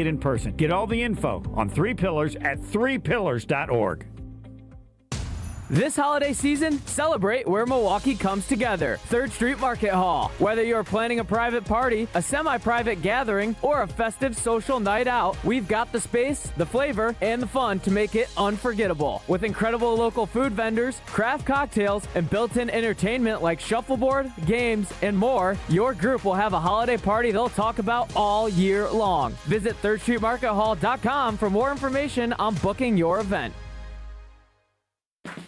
in person. Get all the info on 3 Pillars at 3pillars.org. This holiday season, celebrate where Milwaukee comes together. 3rd Street Market Hall. Whether you're planning a private party, a semi-private gathering, or a festive social night out, we've got the space, the flavor, and the fun to make it unforgettable. With incredible local food vendors, craft cocktails, and built-in entertainment like shuffleboard, games, and more, your group will have a holiday party they'll talk about all year long. Visit 3rdstreetmarkethall.com for more information on booking your event.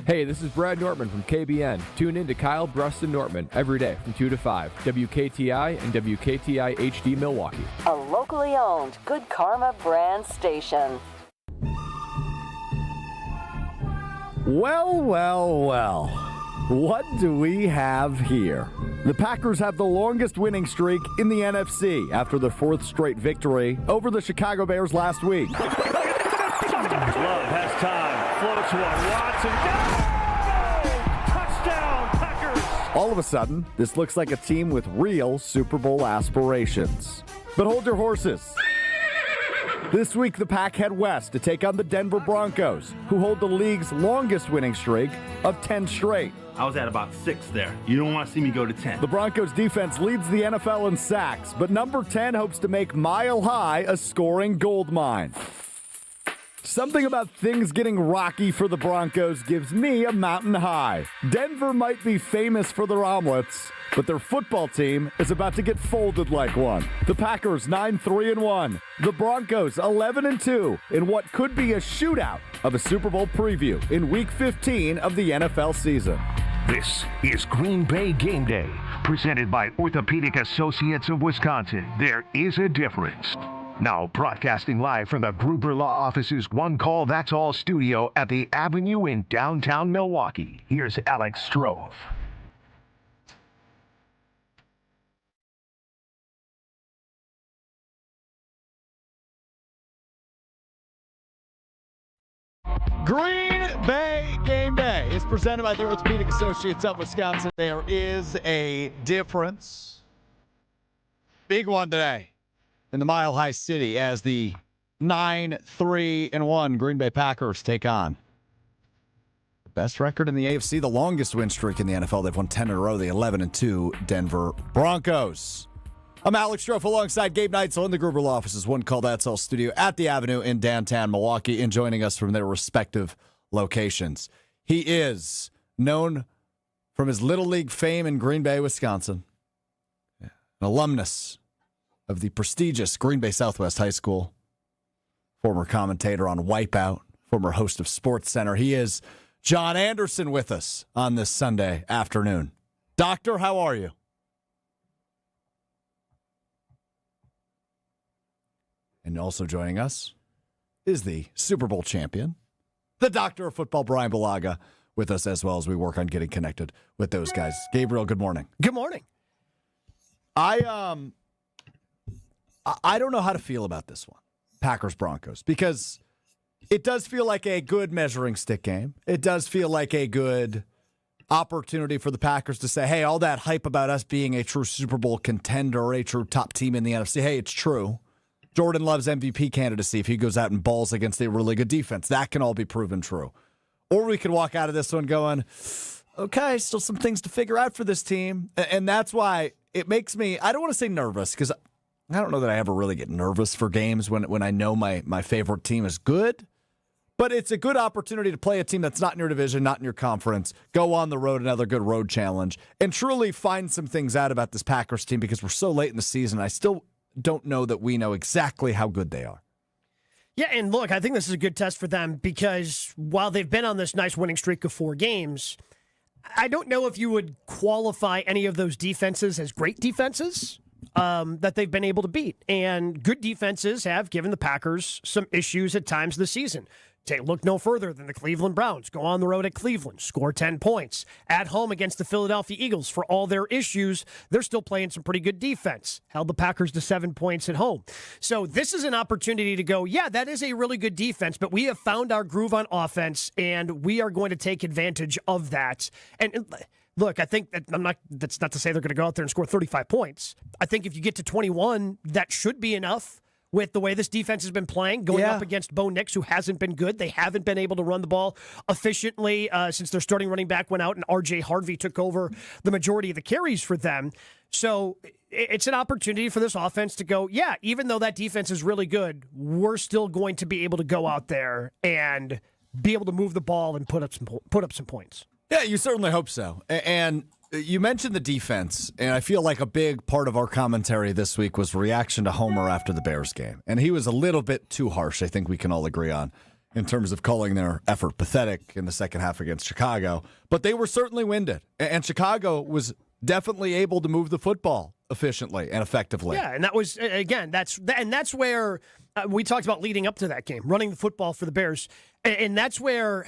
Hey, this is Brad Nortman from KBN. Tune in to Kyle Brust and Nortman every day from 2 to 5. WKTI and WKTI HD Milwaukee. A locally owned Good Karma brand station. Well, well, well. What do we have here? The Packers have the longest winning streak in the NFC after their 4th straight victory over the Chicago Bears last week. Love has time. Floats one. Watson. Go! Touchdown, Packers! All of a sudden, this looks like a team with real Super Bowl aspirations. But hold your horses. This week, the Pack head west to take on the Denver Broncos, who hold the league's longest winning streak of 10 straight. I was at about 6 there. You don't want to see me go to 10. The Broncos defense leads the NFL in sacks, but number 10 hopes to make Mile High a scoring gold mine. Something about things getting rocky for the Broncos gives me a mountain high. Denver might be famous for their omelets, but their football team is about to get folded like one. The Packers 9-3-1. The Broncos 11-2 in what could be a shootout of a Super Bowl preview in Week 15 of the NFL season. This is Green Bay Game Day, presented by Orthopedic Associates of Wisconsin. There is a difference. Now broadcasting live from the Gruber Law Office's One Call That's All studio at the Avenue in downtown Milwaukee. Here's Alex Stroh. Green Bay Game Day is presented by the Orthopedic Associates of Wisconsin. There is a difference. Big one today in the Mile High City as the 9-3-1 Green Bay Packers take on the best record in the AFC, the longest win streak in the NFL. They've won 10 in a row, the 11-2 Denver Broncos. I'm Alex Stroh alongside Gabe Neitzel in the Gruber Law Office's One Call That's All studio at the Avenue in downtown Milwaukee, and joining us from their respective locations. He is known from his Little League fame in Green Bay, Wisconsin, an alumnus of the prestigious Green Bay Southwest High School, former commentator on Wipeout, former host of Sports Center. He is John Anderson with us on this Sunday afternoon. Doctor, how are you? And also joining us is the Super Bowl champion, the doctor of football, Brian Balaga, with us as well as we work on getting connected with those guys. Gabriel, good morning. Good morning. I don't know how to feel about this one, Packers-Broncos, because it does feel like a good measuring stick game. It does feel like a good opportunity for the Packers to say, hey, all that hype about us being a true Super Bowl contender, a true top team in the NFC, hey, it's true. Jordan Love's MVP candidacy if he goes out and balls against a really good defense. That can all be proven true. Or we could walk out of this one going, okay, still some things to figure out for this team. And that's why it makes me, I don't want to say nervous, because I don't know that I ever really get nervous for games when I know my favorite team is good. But it's a good opportunity to play a team that's not in your division, not in your conference, go on the road, another good road challenge, and truly find some things out about this Packers team because we're so late in the season. I still don't know that we know exactly how good they are. Yeah, and look, I think this is a good test for them because while they've been on this nice winning streak of 4 games, I don't know if you would qualify any of those defenses as great defenses that they've been able to beat. And good defenses have given the Packers some issues at times this season. Look no further than the Cleveland Browns. Go on the road at Cleveland, score 10 points. At home against the Philadelphia Eagles, for all their issues, they're still playing some pretty good defense. Held the Packers to 7 points at home. So this is an opportunity to go, yeah, that is a really good defense, but we have found our groove on offense, and we are going to take advantage of that. And look, I think that that's not to say they're going to go out there and score 35 points. I think if you get to 21, that should be enough. with the way this defense has been playing, going up against Bo Nix, who hasn't been good. They haven't been able to run the ball efficiently since their starting running back went out and R.J. Harvey took over the majority of the carries for them. So it's an opportunity for this offense to go, yeah, even though that defense is really good, we're still going to be able to go out there and be able to move the ball and put up some points. Yeah, you certainly hope so. And you mentioned the defense, and I feel like a big part of our commentary this week was reaction to Homer after the Bears game. And he was a little bit too harsh, I think we can all agree on, in terms of calling their effort pathetic in the second half against Chicago. But they were certainly winded. And Chicago was definitely able to move the football efficiently and effectively. Yeah, and that was, again, that's where we talked about leading up to that game, running the football for the Bears. And that's where...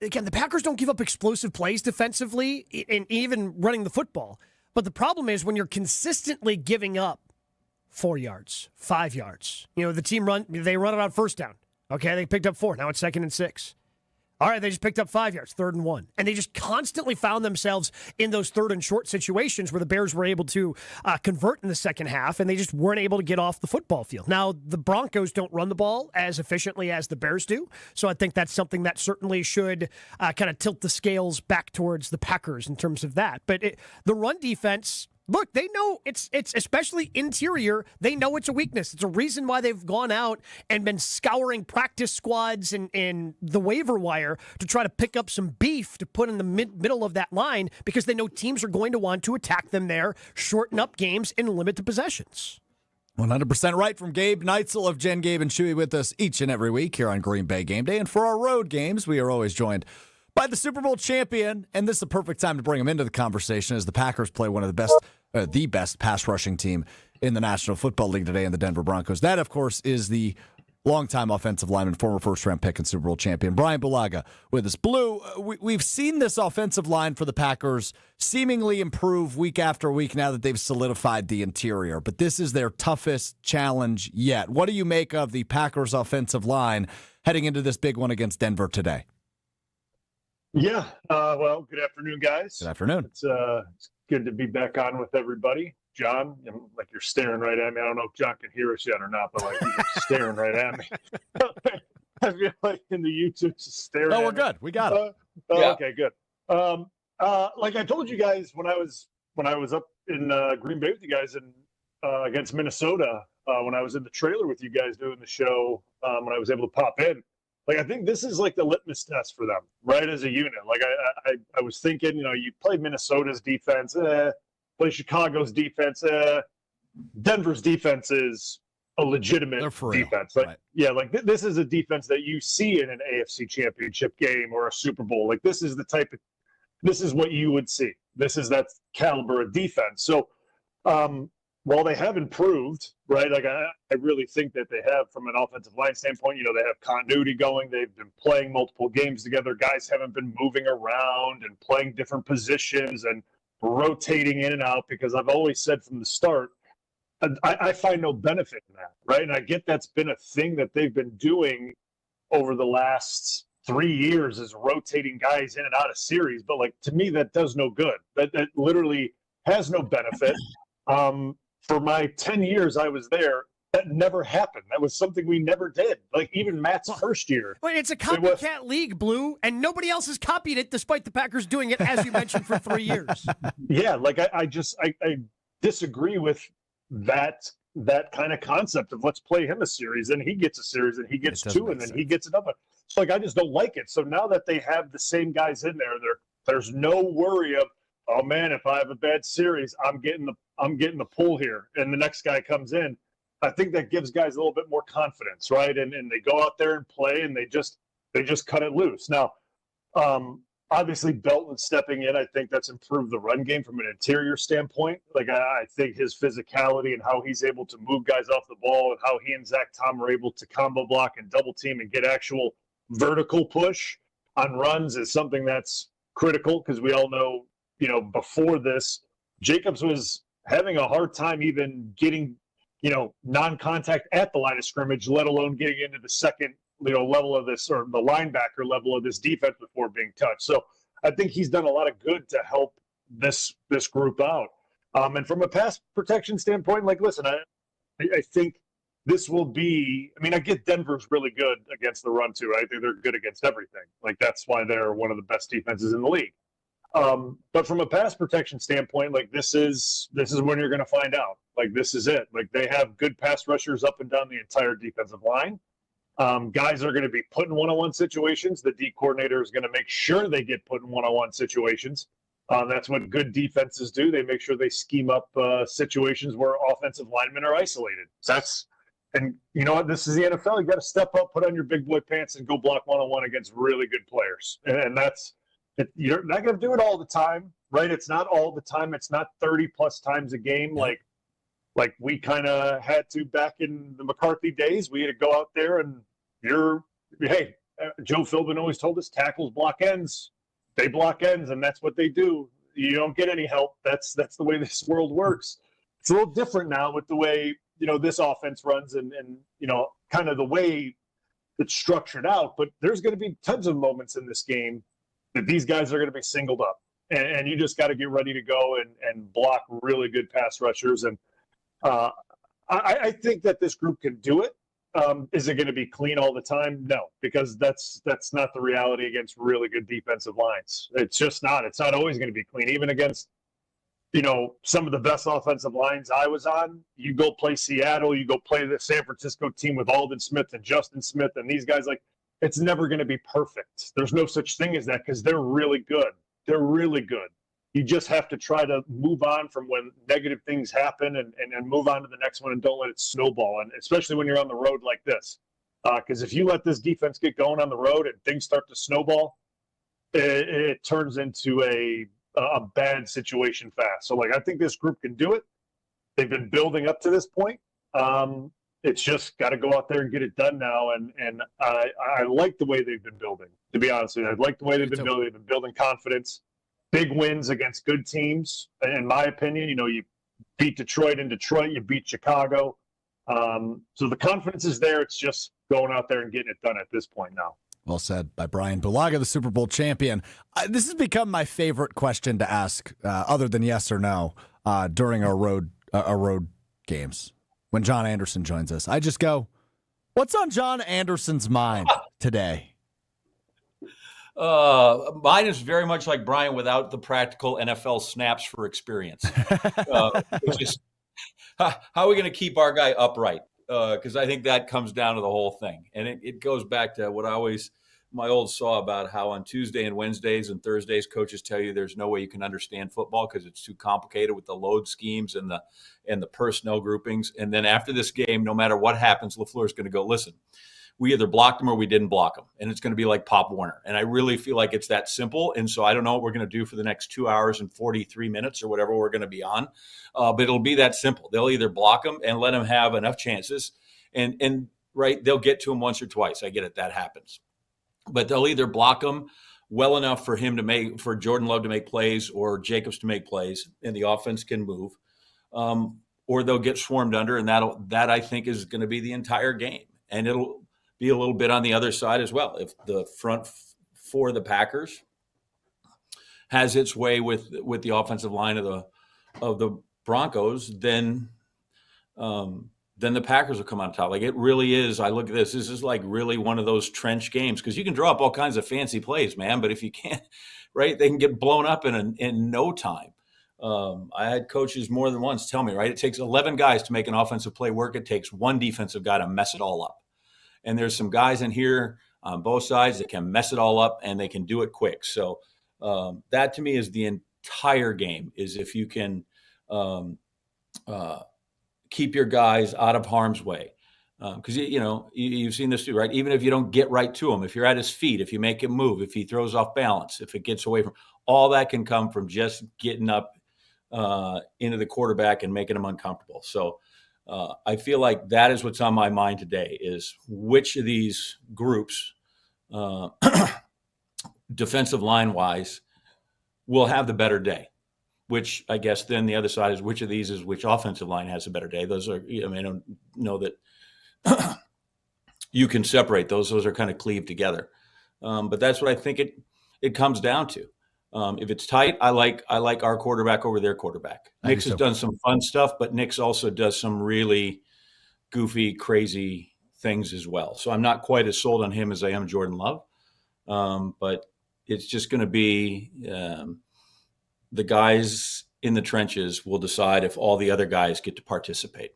Again, the Packers don't give up explosive plays defensively and even running the football. But the problem is when you're consistently giving up 4 yards, 5 yards. The team run it on first down. Okay, they picked up 4. Now it's 2nd and 6. All right, they just picked up 5 yards, 3rd and 1. And they just constantly found themselves in those 3rd and short situations where the Bears were able to convert in the second half, and they just weren't able to get off the football field. Now, the Broncos don't run the ball as efficiently as the Bears do, so I think that's something that certainly should kind of tilt the scales back towards the Packers in terms of that. But the run defense... Look, they know it's especially interior. They know it's a weakness. It's a reason why they've gone out and been scouring practice squads and the waiver wire to try to pick up some beef to put in the middle of that line because they know teams are going to want to attack them there, shorten up games, and limit the possessions. 100% right from Gabe Neitzel of Jen, Gabe, and Chewy with us each and every week here on Green Bay Game Day. And for our road games, we are always joined by the Super Bowl champion, and this is a perfect time to bring him into the conversation as the Packers play one of the best pass rushing team in the National Football League today in the Denver Broncos. That, of course, is the longtime offensive lineman, former first-round pick and Super Bowl champion, Brian Bulaga with us. Blue, we've seen this offensive line for the Packers seemingly improve week after week now that they've solidified the interior, but this is their toughest challenge yet. What do you make of the Packers offensive line heading into this big one against Denver today? Yeah. Well, good afternoon, guys. Good afternoon. It's good to be back on with everybody. John, like you're staring right at me. I don't know if John can hear us yet or not, but like you're staring right at me. I feel like in the YouTube just staring. Oh, we're good. We got it. Okay, good. Like I told you guys when I was up in Green Bay with you guys and against Minnesota, when I was in the trailer with you guys doing the show, when I was able to pop in. Like, I think this is like the litmus test for them, right, as a unit. Like, I was thinking, you play Minnesota's defense, play Chicago's defense, Denver's defense is a legitimate defense. Like, right. Yeah, like this is a defense that you see in an AFC championship game or a Super Bowl. Like, this is what you would see. This is that caliber of defense. So, while they have improved, right, like I really think that they have from an offensive line standpoint, they have continuity going. They've been playing multiple games together. Guys haven't been moving around and playing different positions and rotating in and out because I've always said from the start, I find no benefit in that, right? And I get that's been a thing that they've been doing over the last 3 years is rotating guys in and out of series. But, like, to me, that does no good. That literally has no benefit. For my 10 years I was there, that never happened. That was something we never did. Like, even Matt's first year. Wait, it's a copycat league, Blue, and nobody else has copied it despite the Packers doing it, as you mentioned, for 3 years. Yeah, like I disagree with that kind of concept of let's play him a series, and he gets a series, and he gets two, and then he gets another. So, like, I just don't like it. So now that they have the same guys in there, there's no worry of, oh man, if I have a bad series, I'm getting the pull here, and the next guy comes in. I think that gives guys a little bit more confidence, right? And they go out there and play, and they just cut it loose. Now, obviously, Belton stepping in, I think that's improved the run game from an interior standpoint. Like, I think his physicality and how he's able to move guys off the ball and how he and Zach Tom are able to combo block and double team and get actual vertical push on runs is something that's critical because we all know, before this, Jacobs was having a hard time even getting, non-contact at the line of scrimmage, let alone getting into the second, level of this or the linebacker level of this defense before being touched. So I think he's done a lot of good to help this group out. And from a pass protection standpoint, like, listen, I think this will be, I mean, I get Denver's really good against the run too. I think they're good against everything. Like, that's why they're one of the best defenses in the league. But from a pass protection standpoint, like, this is when you're going to find out. Like, this is it. Like, they have good pass rushers up and down the entire defensive line. Guys are going to be put in one-on-one situations. The D coordinator is going to make sure they get put in one-on-one situations. That's what good defenses do. They make sure they scheme up situations where offensive linemen are isolated. And you know what? This is the NFL. You got to step up, put on your big boy pants, and go block one-on-one against really good players. And that's – you're not going to do it all the time, right? It's not all the time. It's not 30-plus times a game like we kind of had to back in the McCarthy days. We had to go out there and Joe Philbin always told us, tackles block ends. They block ends, and that's what they do. You don't get any help. That's the way this world works. It's a little different now with the way, this offense runs and kind of the way it's structured out. But there's going to be tons of moments in this game that these guys are going to be singled up. And you just got to get ready to go and block really good pass rushers. And I think that this group can do it. Is it going to be clean all the time? No, because that's not the reality against really good defensive lines. It's just not. It's not always going to be clean. Even against, some of the best offensive lines I was on, you go play Seattle, you go play the San Francisco team with Aldon Smith and Justin Smith and these guys, like, it's never going to be perfect. There's no such thing as that because they're really good. They're really good. You just have to try to move on from when negative things happen and move on to the next one and don't let it snowball. And especially when you're on the road like this. Because if you let this defense get going on the road and things start to snowball, it turns into a bad situation fast. So, I think this group can do it. They've been building up to this point. It's just got to go out there and get it done now. And I like the way they've been building, to be honest with you. I like the way they've been building. They've been building confidence. Big wins against good teams. In my opinion, you beat Detroit in Detroit, you beat Chicago. So the confidence is there. It's just going out there and getting it done at this point now. Well said by Brian Bulaga, the Super Bowl champion. This has become my favorite question to ask, other than yes or no, during our road games. When John Anderson joins us, I just go, what's on John Anderson's mind today? Mine is very much like Brian without the practical NFL snaps for experience. Which is, how are we going to keep our guy upright? Because I think that comes down to the whole thing. And it goes back to what my old saw about how on Tuesday and Wednesdays and Thursdays, coaches tell you there's no way you can understand football because it's too complicated with the load schemes and the personnel groupings. And then after this game, no matter what happens, LaFleur is going to go, listen, we either blocked him or we didn't block him. And it's going to be like Pop Warner. And I really feel like it's that simple. And so I don't know what we're going to do for the next 2 hours and 43 minutes or whatever we're going to be on. But it'll be that simple. They'll either block him and let him have enough chances. And right, they'll get to him once or twice. I get it. That happens. But they'll either block him well enough for Jordan Love to make plays or Jacobs to make plays and the offense can move. Or they'll get swarmed under. And that I think is going to be the entire game. And it'll be a little bit on the other side as well. If the front for the Packers has its way with the offensive line of the Broncos, then the Packers will come on top. Like, it really is. I look at this. This is like really one of those trench games because you can draw up all kinds of fancy plays, man. But if you can't, right, they can get blown up in no time. I had coaches more than once tell me, right, it takes 11 guys to make an offensive play work. It takes one defensive guy to mess it all up. And there's some guys in here on both sides that can mess it all up and they can do it quick. So that to me is the entire game, is if you can keep your guys out of harm's way. Because, you've seen this too, right? Even if you don't get right to him, if you're at his feet, if you make him move, if he throws off balance, if it gets away from, all that can come from just getting up into the quarterback and making him uncomfortable. So I feel like that is what's on my mind today, is which of these groups, defensive line wise, will have the better day, which I guess then the other side is which of these is which offensive line has a better day. Those are, I don't know that you can separate those. Those are kind of cleaved together. But that's what I think it comes down to. If it's tight, I like our quarterback over their quarterback. Nick's has done some fun stuff, but Nick's also does some really goofy, crazy things as well. So I'm not quite as sold on him as I am Jordan Love. But it's just going to be the guys in the trenches will decide if all the other guys get to participate.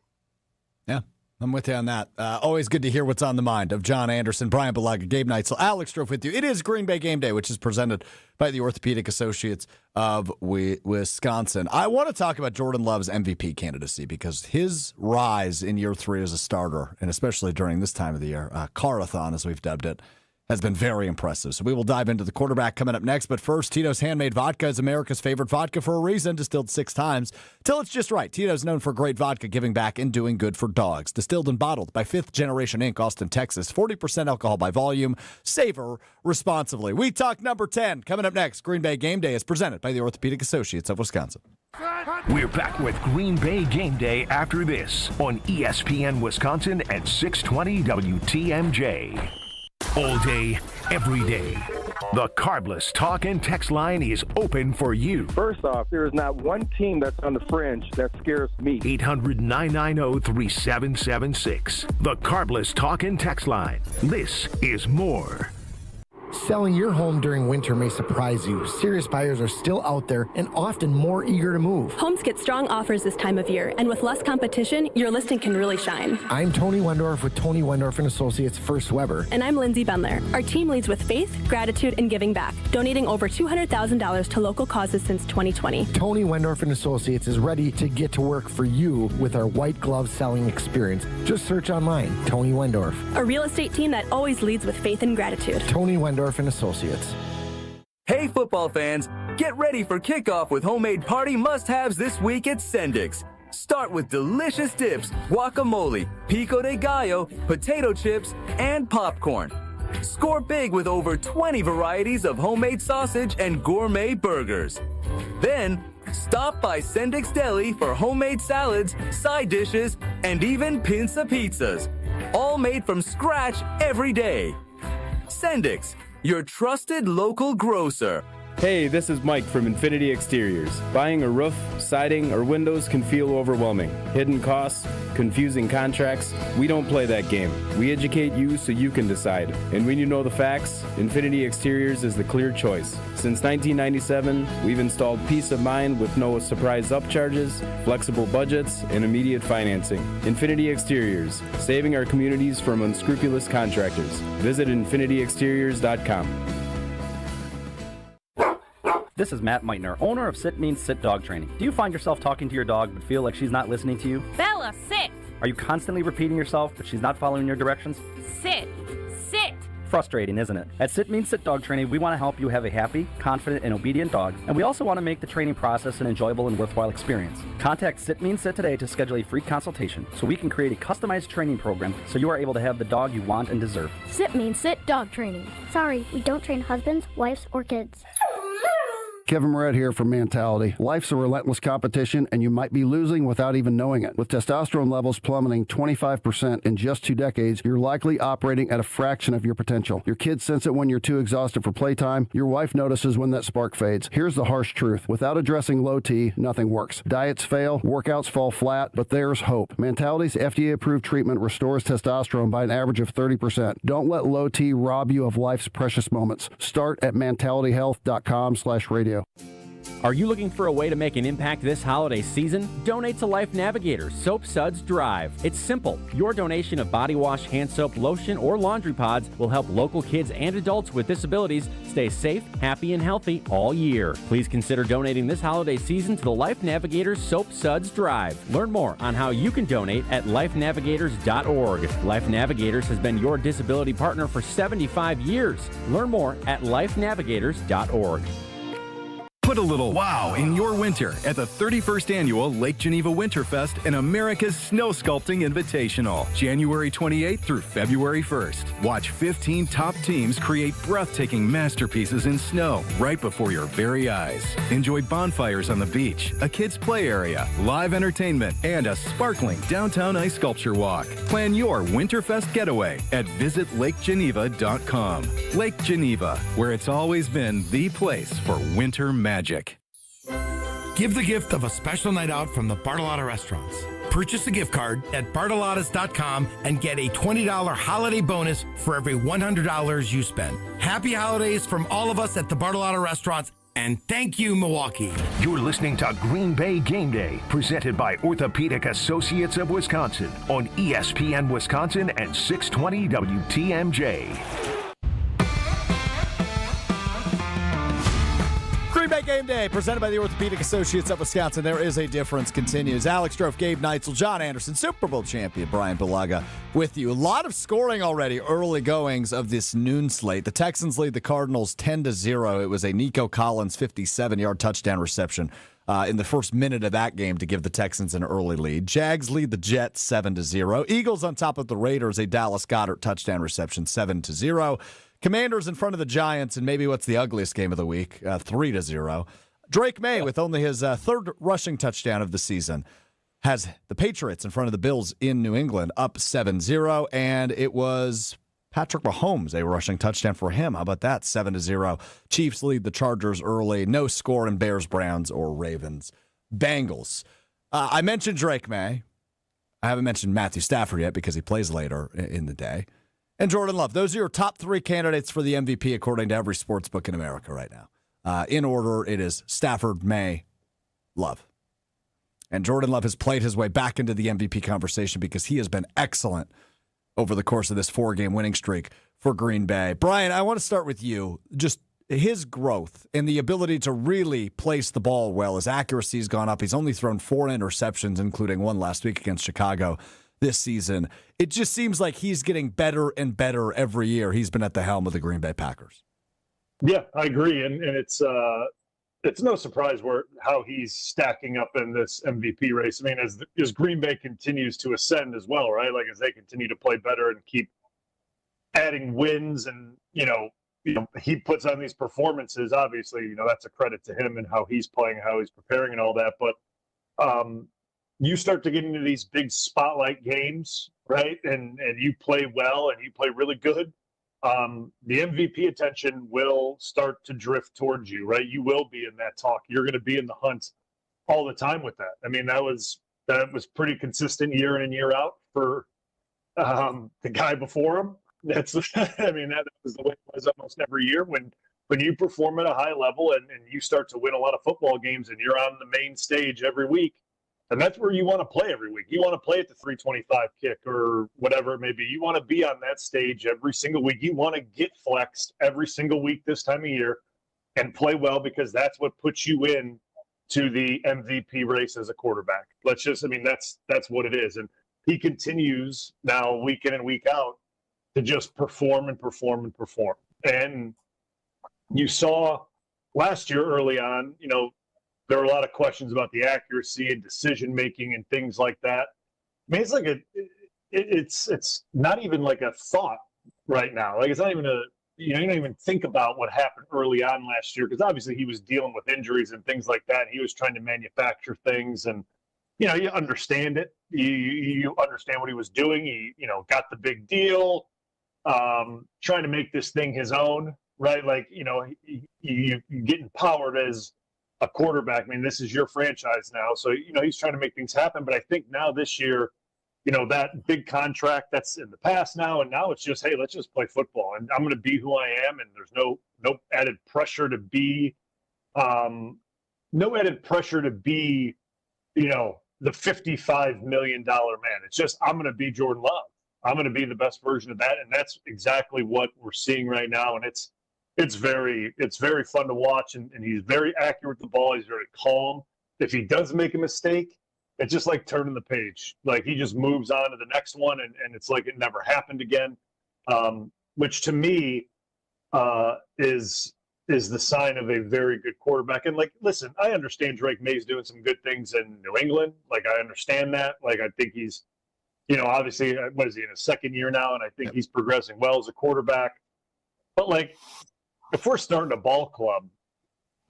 Yeah, I'm with you on that. Always good to hear what's on the mind of John Anderson, Brian Balaga, Gabe Neitzel, Alex Strofe with you. It is Green Bay Game Day, which is presented by the Orthopedic Associates of Wisconsin. I want to talk about Jordan Love's MVP candidacy because his rise in year 3 as a starter, and especially during this time of the year, Carathon, as we've dubbed it, has been very impressive. So we will dive into the quarterback coming up next. But first, Tito's Handmade Vodka is America's favorite vodka for a reason. Distilled 6 times till it's just right. Tito's known for great vodka, giving back, and doing good for dogs. Distilled and bottled by Fifth Generation Inc., Austin, Texas. 40% alcohol by volume. Savor responsibly. We talk number 10. Coming up next, Green Bay Game Day is presented by the Orthopedic Associates of Wisconsin. We're back with Green Bay Game Day after this on ESPN Wisconsin at 620 WTMJ. All day, every day. The Carbless Talk and Text line is open for you. First off, there is not one team that's on the fringe that scares me. 800-990-3776. The Carbless Talk and Text line. This is more. Selling your home during winter may surprise you. Serious buyers are still out there and often more eager to move. Homes get strong offers this time of year, and with less competition, your listing can really shine. I'm Tony Wendorf with Tony Wendorf & Associates First Weber. And I'm Lindsay Bendler. Our team leads with faith, gratitude, and giving back, donating over $200,000 to local causes since 2020. Tony Wendorf & Associates is ready to get to work for you with our white glove selling experience. Just search online, Tony Wendorf. A real estate team that always leads with faith and gratitude. Tony Wendorf & Associates. Hey football fans, get ready for kickoff with homemade party must-haves this week at Sendik's. Start with delicious dips, guacamole, pico de gallo, potato chips, and popcorn. Score big with over 20 varieties of homemade sausage and gourmet burgers. Then, stop by Sendik's Deli for homemade salads, side dishes, and even pinza pizzas. All made from scratch every day. Sendik's, your trusted local grocer. Hey, this is Mike from Infinity Exteriors. Buying a roof, siding, or windows can feel overwhelming. Hidden costs, confusing contracts. We don't play that game. We educate you so you can decide. And when you know the facts, Infinity Exteriors is the clear choice. Since 1997, we've installed peace of mind with no surprise upcharges, flexible budgets, and immediate financing. Infinity Exteriors, saving our communities from unscrupulous contractors. Visit infinityexteriors.com. This is Matt Meitner, owner of Sit Means Sit Dog Training. Do you find yourself talking to your dog but feel like she's not listening to you? Bella, sit! Are you constantly repeating yourself but she's not following your directions? Sit! Sit! Frustrating, isn't it? At Sit Means Sit Dog Training, we want to help you have a happy, confident, and obedient dog, and we also want to make the training process an enjoyable and worthwhile experience. Contact Sit Means Sit today to schedule a free consultation so we can create a customized training program so you are able to have the dog you want and deserve. Sit Means Sit Dog Training. Sorry, we don't train husbands, wives, or kids. Kevin Moret here from Mentality. Life's a relentless competition, and you might be losing without even knowing it. With testosterone levels plummeting 25% in just 2 decades, you're likely operating at a fraction of your potential. Your kids sense it when you're too exhausted for playtime. Your wife notices when that spark fades. Here's the harsh truth. Without addressing low T, nothing works. Diets fail, workouts fall flat, but there's hope. Mentality's FDA-approved treatment restores testosterone by an average of 30%. Don't let low T rob you of life's precious moments. Start at mentalityhealth.com/radio. Are you looking for a way to make an impact this holiday season? Donate to Life Navigator Soap Suds Drive. It's simple. Your donation of body wash, hand soap, lotion, or laundry pods will help local kids and adults with disabilities stay safe, happy, and healthy all year. Please consider donating this holiday season to the Life Navigators Soap Suds Drive. Learn more on how you can donate at lifenavigators.org. Life Navigators has been your disability partner for 75 years. Learn more at lifenavigators.org. Put a little wow in your winter at the 31st Annual Lake Geneva Winterfest and America's Snow Sculpting Invitational, January 28th through February 1st. Watch 15 top teams create breathtaking masterpieces in snow right before your very eyes. Enjoy bonfires on the beach, a kids' play area, live entertainment, and a sparkling downtown ice sculpture walk. Plan your Winterfest getaway at visitlakgeneva.com. Lake Geneva, where it's always been the place for winter magic. Give the gift of a special night out from the Bartolotta Restaurants. Purchase a gift card at Bartolotta's.com and get a $20 holiday bonus for every $100 you spend. Happy holidays from all of us at the Bartolotta Restaurants, and thank you, Milwaukee. You're listening to Green Bay Game Day, presented by Orthopedic Associates of Wisconsin on ESPN Wisconsin and 620 WTMJ. Green Bay Game Day, presented by the Orthopedic Associates of Wisconsin. There is a difference continues. Alex Strofe, Gabe Neitzel, John Anderson, Super Bowl champion Brian Balaga with you. A lot of scoring already, early goings of this noon slate. The Texans lead the Cardinals 10-0. It was a Nico Collins 57-yard touchdown reception in the first minute of that game to give the Texans an early lead. Jags lead the Jets 7-0. Eagles on top of the Raiders, a Dallas Goedert touchdown reception 7-0. Commanders in front of the Giants, and maybe what's the ugliest game of the week, 3-0. Drake May, with only his third rushing touchdown of the season, has the Patriots in front of the Bills in New England up 7-0, and it was Patrick Mahomes, a rushing touchdown for him. How about that? 7-0. Chiefs lead the Chargers early. No score in Bears, Browns, or Ravens. Bengals. I mentioned Drake May. I haven't mentioned Matthew Stafford yet because he plays later in the day. And Jordan Love. Those are your top three candidates for the MVP according to every sports book in America right now. In order, it is Stafford, May, Love. And Jordan Love has played his way back into the MVP conversation because he has been excellent over the course of this 4-game winning streak for Green Bay. Brian, I want to start with you. Just his growth and the ability to really place the ball well. His accuracy has gone up. He's only thrown 4 interceptions, including one last week against Chicago this season. It just seems like he's getting better and better every year he's been at the helm of the Green Bay Packers. Yeah, I agree. And it's no surprise how he's stacking up in this MVP race. I mean, as Green Bay continues to ascend as well, right? Like as they continue to play better and keep adding wins and, he puts on these performances, obviously, that's a credit to him and how he's playing, how he's preparing and all that. But you start to get into these big spotlight games, right? And you play well and you play really good. The MVP attention will start to drift towards you, right? You will be in that talk. You're going to be in the hunt all the time with that. I mean, that was pretty consistent year in and year out for the guy before him. That was the way it was almost every year when you perform at a high level and you start to win a lot of football games and you're on the main stage every week. And that's where you want to play every week. You want to play at the 325 kick or whatever it may be. You want to be on that stage every single week. You want to get flexed every single week this time of year and play well because that's what puts you in to the MVP race as a quarterback. That's what it is. And he continues now week in and week out to just perform and perform and perform. And you saw last year early on, there were a lot of questions about the accuracy and decision-making and things like that. I mean, it's like it's not even like a thought right now. Like it's not even you don't even think about what happened early on last year because obviously he was dealing with injuries and things like that. He was trying to manufacture things and, you understand it. You understand what he was doing. He, got the big deal, trying to make this thing his own, right? Like, you get empowered as a quarterback. I mean, this is your franchise now. So, he's trying to make things happen. But I think now this year, that big contract that's in the past now. And now it's just, hey, let's just play football. And I'm going to be who I am. And there's no added pressure to be, the $55 million man. It's just, I'm going to be Jordan Love. I'm going to be the best version of that. And that's exactly what we're seeing right now. And it's very fun to watch, and he's very accurate with the ball. He's very calm. If he does make a mistake, it's just like turning the page. Like he just moves on to the next one, and it's like it never happened again, which to me is the sign of a very good quarterback. And listen, I understand Drake May's doing some good things in New England. Like I understand that. Like I think he's, obviously, what is he in his second year now? And I think he's progressing well as a quarterback. But if we're starting a ball club,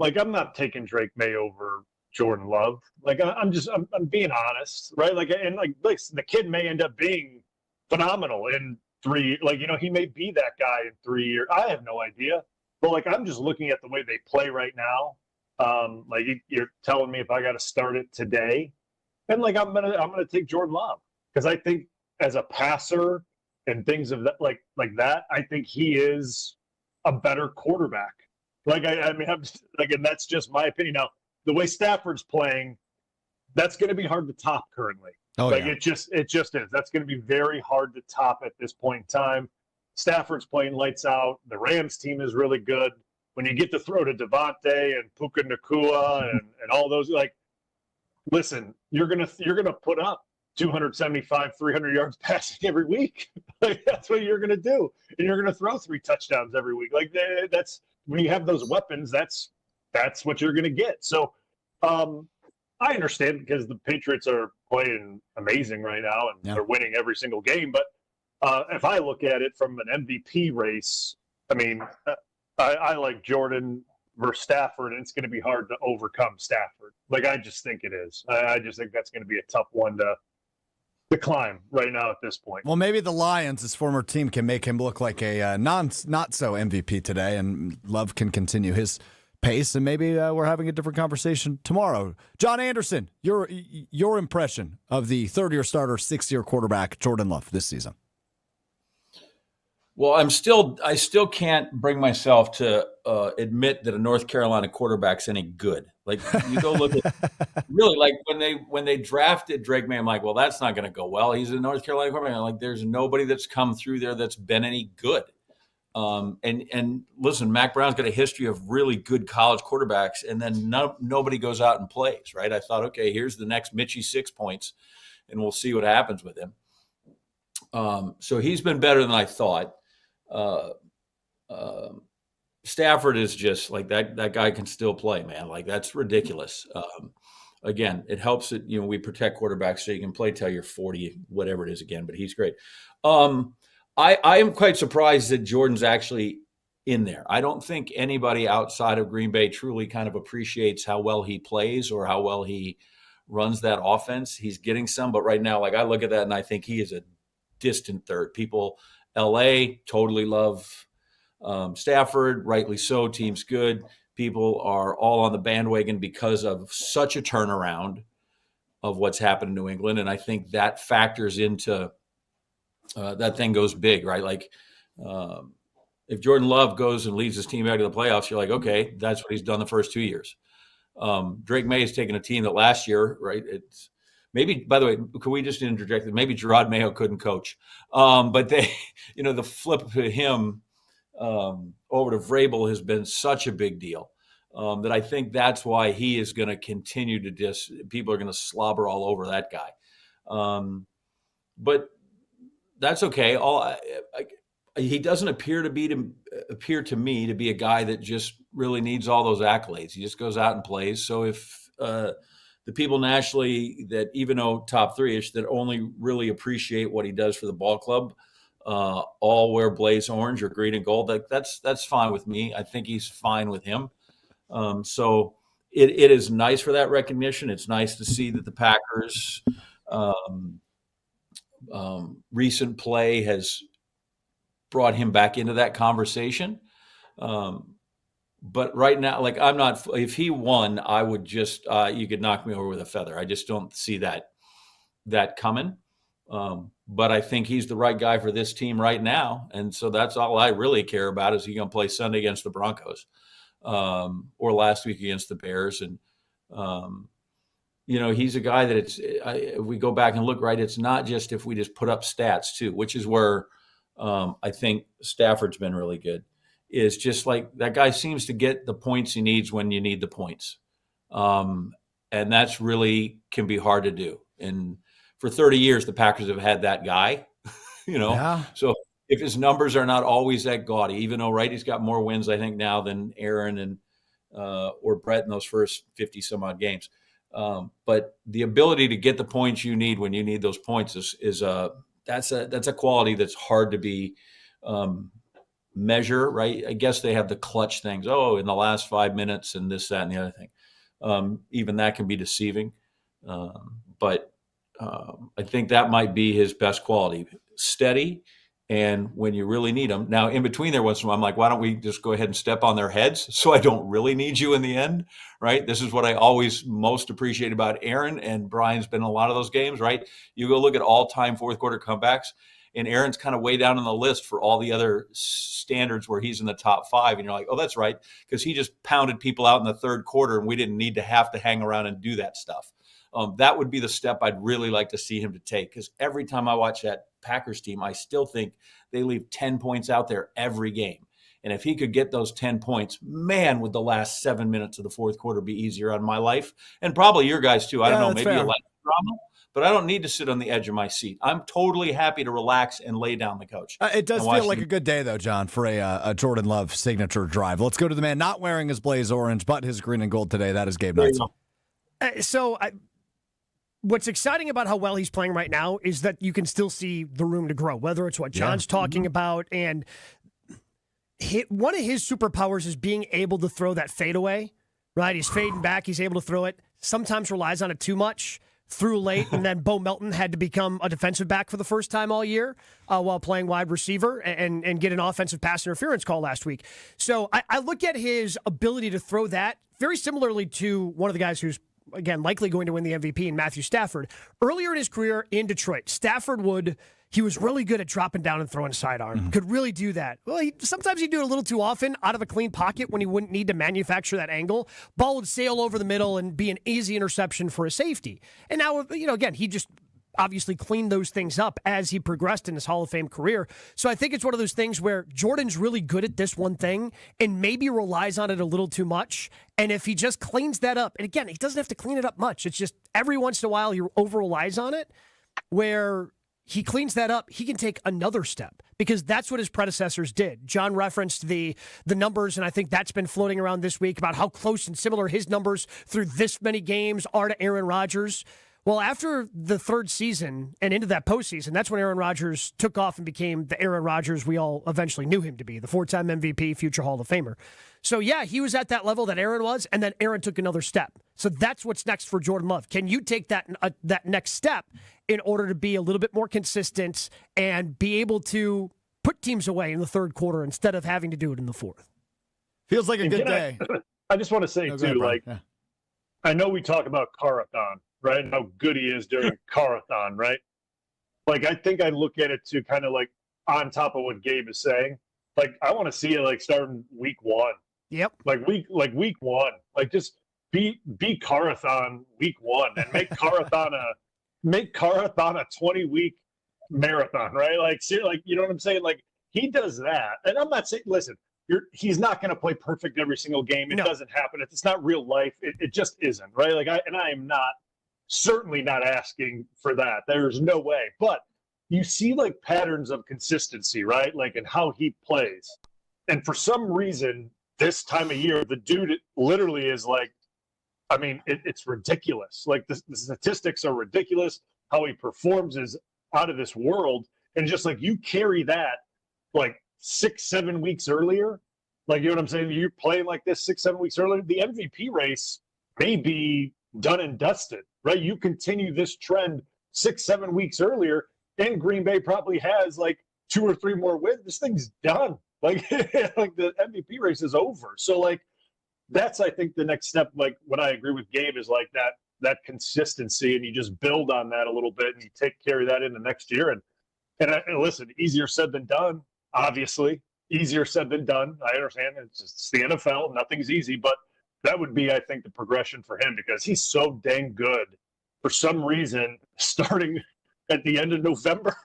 I'm not taking Drake May over Jordan Love. I'm being honest, right? The kid may end up being phenomenal in 3 years. He may be that guy in 3 years. I have no idea. But I'm just looking at the way they play right now. You're telling me if I got to start it today, And like I'm gonna take Jordan Love because I think as a passer and things of that like that, I think he is a better quarterback. Like I mean, and that's just my opinion. Now, the way Stafford's playing, that's going to be hard to top currently. Oh, like yeah. it just is. That's going to be very hard to top at this point in time. Stafford's playing lights out. The Rams team is really good. When you get to throw to Devontae and Puka Nacua and all those, like, listen, you're gonna put up 275, 300 yards passing every week. Like that's what you're gonna do, and you're gonna throw 3 touchdowns every week. Like that's when you have those weapons. That's what you're gonna get. So I understand because the Patriots are playing amazing right now and they're winning every single game. But if I look at it from an MVP race, I mean, I like Jordan versus Stafford, and it's going to be hard to overcome Stafford. Like I just think it is. I just think that's going to be a tough one to climb right now at this point. Well, maybe the Lions, his former team, can make him look like a not so MVP today, and Love can continue his pace, and maybe we're having a different conversation tomorrow. John Anderson, your impression of the third-year starter, sixth-year quarterback Jordan Love this season? Well, I still can't bring myself to admit that a North Carolina quarterback's any good. Like you go look at really like when they drafted Drake May, I'm like, well, that's not going to go well. He's a North Carolina quarterback. I'm like, there's nobody that's come through there that's been any good. And listen, Mac Brown's got a history of really good college quarterbacks, and then nobody goes out and plays. Right? I thought, okay, here's the next Mitchie 6 points, and we'll see what happens with him. So he's been better than I thought. Stafford is just like that guy can still play, man. Like that's ridiculous. Again, it helps that, we protect quarterbacks so you can play till you're 40, whatever it is again, but he's great. I am quite surprised that Jordan's actually in there. I don't think anybody outside of Green Bay truly kind of appreciates how well he plays or how well he runs that offense. He's getting some, but right now, like I look at that and I think he is a distant third. People, LA totally love Stafford, rightly so. Team's good. People are all on the bandwagon because of such a turnaround of what's happened in New England, and I think that factors into that thing goes big, right? Like if Jordan Love goes and leads his team back to the playoffs, you're like, okay, that's what he's done the first 2 years. Drake May has taken a team that last year, right? It's maybe, by the way, could we just interject that maybe Gerard Mayo couldn't coach, but they, the flip to him over to Vrabel has been such a big deal that I think that's why he is going to continue to people are going to slobber all over that guy. But that's okay. He doesn't appear to me to be a guy that just really needs all those accolades. He just goes out and plays. So if the people nationally that even though top 3-ish that only really appreciate what he does for the ball club, all wear blaze orange or green and gold, that's fine with me. I think he's fine with him. So it is nice for that recognition. It's nice to see that the Packers recent play has brought him back into that conversation. But right now, like if he won, I would just, you could knock me over with a feather. I just don't see that coming. But I think he's the right guy for this team right now. And so that's all I really care about is he going to play Sunday against the Broncos, or last week against the Bears. And, he's a guy that if we go back and look, right, it's not just if we just put up stats too, which is where I think Stafford's been really good, is just like that guy seems to get the points he needs when you need the points. And that's really can be hard to do. And for 30 years, the Packers have had that guy, Yeah. So if his numbers are not always that gaudy, even though, right, he's got more wins, I think, now than Aaron and or Brett in those first 50 some odd games. But the ability to get the points you need when you need those points is that's a quality that's hard to be measure, right? I guess they have the clutch things. Oh, in the last 5 minutes and this, that, and the other thing. Even that can be deceiving. But I think that might be his best quality. Steady and when you really need them. Now, in between there, once in a while, I'm like, why don't we just go ahead and step on their heads so I don't really need you in the end, right? This is what I always most appreciate about Aaron, and Brian's been in a lot of those games, right? You go look at all-time fourth quarter comebacks, and Aaron's kind of way down on the list for all the other standards where he's in the top 5. And you're like, oh, that's right, because he just pounded people out in the third quarter, and we didn't need to have to hang around and do that stuff. That would be the step I'd really like to see him to take, because every time I watch that Packers team, I still think they leave 10 points out there every game. And if he could get those 10 points, man, would the last 7 minutes of the fourth quarter be easier on my life, and probably your guys too. I don't know, maybe a life drama, but I don't need to sit on the edge of my seat. I'm totally happy to relax and lay down the coach. It does feel like a good day, though, John, for a Jordan Love signature drive. Let's go to the man not wearing his blaze orange, but his green and gold today. That is Gabe Knights. What's exciting about how well he's playing right now is that you can still see the room to grow, whether it's what John's talking about. And one of his superpowers is being able to throw that fadeaway, right? He's fading back. He's able to throw it. Sometimes relies on it too much. Threw late, and then Bo Melton had to become a defensive back for the first time all year while playing wide receiver and get an offensive pass interference call last week. So I look at his ability to throw that very similarly to one of the guys who's, again, likely going to win the MVP in Matthew Stafford. Earlier in his career in Detroit, he was really good at dropping down and throwing sidearm. Could really do that. Well, sometimes he'd do it a little too often out of a clean pocket when he wouldn't need to manufacture that angle. Ball would sail over the middle and be an easy interception for a safety. And now, again, he just obviously cleaned those things up as he progressed in his Hall of Fame career. So I think it's one of those things where Jordan's really good at this one thing and maybe relies on it a little too much. And if he just cleans that up, and again, he doesn't have to clean it up much. It's just every once in a while he over relies on it, where he cleans that up, he can take another step, because that's what his predecessors did. John referenced the numbers, and I think that's been floating around this week about how close and similar his numbers through this many games are to Aaron Rodgers. Well, after the third season and into that postseason, that's when Aaron Rodgers took off and became the Aaron Rodgers we all eventually knew him to be, the 4-time MVP, future Hall of Famer. So, yeah, he was at that level that Aaron was, and then Aaron took another step. So that's what's next for Jordan Love. Can you take that next step in order to be a little bit more consistent and be able to put teams away in the third quarter instead of having to do it in the fourth? Feels like a good day. I just want to say, I know we talk about Carathon, right? And how good he is during Carathon, right? Like, I think I look at it to kind of like on top of what Gabe is saying. Like, I want to see it like starting week 1. Yep. Like week 1. Like, just be Carathon week 1 and make Carathon a 20-week marathon, right? Like, you know what I'm saying? Like, he does that. And I'm not saying, listen, he's not going to play perfect every single game. It doesn't happen. It's not real life. It just isn't, right? Like, I am certainly not asking for that. There's no way. But you see like patterns of consistency, right? Like in how he plays. And for some reason, this time of year, the dude literally is like, I mean, it's ridiculous. Like the statistics are ridiculous. How he performs is out of this world. And just like you carry that like 6-7 weeks earlier, like, you know what I'm saying? You're playing like this 6-7 weeks earlier, the MVP race may be done and dusted, right? You continue this trend 6-7 weeks earlier, and Green Bay probably has like 2 or 3 more wins. This thing's done. Like, like the MVP race is over. So like, that's, I think, the next step. Like, what I agree with Gabe is like that consistency, and you just build on that a little bit, and you carry that into next year. And listen, easier said than done. Obviously, easier said than done. I understand it's the NFL. Nothing's easy, but that would be, I think, the progression for him, because he's so dang good for some reason, starting at the end of November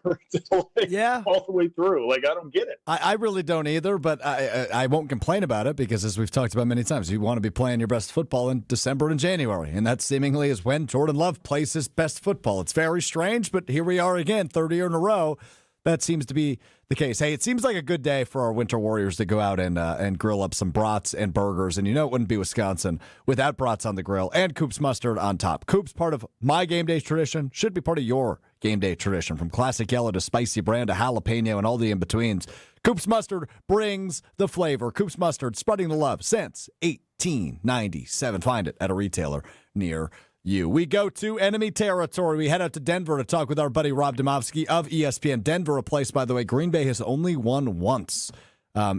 all the way through. Like, I don't get it. I really don't either, but I won't complain about it, because as we've talked about many times, you want to be playing your best football in December and January, and that seemingly is when Jordan Love plays his best football. It's very strange, but here we are again, third year in a row. That seems to be the case. Hey, it seems like a good day for our Winter Warriors to go out and grill up some brats and burgers. And you know it wouldn't be Wisconsin without brats on the grill and Coop's mustard on top. Coop's part of my game day tradition, should be part of your game day tradition. From classic yellow to spicy brand to jalapeno and all the in-betweens, Coop's mustard brings the flavor. Coop's mustard, spreading the love since 1897. Find it at a retailer near you. We go to enemy territory. We head out to Denver to talk with our buddy Rob Demowski of ESPN Denver, a place, by the way, Green Bay has only won once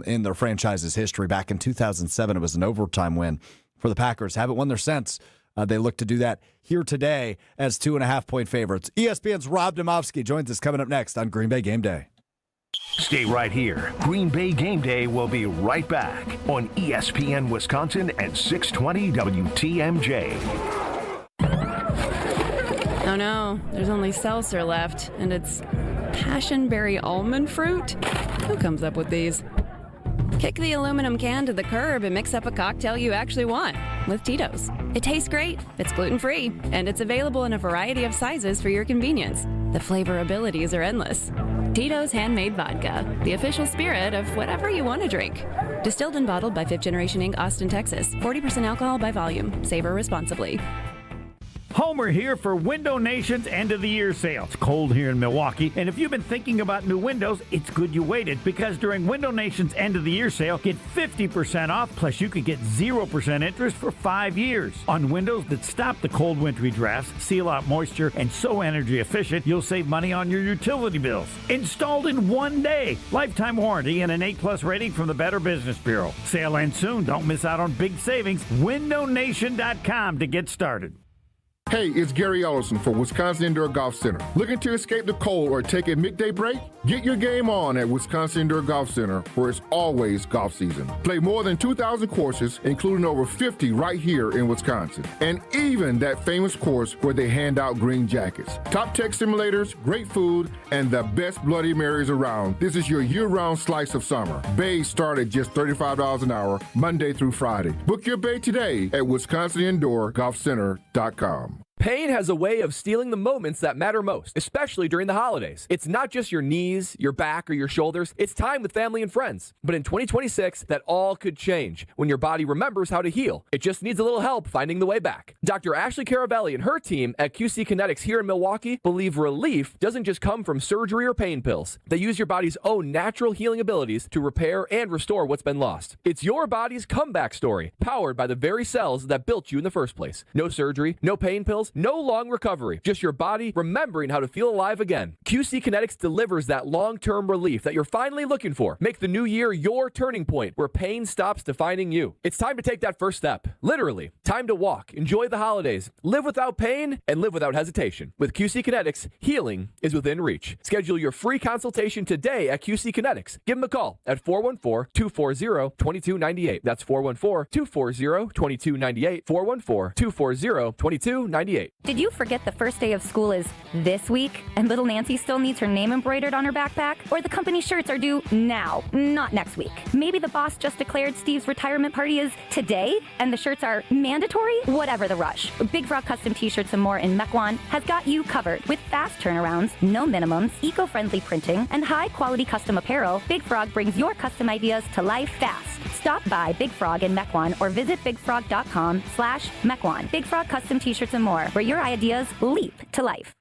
in their franchise's history. Back in 2007, it was an overtime win for the Packers. Haven't won there since. They look to do that here today as 2.5-point favorites. ESPN's Rob Demowski joins us coming up next on Green Bay Game Day. Stay right here. Green Bay Game Day will be right back on ESPN Wisconsin and 620 WTMJ. Oh no, there's only seltzer left, and it's passionberry almond fruit? Who comes up with these? Kick the aluminum can to the curb and mix up a cocktail you actually want with Tito's. It tastes great, it's gluten-free, and it's available in a variety of sizes for your convenience. The flavor abilities are endless. Tito's Handmade Vodka, the official spirit of whatever you want to drink. Distilled and bottled by 5th Generation Inc., Austin, Texas. 40% alcohol by volume. Savor responsibly. Homer here for Window Nation's end of the year sale. It's cold here in Milwaukee, and if you've been thinking about new windows, it's good you waited, because during Window Nation's end of the year sale, get 50% off, plus you could get 0% interest for 5 years. On windows that stop the cold wintry drafts, seal out moisture, and so energy efficient, you'll save money on your utility bills. Installed in 1 day. Lifetime warranty and an A+ rating from the Better Business Bureau. Sale ends soon. Don't miss out on big savings. WindowNation.com to get started. Hey, it's Gary Ellison for Wisconsin Indoor Golf Center. Looking to escape the cold or take a midday break? Get your game on at Wisconsin Indoor Golf Center, where it's always golf season. Play more than 2,000 courses, including over 50 right here in Wisconsin. And even that famous course where they hand out green jackets. Top tech simulators, great food, and the best Bloody Marys around. This is your year-round slice of summer. Bays start at just $35 an hour, Monday through Friday. Book your bay today at WisconsinIndoorGolfCenter.com. Pain has a way of stealing the moments that matter most, especially during the holidays. It's not just your knees, your back, or your shoulders. It's time with family and friends. But in 2026, that all could change when your body remembers how to heal. It just needs a little help finding the way back. Dr. Ashley Caravelli and her team at QC Kinetics here in Milwaukee believe relief doesn't just come from surgery or pain pills. They use your body's own natural healing abilities to repair and restore what's been lost. It's your body's comeback story, powered by the very cells that built you in the first place. No surgery, no pain pills, no long recovery, just your body remembering how to feel alive again. QC Kinetics delivers that long-term relief that you're finally looking for. Make the new year your turning point, where pain stops defining you. It's time to take that first step. Literally, time to walk, enjoy the holidays, live without pain, and live without hesitation. With QC Kinetics, healing is within reach. Schedule your free consultation today at QC Kinetics. Give them a call at 414-240-2298. That's 414-240-2298. 414-240-2298. Did you forget the first day of school is this week and little Nancy still needs her name embroidered on her backpack? Or the company shirts are due now, not next week? Maybe the boss just declared Steve's retirement party is today and the shirts are mandatory? Whatever the rush, Big Frog Custom T-shirts and more in Mequon has got you covered. With fast turnarounds, no minimums, eco-friendly printing, and high-quality custom apparel, Big Frog brings your custom ideas to life fast. Stop by Big Frog in Mequon or visit bigfrog.com/Mequon. Big Frog Custom T-shirts and more, where your ideas leap to life.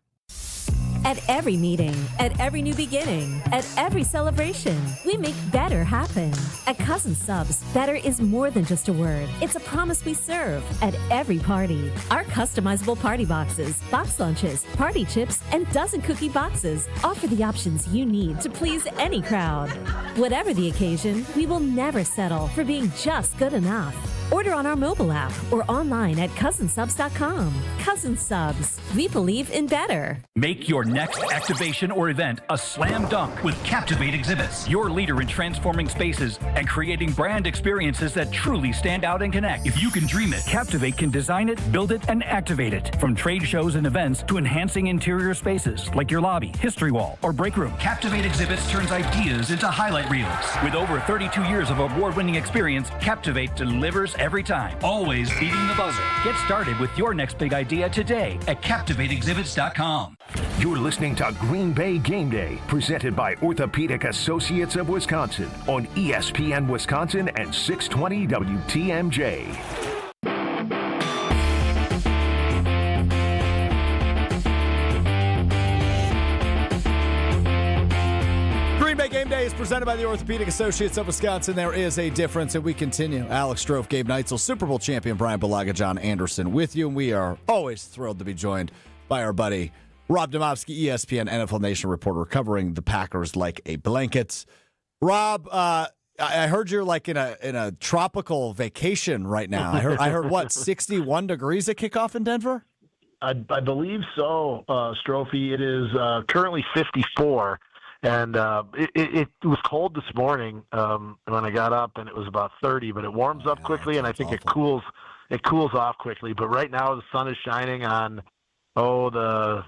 At every meeting, at every new beginning, at every celebration, we make better happen. At Cousin Subs, better is more than just a word. It's a promise we serve at every party. Our customizable party boxes, box lunches, party chips, and dozen cookie boxes offer the options you need to please any crowd. Whatever the occasion, we will never settle for being just good enough. Order on our mobile app or online at cousinsubs.com. Cousin Subs, we believe in better. Make your next activation or event a slam dunk with Captivate Exhibits, your leader in transforming spaces and creating brand experiences that truly stand out and connect. If you can dream it, Captivate can design it, build it, and activate it. From trade shows and events to enhancing interior spaces like your lobby, history wall, or break room, Captivate Exhibits turns ideas into highlight reels. With over 32 years of award-winning experience, Captivate delivers every time, always beating the buzzer. Get started with your next big idea today at CaptivateExhibits.com. You're listening to Green Bay Game Day, presented by Orthopedic Associates of Wisconsin on ESPN Wisconsin and 620 WTMJ. Green Bay Game Day is presented by the Orthopedic Associates of Wisconsin. There is a difference, and we continue. Alex Strofe, Gabe Neitzel, Super Bowl champion Brian Balaga, John Anderson with you, and we are always thrilled to be joined by our buddy Rob Demowski, ESPN NFL Nation reporter, covering the Packers like a blanket. Rob, I heard you're like in a tropical vacation right now. I heard what, 61 degrees at kickoff in Denver? I believe so, Strophe. It is currently 54, and it was cold this morning when I got up, and it was about 30. But it warms up quickly, and I think it cools off quickly. But right now, the sun is shining on the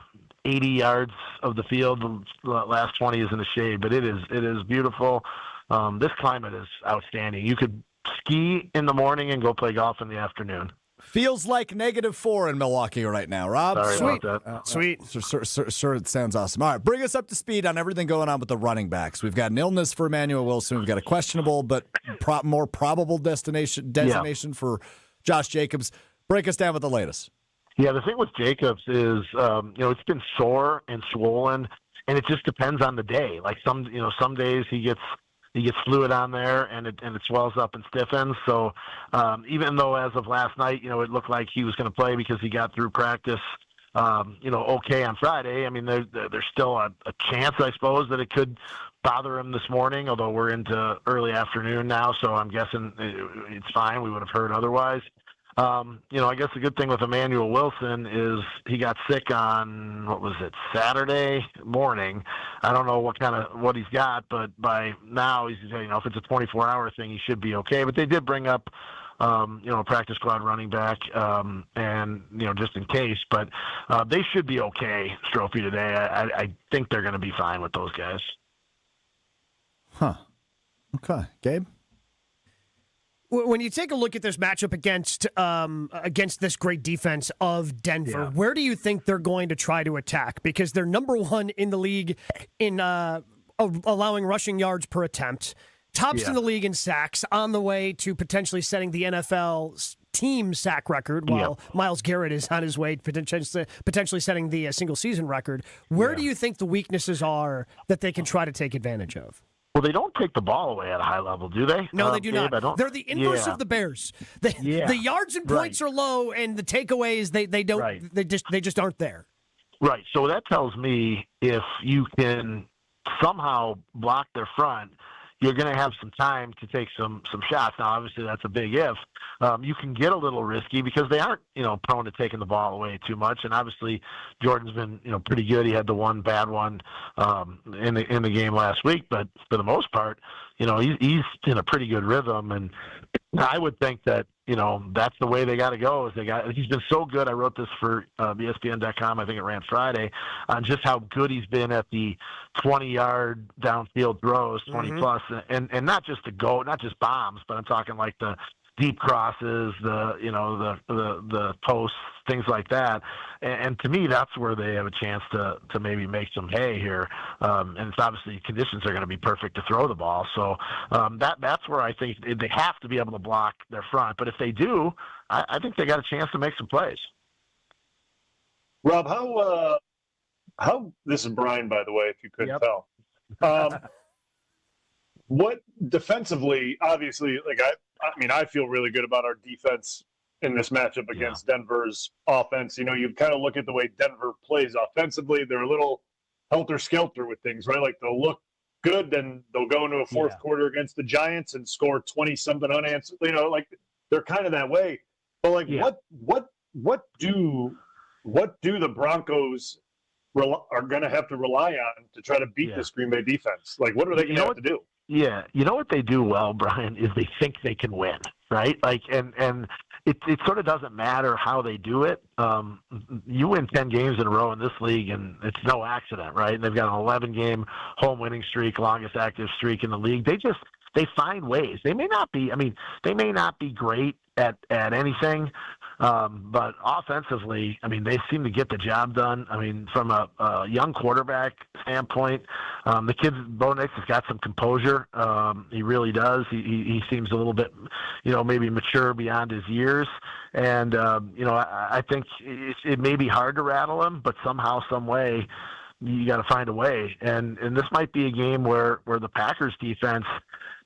80 yards of the field. The last 20 is in the shade, but it is beautiful. This climate is outstanding. You could ski in the morning and go play golf in the afternoon. Feels like -4 in Milwaukee right now, Rob. Sorry Sweet. about that. Sweet. Sure, it sounds awesome. All right, bring us up to speed on everything going on with the running backs. We've got an illness for Emmanuel Wilson. We've got a questionable but more probable designation for Josh Jacobs. Break us down with the latest. Yeah, the thing with Jacobs is, it's been sore and swollen, and it just depends on the day. Like some days he gets fluid on there, and it swells up and stiffens. So even though as of last night, it looked like he was going to play because he got through practice, okay on Friday. I mean, there's still a chance, I suppose, that it could bother him this morning, although we're into early afternoon now, so I'm guessing it's fine. We would have heard otherwise. I guess the good thing with Emmanuel Wilson is he got sick on, Saturday morning. I don't know what he's got, but by now he's, if it's a 24-hour thing, he should be okay. But they did bring up, a practice squad running back, and, just in case. But they should be okay, Strophe, today. I think they're going to be fine with those guys. Huh. Okay. Gabe? When you take a look at this matchup against this great defense of Denver, where do you think they're going to try to attack? Because they're number one in the league in allowing rushing yards per attempt, tops in the league in sacks, on the way to potentially setting the NFL's team sack record, while Myles Garrett is on his way to potentially setting the single season record. Where do you think the weaknesses are that they can try to take advantage of? Well, they don't take the ball away at a high level, do they? No, they do not. They're the inverse of the Bears. The yards and points are low, and the takeaways they don't. Right. They just aren't there. Right. So that tells me if you can somehow block their front, you're going to have some time to take some shots. Now, obviously, that's a big if. You can get a little risky because they aren't, prone to taking the ball away too much. And obviously, Jordan's been, pretty good. He had the one bad one in the game last week, but for the most part, he's in a pretty good rhythm. And I would think that, that's the way they got to go. He's been so good. I wrote this for ESPN.com. I think it ran Friday on just how good he's been at the 20-yard downfield throws, 20 plus, and not just not just bombs, but I'm talking like the deep crosses, the posts, things like that. And to me, that's where they have a chance to maybe make some hay here. And it's obviously conditions are going to be perfect to throw the ball. So that's where I think they have to be able to block their front. But if they do, I think they got a chance to make some plays. Rob, how this is Brian, by the way, if you couldn't tell. What defensively, obviously, I feel really good about our defense in this matchup against Denver's offense. You kind of look at the way Denver plays offensively. They're a little helter-skelter with things, right? Like they'll look good, then they'll go into a fourth quarter against the Giants and score 20-something unanswered. They're kind of that way. But what do the Broncos are going to have to rely on to try to beat this Green Bay defense? Like, what are they going to have to do? Yeah, what they do well, Brian, is they think they can win, right? And it sort of doesn't matter how they do it. You win 10 games in a row in this league, and it's no accident, right? And they've got an 11-game home winning streak, longest active streak in the league. They find ways. They may not be great at anything, but offensively, they seem to get the job done. From a young quarterback standpoint, the kid, Bo Nix, has got some composure. He really does. He seems a little bit, maybe mature beyond his years. And, I think it may be hard to rattle him, but somehow, some way, you got to find a way. And this might be a game where the Packers defense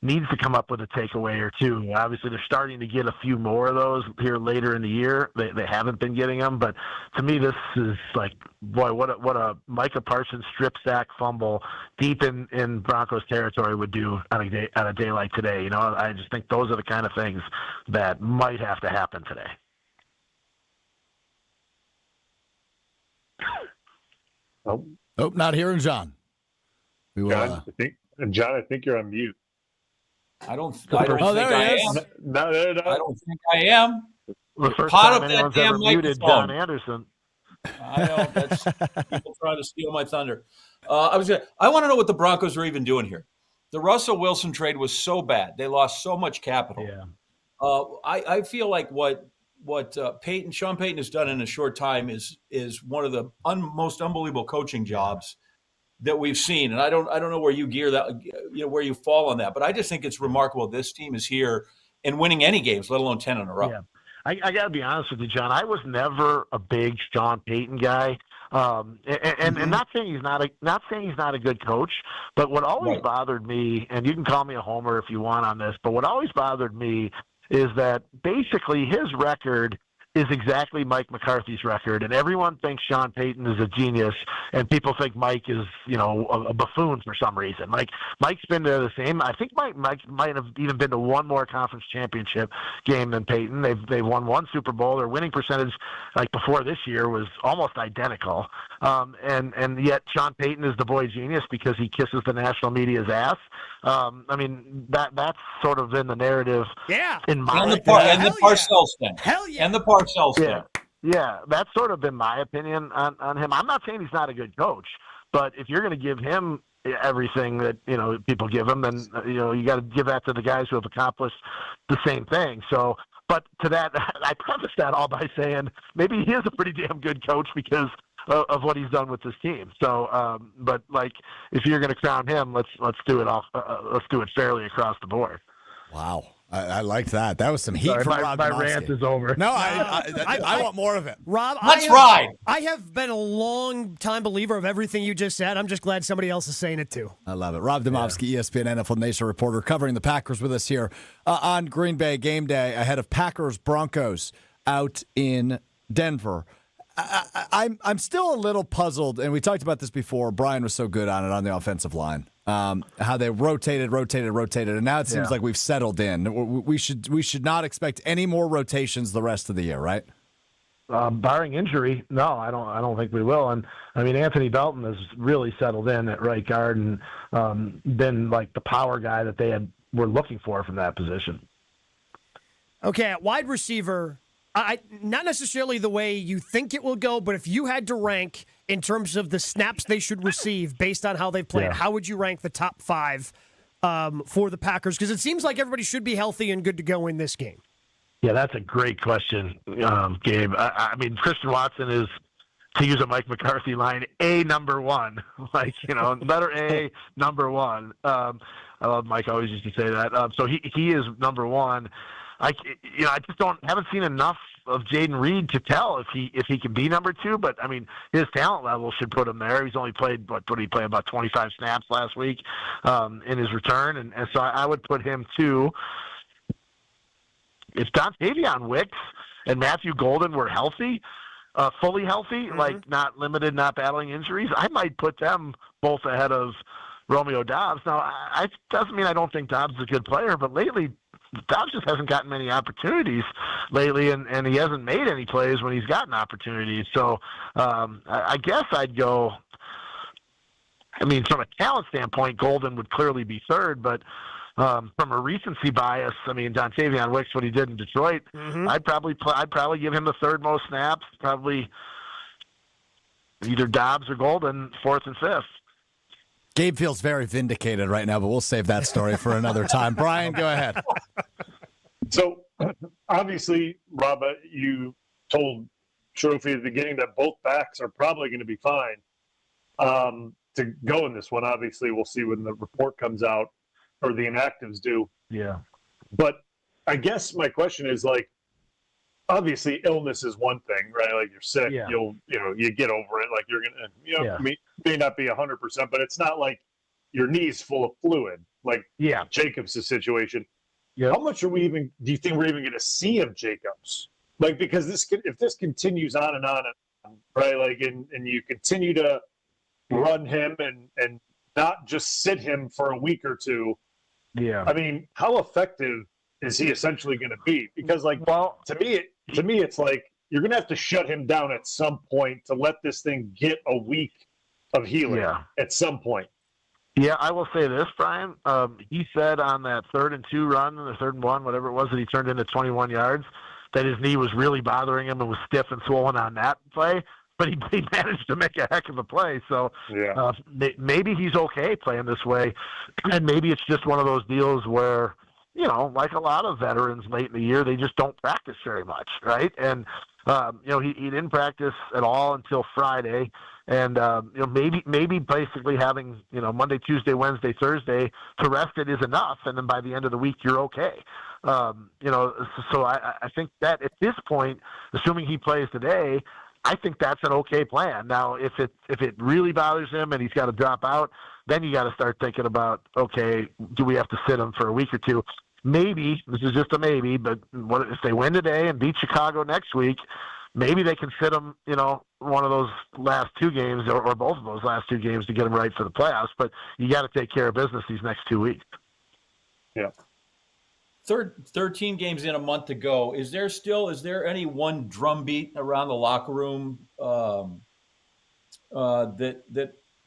needs to come up with a takeaway or two. Obviously, they're starting to get a few more of those here later in the year. They haven't been getting them, but to me, this is like, boy, what a Micah Parsons strip sack fumble deep in Broncos territory would do on a day like today. You know, I just think those are the kind of things that might have to happen today. Oh, not hearing John. John, I think you're on mute. I don't think I am. No. I don't think I am. The first Pot time up that anyone's damn ever muted microphone. John Anderson. I know that's people trying to steal my thunder. I want to know what the Broncos are even doing here. The Russell Wilson trade was so bad; they lost so much capital. Yeah. I feel like what Sean Payton has done in a short time is one of the most unbelievable coaching jobs that we've seen. And I don't know where you gear that, where you fall on that, but I just think it's remarkable this team is here and winning any games, let alone 10 in a row. Yeah. I got to be honest with you, John. I was never a big Sean Payton guy, and not saying he's not a good coach. But what always bothered me, and you can call me a homer if you want on this, but what always bothered me is that basically his record is exactly Mike McCarthy's record, and everyone thinks Sean Payton is a genius, and people think Mike is, a buffoon for some reason. Like, Mike's been to the same. I think Mike might have even been to one more conference championship game than Payton. They've won one Super Bowl. Their winning percentage, like before this year, was almost identical. And yet Sean Payton is the boy genius because he kisses the national media's ass. I mean, that's sort of been the narrative. Yeah. In my and the Parcells thing. Hell yeah. And the Parcells thing. Yeah, that's sort of been my opinion on him. I'm not saying he's not a good coach, but if you're going to give him everything that people give him, then you got to give that to the guys who have accomplished the same thing. So, but to that, I preface that all by saying maybe he is a pretty damn good coach because of what he's done with this team. So, but like, if you're going to crown him, let's do it let's do it fairly across the board. Wow. I liked that. That was some heat Sorry, from Rob. My rant is over. No, I want more of it. Rob, let's ride. I have been a long time believer of everything you just said. I'm just glad somebody else is saying it too. I love it. Rob Demowski, ESPN NFL Nation reporter, covering the Packers with us here on Green Bay game day ahead of Packers Broncos out in Denver. I'm still a little puzzled, and we talked about this before. Brian was so good on it on the offensive line. How they rotated, and now it seems like we've settled in. We should not expect any more rotations the rest of the year, right? Barring injury, no, I don't think we will. And I mean, Anthony Belton has really settled in at right guard and been like the power guy that they were looking for from that position. Okay, at wide receiver, not necessarily the way you think it will go, but if you had to rank in terms of the snaps they should receive based on how they've played, how would you rank the top 5 for the Packers? Because it seems like everybody should be healthy and good to go in this game. Yeah, that's a great question, Gabe. I mean, Christian Watson is, to use a Mike McCarthy line, number one. Like, letter A, number one. I love Mike always used to say that. So he is number one. I just haven't seen enough of Jaden Reed to tell if he can be number 2. But I mean, his talent level should put him there. He's only played what did he play about 25 snaps last week in his return, and so I would put him 2. If Dontavion Wicks and Matthew Golden were healthy, fully healthy, like not limited, not battling injuries, I might put them both ahead of Romeo Doubs. Now, it doesn't mean I don't think Doubs is a good player, but lately Doubs just hasn't gotten many opportunities lately, and he hasn't made any plays when he's gotten opportunities. So I guess I'd go, I mean, from a talent standpoint, Golden would clearly be 3rd, but from a recency bias, I mean, Dontavion Wicks, what he did in Detroit, I'd probably give him the 3rd most snaps, probably either Doubs or Golden, 4th and 5th. Gabe feels very vindicated right now, but we'll save that story for another time. Brian, go ahead. So, obviously, Rob, you told Trophy at the beginning that both backs are probably going to be fine to go in this one. Obviously, we'll see when the report comes out, or the inactives do. Yeah. But I guess my question is, like, obviously illness is one thing, right? Like you're sick, you get over it. Like you're gonna, may not be 100%, but it's not like your knee's full of fluid, like Jacobs' situation. How much do you think we're even going to see of Jacobs? Like, because if this continues on and on, right? Like, and you continue to run him and not just sit him for a week or two. Yeah. I mean, how effective is he essentially going to be? Because, like, to me, it's like you're going to have to shut him down at some point to let this thing get a week of healing at some point. Yeah, I will say this, Brian. He said on that 3rd and 2 run, the 3rd and 1, whatever it was, that he turned into 21 yards, that his knee was really bothering him and was stiff and swollen on that play. But he managed to make a heck of a play. So maybe he's okay playing this way. And maybe it's just one of those deals where, like a lot of veterans late in the year, they just don't practice very much, right? And, he didn't practice at all until Friday. And, maybe basically having, Monday, Tuesday, Wednesday, Thursday to rest it is enough. And then by the end of the week, you're okay. So I think that at this point, assuming he plays today, I think that's an okay plan. Now, if it really bothers him and he's got to drop out, then you got to start thinking about, okay, do we have to sit him for a week or two? Maybe, this is just a maybe, but what if they win today and beat Chicago next week? Maybe they can sit him, one of those last 2 games or both of those last 2 games to get him right for the playoffs. But you got to take care of business these next 2 weeks. Yeah. 13 games in a month to go. Is there any one drumbeat around the locker room that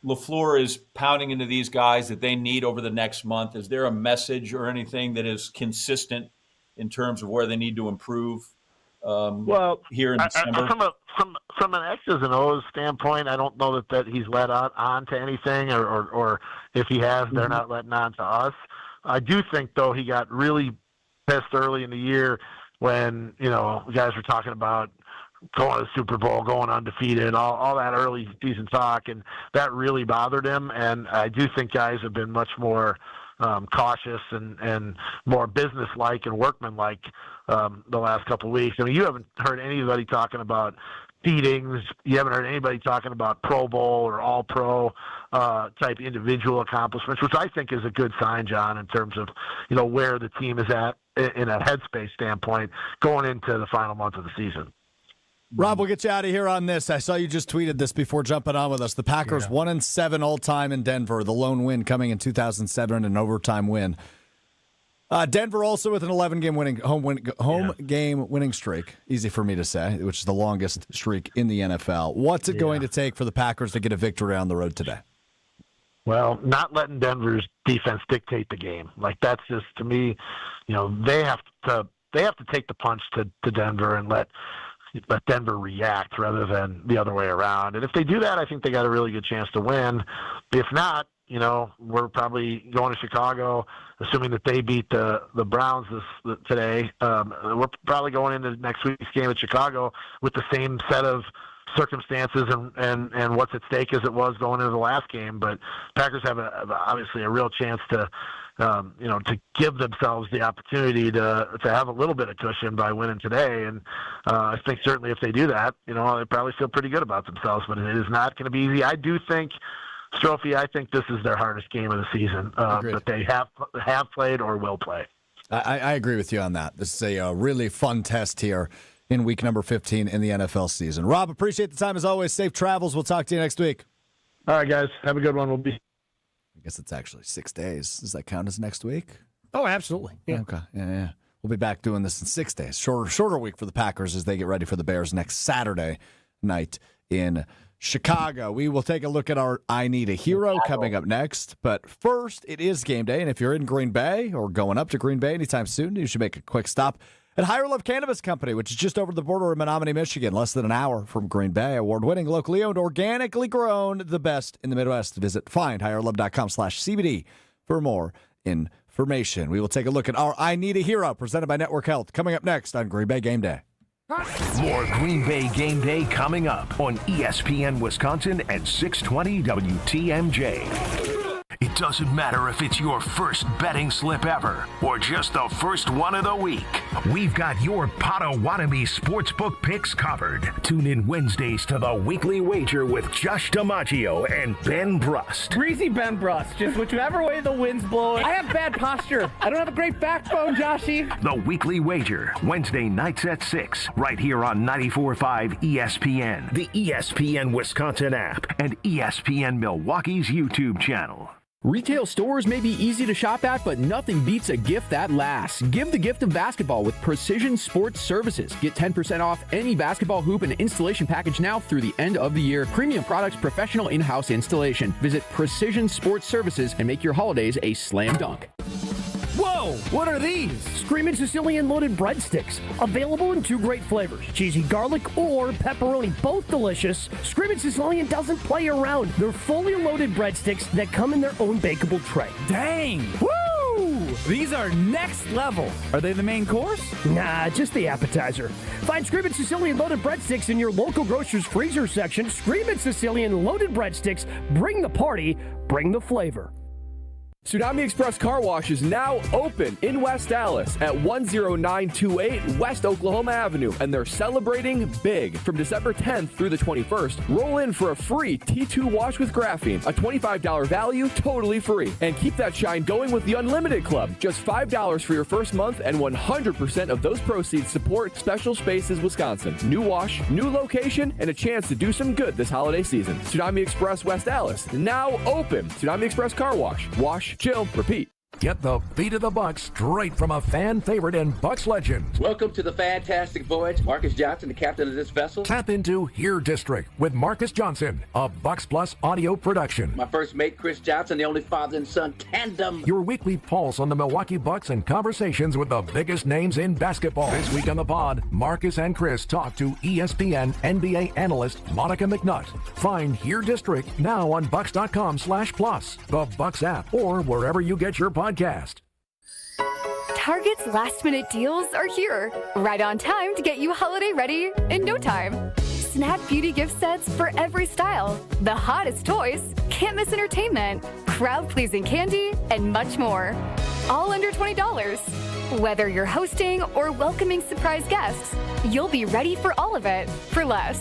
LaFleur is pounding into these guys that they need over the next month? Is there a message or anything that is consistent in terms of where they need to improve? Here in December, from an X's and O's standpoint, I don't know that he's let on to anything, or if he has, they're not letting on to us. I do think though he got really pissed early in the year when guys were talking about going to the Super Bowl, going undefeated, all that early season talk, and that really bothered him. And I do think guys have been much more cautious and more business-like and workman-like the last couple of weeks. I mean, you haven't heard anybody talking about feedings. You haven't heard anybody talking about Pro Bowl or All-Pro type individual accomplishments, which I think is a good sign, John, in terms of where the team is at in a headspace standpoint going into the final month of the season. Rob, we'll get you out of here on this. I saw you just tweeted this before jumping on with us. The Packers 1-7 all time in Denver. The lone win coming in 2007, an overtime win. Denver also with an 11-game home game winning streak. Easy for me to say, which is the longest streak in the NFL. What's it going to take for the Packers to get a victory on the road today? Well, not letting Denver's defense dictate the game. Like that's just, to me, they have to take the punch to Denver and let Denver react rather than the other way around. And if they do that, I think they got a really good chance to win. If not, we're probably going to Chicago, assuming that they beat the Browns today. We're probably going into next week's game at Chicago with the same set of circumstances and what's at stake as it was going into the last game. But Packers have obviously a real chance to give themselves the opportunity to have a little bit of cushion by winning today. And I think certainly if they do that, they probably feel pretty good about themselves, but it is not going to be easy. I do think, Strophy, I think this is their hardest game of the season that they have played or will play. I agree with you on that. This is a really fun test here in week number 15 in the NFL season. Rob, appreciate the time as always. Safe travels. We'll talk to you next week. All right, guys. Have a good one. I guess it's actually 6 days. Does that count as next week? Oh, absolutely. Yeah. Okay. Yeah. We'll be back doing this in 6 days. Shorter week for the Packers as they get ready for the Bears next Saturday night in Chicago. We will take a look at our I Need a Hero coming up next. But first, it is game day. And if you're in Green Bay or going up to Green Bay anytime soon, you should make a quick stop at Higher Love Cannabis Company, which is just over the border in Menominee, Michigan, less than an hour from Green Bay. Award-winning, locally owned, organically grown, the best in the Midwest. Visit findhigherlove.com/CBD for more information. We will take a look at our I Need a Hero, presented by Network Health, coming up next on Green Bay Game Day. More Green Bay Game Day coming up on ESPN Wisconsin at 620 WTMJ. It doesn't matter if it's your first betting slip ever or just the first one of the week. We've got your Potawatomi sportsbook picks covered. Tune in Wednesdays to the Weekly Wager with Josh DiMaggio and Ben Brust. Greasy Ben Brust, just whichever way the wind's blowing. I have bad posture. I don't have a great backbone, Joshy. The Weekly Wager, Wednesday nights at 6, right here on 94.5 ESPN, the ESPN Wisconsin app, and ESPN Milwaukee's YouTube channel. Retail stores may be easy to shop at, but nothing beats a gift that lasts. Give the gift of basketball with Precision Sports Services. Get 10% off any basketball hoop and installation package now through the end of the year. Premium products, professional in-house installation. Visit Precision Sports Services and make your holidays a slam dunk. Whoa! What are these? Screamin' Sicilian loaded breadsticks. Available in 2 great flavors, cheesy garlic or pepperoni. Both delicious. Screamin' Sicilian doesn't play around. They're fully loaded breadsticks that come in their own bakeable tray. Dang! Woo! These are next level. Are they the main course? Nah, just the appetizer. Find Screamin' Sicilian loaded breadsticks in your local grocer's freezer section. Screamin' Sicilian loaded breadsticks. Bring the party, bring the flavor. Tsunami Express Car Wash is now open in West Dallas at 10928 West Oklahoma Avenue, and they're celebrating big. From December 10th through the 21st, roll in for a free T2 wash with graphene, a $25 value, totally free. And keep that shine going with the Unlimited Club. Just $5 for your first month, and 100% of those proceeds support Special Spaces Wisconsin. New wash, new location, and a chance to do some good this holiday season. Tsunami Express West Dallas, now open. Tsunami Express Car Wash. Wash, chill, repeat. Get the beat of the Bucks straight from a fan favorite and Bucks legend. Welcome to the fantastic voyage. Marcus Johnson, the captain of this vessel. Tap into Here District with Marcus Johnson, a Bucks Plus audio production. My first mate, Chris Johnson, the only father and son tandem. Your weekly pulse on the Milwaukee Bucks and conversations with the biggest names in basketball. This week on the pod, Marcus and Chris talk to ESPN NBA analyst Monica McNutt. Find Here District now on Bucks.com/plus, the Bucks app, or wherever you get your podcast. Target's last-minute deals are here, right on time to get you holiday ready in no time. Snap beauty gift sets for every style, the hottest toys, can't miss entertainment, crowd-pleasing candy, and much more. All under $20. Whether you're hosting or welcoming surprise guests, you'll be ready for all of it for less.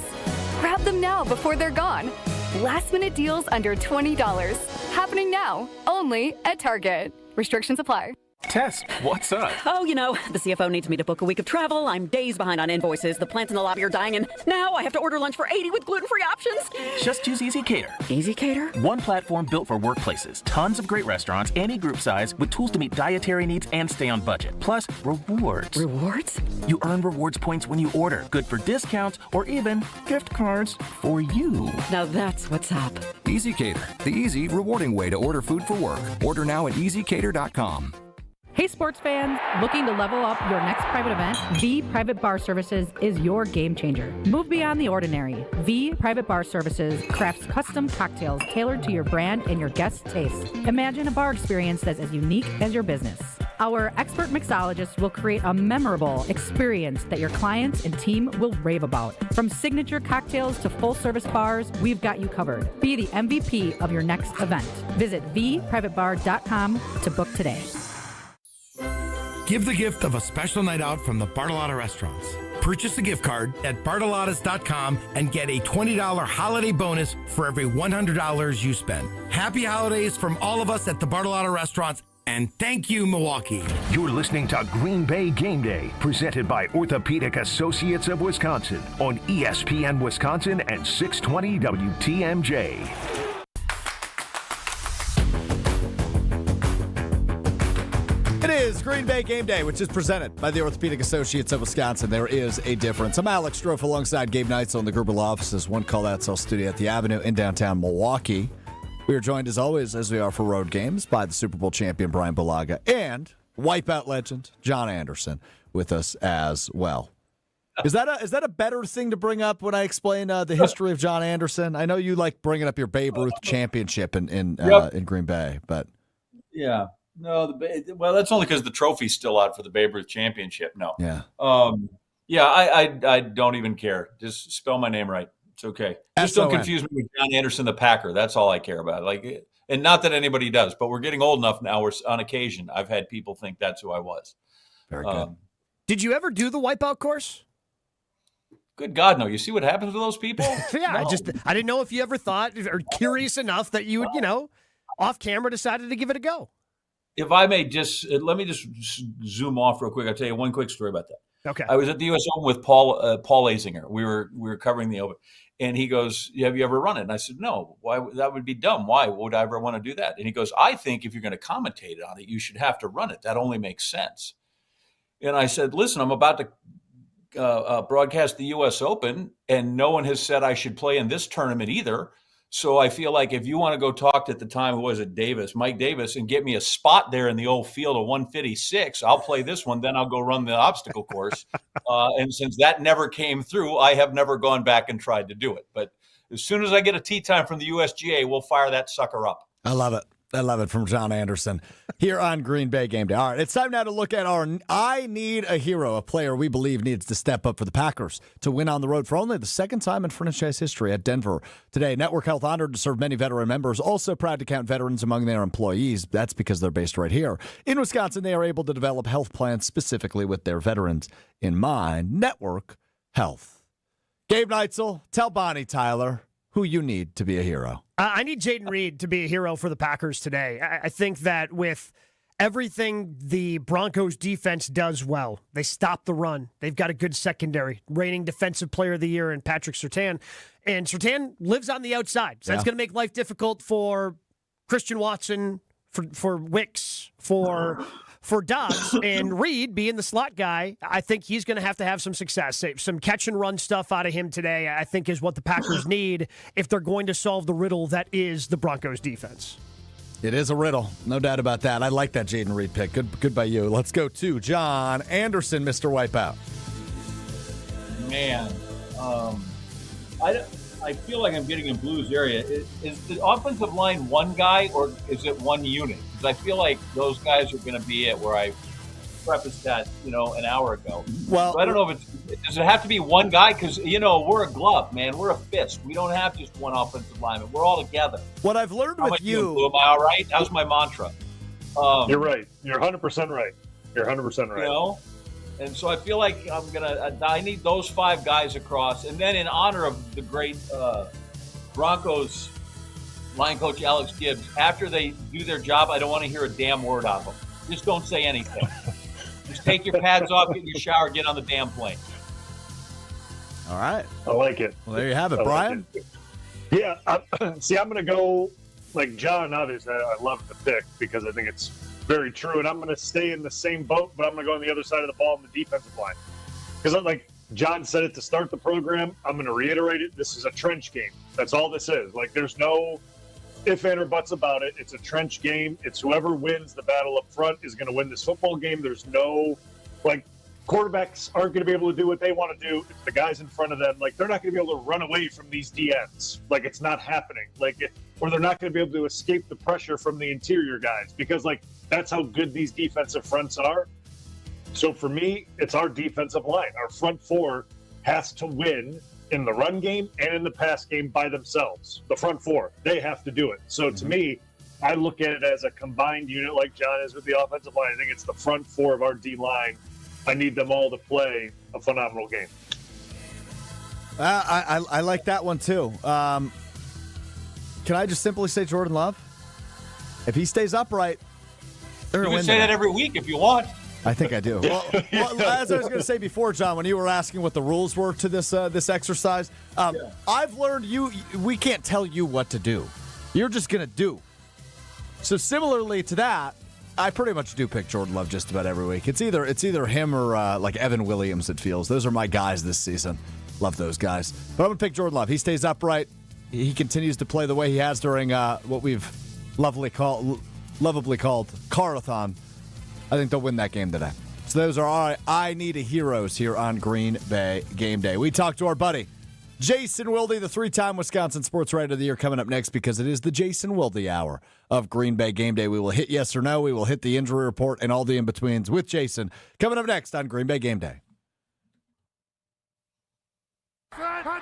Grab them now before they're gone. Last-minute deals under $20. Happening now, only at Target. Restrictions apply. Tess, what's up? Oh, you know, the CFO needs me to book a week of travel. I'm days behind on invoices. The plants in the lobby are dying, and now I have to order lunch for 80 with gluten-free options. Just use Easy Cater. Easy Cater? One platform built for workplaces. Tons of great restaurants, any group size, with tools to meet dietary needs and stay on budget. Plus, rewards. Rewards? You earn rewards points when you order. Good for discounts or even gift cards for you. Now that's what's up. Easy Cater, the easy, rewarding way to order food for work. Order now at easycater.com. Hey sports fans, looking to level up your next private event? V Private Bar Services is your game changer. Move beyond the ordinary. V Private Bar Services crafts custom cocktails tailored to your brand and your guests' tastes. Imagine a bar experience that's as unique as your business. Our expert mixologists will create a memorable experience that your clients and team will rave about. From signature cocktails to full-service bars, we've got you covered. Be the MVP of your next event. Visit vprivatebar.com to book today. Give the gift of a special night out from the Bartolotta Restaurants. Purchase a gift card at bartolottas.com and get a $20 holiday bonus for every $100 you spend. Happy holidays from all of us at the Bartolotta Restaurants, and thank you, Milwaukee. You're listening to Green Bay Game Day, presented by Orthopedic Associates of Wisconsin on ESPN Wisconsin and 620 WTMJ. It is Green Bay Game Day, which is presented by the Orthopedic Associates of Wisconsin. There is a difference. I'm Alex Strofe alongside Gabe Neitzel in the Gruber Law Offices, one call-out cell studio at the Avenue in downtown Milwaukee. We are joined, as always, as we are for road games, by the Super Bowl champion Brian Bulaga and Wipeout legend John Anderson with us as well. Is that a better thing to bring up when I explain the history of John Anderson? I know you like bringing up your Babe Ruth championship in Green Bay, but yeah. No, well, that's only because the trophy's still out for the Babe Ruth Championship. No. Yeah. I don't even care. Just spell my name right. It's okay. Just don't confuse me with John Anderson, the Packer. That's all I care about. Like, And not that anybody does, but we're getting old enough now where on occasion I've had people think that's who I was. Very good. Did you ever do the wipeout course? Good God, no. You see what happens to those people? Yeah, No. I didn't know if you ever thought or curious enough that you would, off camera decided to give it a go. If I may let me just zoom off real quick. I'll tell you one quick story about that. Okay. I was at the U.S. Open with Paul Azinger. We were covering the Open, and he goes, "Have you ever run it?" And I said, "No. Why? That would be dumb. Why would I ever want to do that?" And he goes, "I think if you're going to commentate on it, you should have to run it. That only makes sense." And I said, "Listen, I'm about to broadcast the U.S. Open, and no one has said I should play in this tournament either. So I feel like if you want to go talk to, at the time, who was it, Mike Davis, and get me a spot there in the old field of 156, I'll play this one. Then I'll go run the obstacle course." And since that never came through, I have never gone back and tried to do it. But as soon as I get a tee time from the USGA, we'll fire that sucker up. I love it. I love it from John Anderson here on Green Bay Game Day. All right, it's time now to look at our I Need a Hero, a player we believe needs to step up for the Packers to win on the road for only the second time in franchise history at Denver today. Network Health honored to serve many veteran members, also proud to count veterans among their employees. That's because they're based right here. In Wisconsin, they are able to develop health plans specifically with their veterans in mind. Network Health. Gabe Neitzel, tell Bonnie Tyler who you need to be a hero. I need Jaden Reed to be a hero for the Packers today. I think that with everything the Broncos defense does well, they stop the run. They've got a good secondary, reigning defensive player of the year in Patrick Surtain. And Surtain lives on the outside. So that's going to make life difficult for Christian Watson, for Wicks, for Dobbs, and Reed being the slot guy. I think he's going to have some success. Some catch and run stuff out of him today, I think, is what the Packers need if they're going to solve the riddle that is the Broncos defense. It is a riddle, no doubt about that. I like that Jaden Reed pick. Good by you. Let's go to John Anderson, Mr. Wipeout. Man, I feel like I'm getting in Blues area. Is the offensive line one guy or is it one unit? Because I feel like those guys are going to be at where I prefaced that, an hour ago. Well, so I don't know if does it have to be one guy? Because, we're a glove, man. We're a fist. We don't have just one offensive lineman. We're all together. What I've learned with you. Am I all right? That was my mantra. You're right. You're 100% right. You're 100% right. And so I feel like I need those five guys across. And then in honor of the great Broncos line coach Alex Gibbs, after they do their job, I don't want to hear a damn word out of them. Just don't say anything. Just take your pads off, get in your shower, get on the damn plane. All right. I like it. Well, there you have it, Brian. Yeah. I'm going to go like John. Obviously, I love the pick because I think it's very true. And I'm going to stay in the same boat, but I'm going to go on the other side of the ball in the defensive line. Because like John said it to start the program, I'm going to reiterate it. This is a trench game. That's all this is. Like, there's no if, and, or buts about it. It's a trench game. It's whoever wins the battle up front is going to win this football game. There's no, quarterbacks aren't going to be able to do what they want to do. If the guys in front of them, they're not going to be able to run away from these DNs. It's not happening. Or they're not going to be able to escape the pressure from the interior guys because, that's how good these defensive fronts are. So for me, it's our defensive line. Our front four has to win in the run game and in the pass game by themselves. The front four, they have to do it. So to me, I look at it as a combined unit like John is with the offensive line. I think it's the front four of our D-line. I need them all to play a phenomenal game. I like that one too. Can I just simply say Jordan Love? If he stays upright, they're going to win. You can say that every week if you want. I think I do. Well, as I was going to say before, John, when you were asking what the rules were to this exercise, I've learned we can't tell you what to do. You're just going to do. So similarly to that, I pretty much do pick Jordan Love just about every week. It's either him or Evan Williams, it feels. Those are my guys this season. Love those guys. But I'm going to pick Jordan Love. He stays upright. He continues to play the way he has during what we've lovably called Carathon. I think they'll win that game today. So those are our I Need a Heroes here on Green Bay Game Day. We talked to our buddy, Jason Wilde, the 3-time Wisconsin Sports Writer of the Year, coming up next because it is the Jason Wilde hour of Green Bay Game Day. We will hit yes or no. We will hit the injury report and all the in-betweens with Jason coming up next on Green Bay Game Day.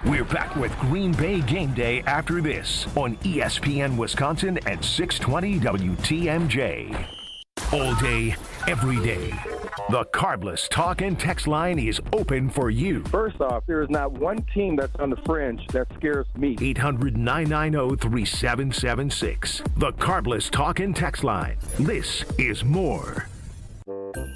We're back with Green Bay Game Day after this on ESPN Wisconsin at 620 WTMJ. All day, every day. The Carbless talk and text line is open for you. First off, there is not one team that's on the fringe that scares me. 800-990-3776. The Carbless talk and text line. This is more.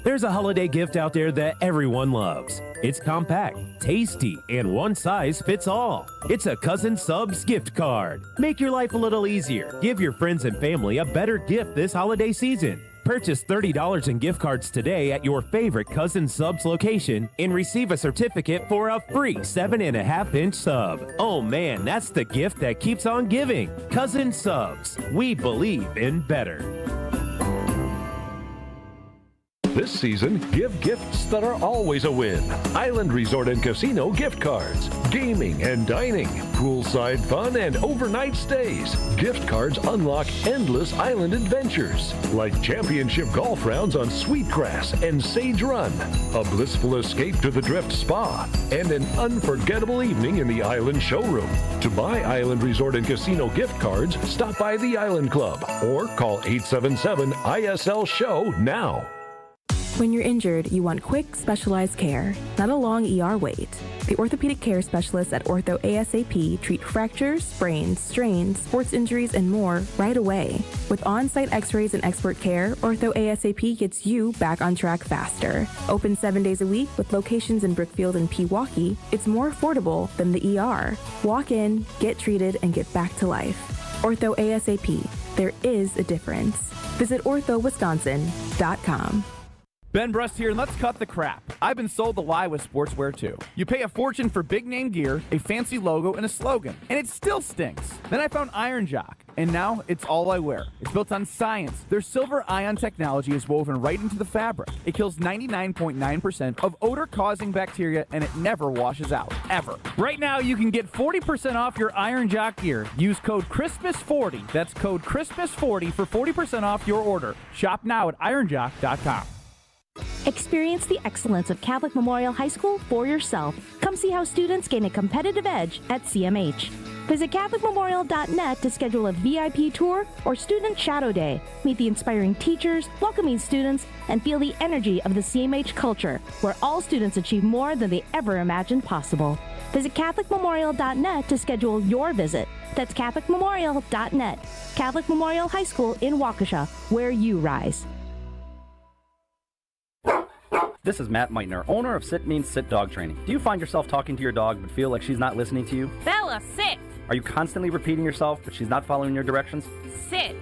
There's a holiday gift out there that everyone loves. It's compact, tasty, and one size fits all. It's a Cousin Subs gift card. Make your life a little easier. Give your friends and family a better gift this holiday season. Purchase $30 in gift cards today at your favorite Cousin Subs location and receive a certificate for a free 7.5-inch sub. Oh man, that's the gift that keeps on giving. Cousin Subs. We believe in better. This season, give gifts that are always a win. Island Resort and Casino gift cards, gaming and dining, poolside fun and overnight stays. Gift cards unlock endless island adventures, like championship golf rounds on Sweetgrass and Sage Run, a blissful escape to the Drift Spa, and an unforgettable evening in the Island Showroom. To buy Island Resort and Casino gift cards, stop by the Island Club or call 877-ISL-SHOW now. When you're injured, you want quick, specialized care, not a long ER wait. The orthopedic care specialists at Ortho ASAP treat fractures, sprains, strains, sports injuries, and more right away. With on-site x-rays and expert care, Ortho ASAP gets you back on track faster. Open 7 days a week with locations in Brookfield and Pewaukee, it's more affordable than the ER. Walk in, get treated, and get back to life. Ortho ASAP. There is a difference. Visit orthowisconsin.com. Ben Brust here, and let's cut the crap. I've been sold the lie with sportswear too. You pay a fortune for big name gear, a fancy logo, and a slogan, and it still stinks. Then I found Iron Jock, and now it's all I wear. It's built on science. Their silver ion technology is woven right into the fabric. It kills 99.9% of odor-causing bacteria, and it never washes out, ever. Right now, you can get 40% off your Iron Jock gear. Use code CHRISTMAS40. That's code CHRISTMAS40 for 40% off your order. Shop now at ironjock.com. Experience the excellence of Catholic Memorial High School for yourself. Come see how students gain a competitive edge at CMH. Visit CatholicMemorial.net to schedule a VIP tour or Student Shadow Day. Meet the inspiring teachers, welcoming students, and feel the energy of the CMH culture, where all students achieve more than they ever imagined possible. Visit CatholicMemorial.net to schedule your visit. That's CatholicMemorial.net. Catholic Memorial High School in Waukesha, where you rise. This is Matt Meitner, owner of Sit Means Sit Dog Training. Do you find yourself talking to your dog but feel like she's not listening to you? Bella, sit! Are you constantly repeating yourself but she's not following your directions? Sit!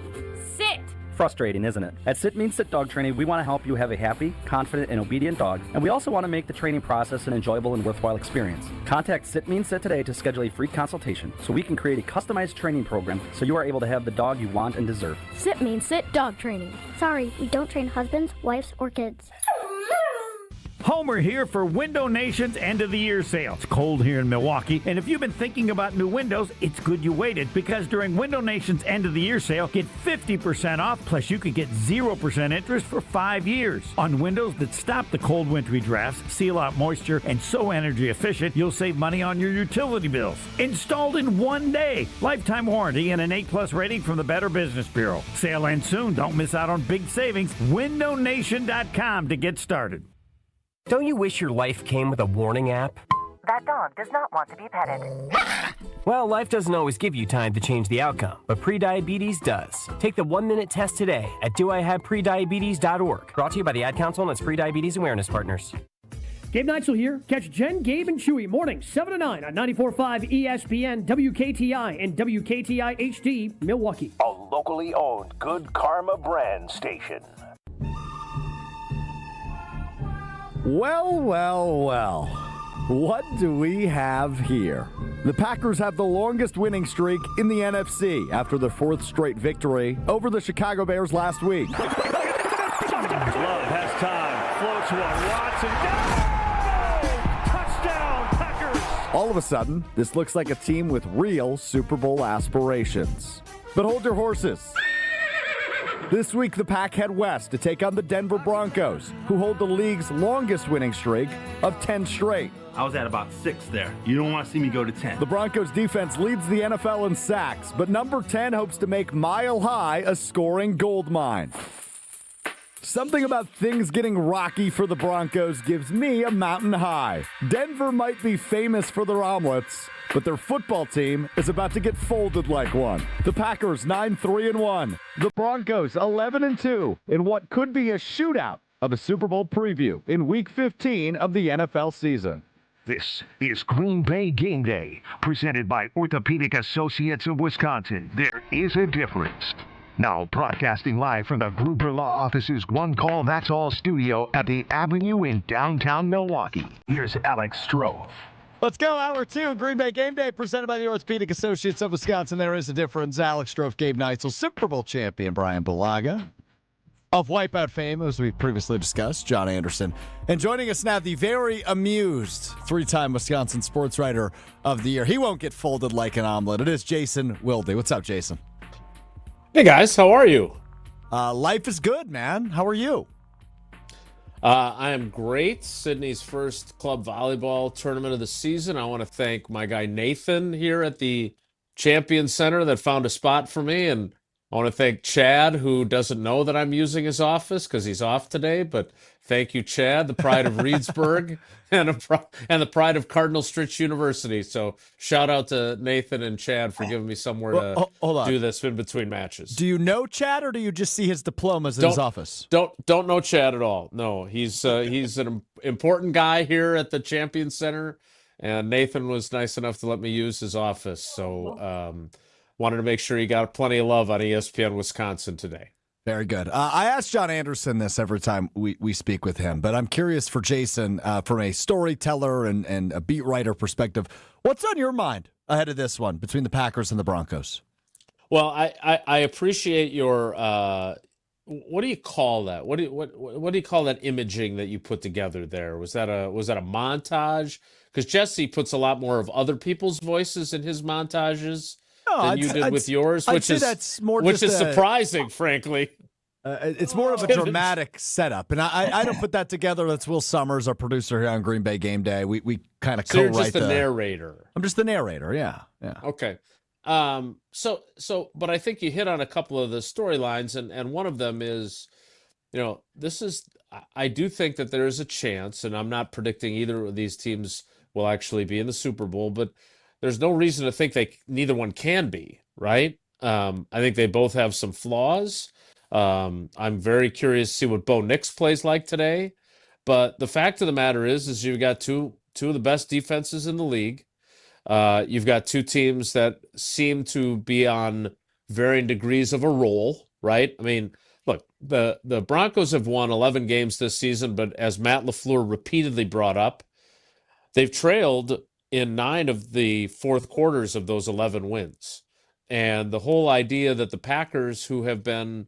Sit! Frustrating, isn't it? At Sit Means Sit Dog Training, we want to help you have a happy, confident, and obedient dog, and we also want to make the training process an enjoyable and worthwhile experience. Contact Sit Means Sit today to schedule a free consultation so we can create a customized training program so you are able to have the dog you want and deserve. Sit Means Sit Dog Training. Sorry, we don't train husbands, wives, or kids. Homer here for Window Nation's end of the year sale. It's cold here in Milwaukee, and if you've been thinking about new windows, it's good you waited, because during Window Nation's end of the year sale, get 50% off, plus you could get 0% interest for 5 years. On windows that stop the cold wintry drafts, seal out moisture, and so energy efficient, you'll save money on your utility bills. Installed in 1 day. Lifetime warranty and an A+ rating from the Better Business Bureau. Sale ends soon. Don't miss out on big savings. WindowNation.com to get started. Don't you wish your life came with a warning app? That dog does not want to be petted. Well, life doesn't always give you time to change the outcome, but prediabetes does. Take the 1-minute test today at doihaveprediabetes.org. Brought to you by the Ad Council and its prediabetes awareness partners. Gabe Neitzel here. Catch Jen, Gabe, and Chewy mornings 7 to 9 on 94.5 ESPN, WKTI, and WKTI HD, Milwaukee. A locally owned Good Karma brand station. Well, well, well. What do we have here? The Packers have the longest winning streak in the NFC after their 4th straight victory over the Chicago Bears last week. Love has time. Floats one. Watson. Touchdown, Packers. All of a sudden, this looks like a team with real Super Bowl aspirations. But hold your horses. This week, the Pack head west to take on the Denver Broncos, who hold the league's longest winning streak of 10 straight. I was at about 6 there. You don't want to see me go to 10. The Broncos defense leads the NFL in sacks, but number 10 hopes to make Mile High a scoring gold mine. Something about things getting rocky for the Broncos gives me a mountain high. Denver might be famous for their omelets, but their football team is about to get folded like one. The Packers 9-3-1. The Broncos 11-2 in what could be a shootout of a Super Bowl preview in Week 15 of the NFL season. This is Green Bay Game Day, presented by Orthopedic Associates of Wisconsin. There is a difference. Now broadcasting live from the Gruber Law Office's One Call That's All studio at the Avenue in downtown Milwaukee. Here's Alex Stroh. Let's go, Hour 2, Green Bay Game Day, presented by the Orthopedic Associates of Wisconsin. There is a difference. Alex Stroh, Gabe Neitzel, Super Bowl champion Brian Bulaga. Of Wipeout fame, as we previously discussed, John Anderson. And joining us now, the very amused 3-time Wisconsin Sports Writer of the Year. He won't get folded like an omelet. It is Jason Wilde. What's up, Jason? Hey, guys. How are you? Life is good, man. How are you? I am great. Sydney's first club volleyball tournament of the season. I want to thank my guy Nathan here at the Champion Center that found a spot for me, and I want to thank Chad, who doesn't know that I'm using his office because he's off today. But thank you, Chad, the pride of Reedsburg and the pride of Cardinal Stritch University. So shout out to Nathan and Chad for giving me somewhere to do this in between matches. Do you know Chad, or do you just see his diplomas in his office? Don't know Chad at all. No, he's an important guy here at the Champion Center, and Nathan was nice enough to let me use his office. So wanted to make sure he got plenty of love on ESPN Wisconsin today. Very good. I ask John Anderson this every time we speak with him, but I'm curious for Jason, from a storyteller and a beat writer perspective, what's on your mind ahead of this one between the Packers and the Broncos? Well, I appreciate your what do you call that? What do you call that imaging that you put together there? Was that a montage? Because Jesse puts a lot more of other people's voices in his montages than you did with yours, which is surprising, frankly. It's more of a dramatic setup, and I don't put that together. That's Will Summers, our producer here on Green Bay Game Day. We kind of co-write. You're just the narrator. I'm just the narrator. Yeah. Okay. But I think you hit on a couple of the storylines, and one of them is, I do think that there is a chance, and I'm not predicting either of these teams will actually be in the Super Bowl, but there's no reason to think neither one can be, right? I think they both have some flaws. I'm very curious to see what Bo Nix plays like today. But the fact of the matter is you've got two of the best defenses in the league. You've got two teams that seem to be on varying degrees of a roll, right? I mean, look, the Broncos have won 11 games this season, but as Matt LaFleur repeatedly brought up, they've trailed in 9 of the fourth quarters of those 11 wins. And the whole idea that the Packers, who have been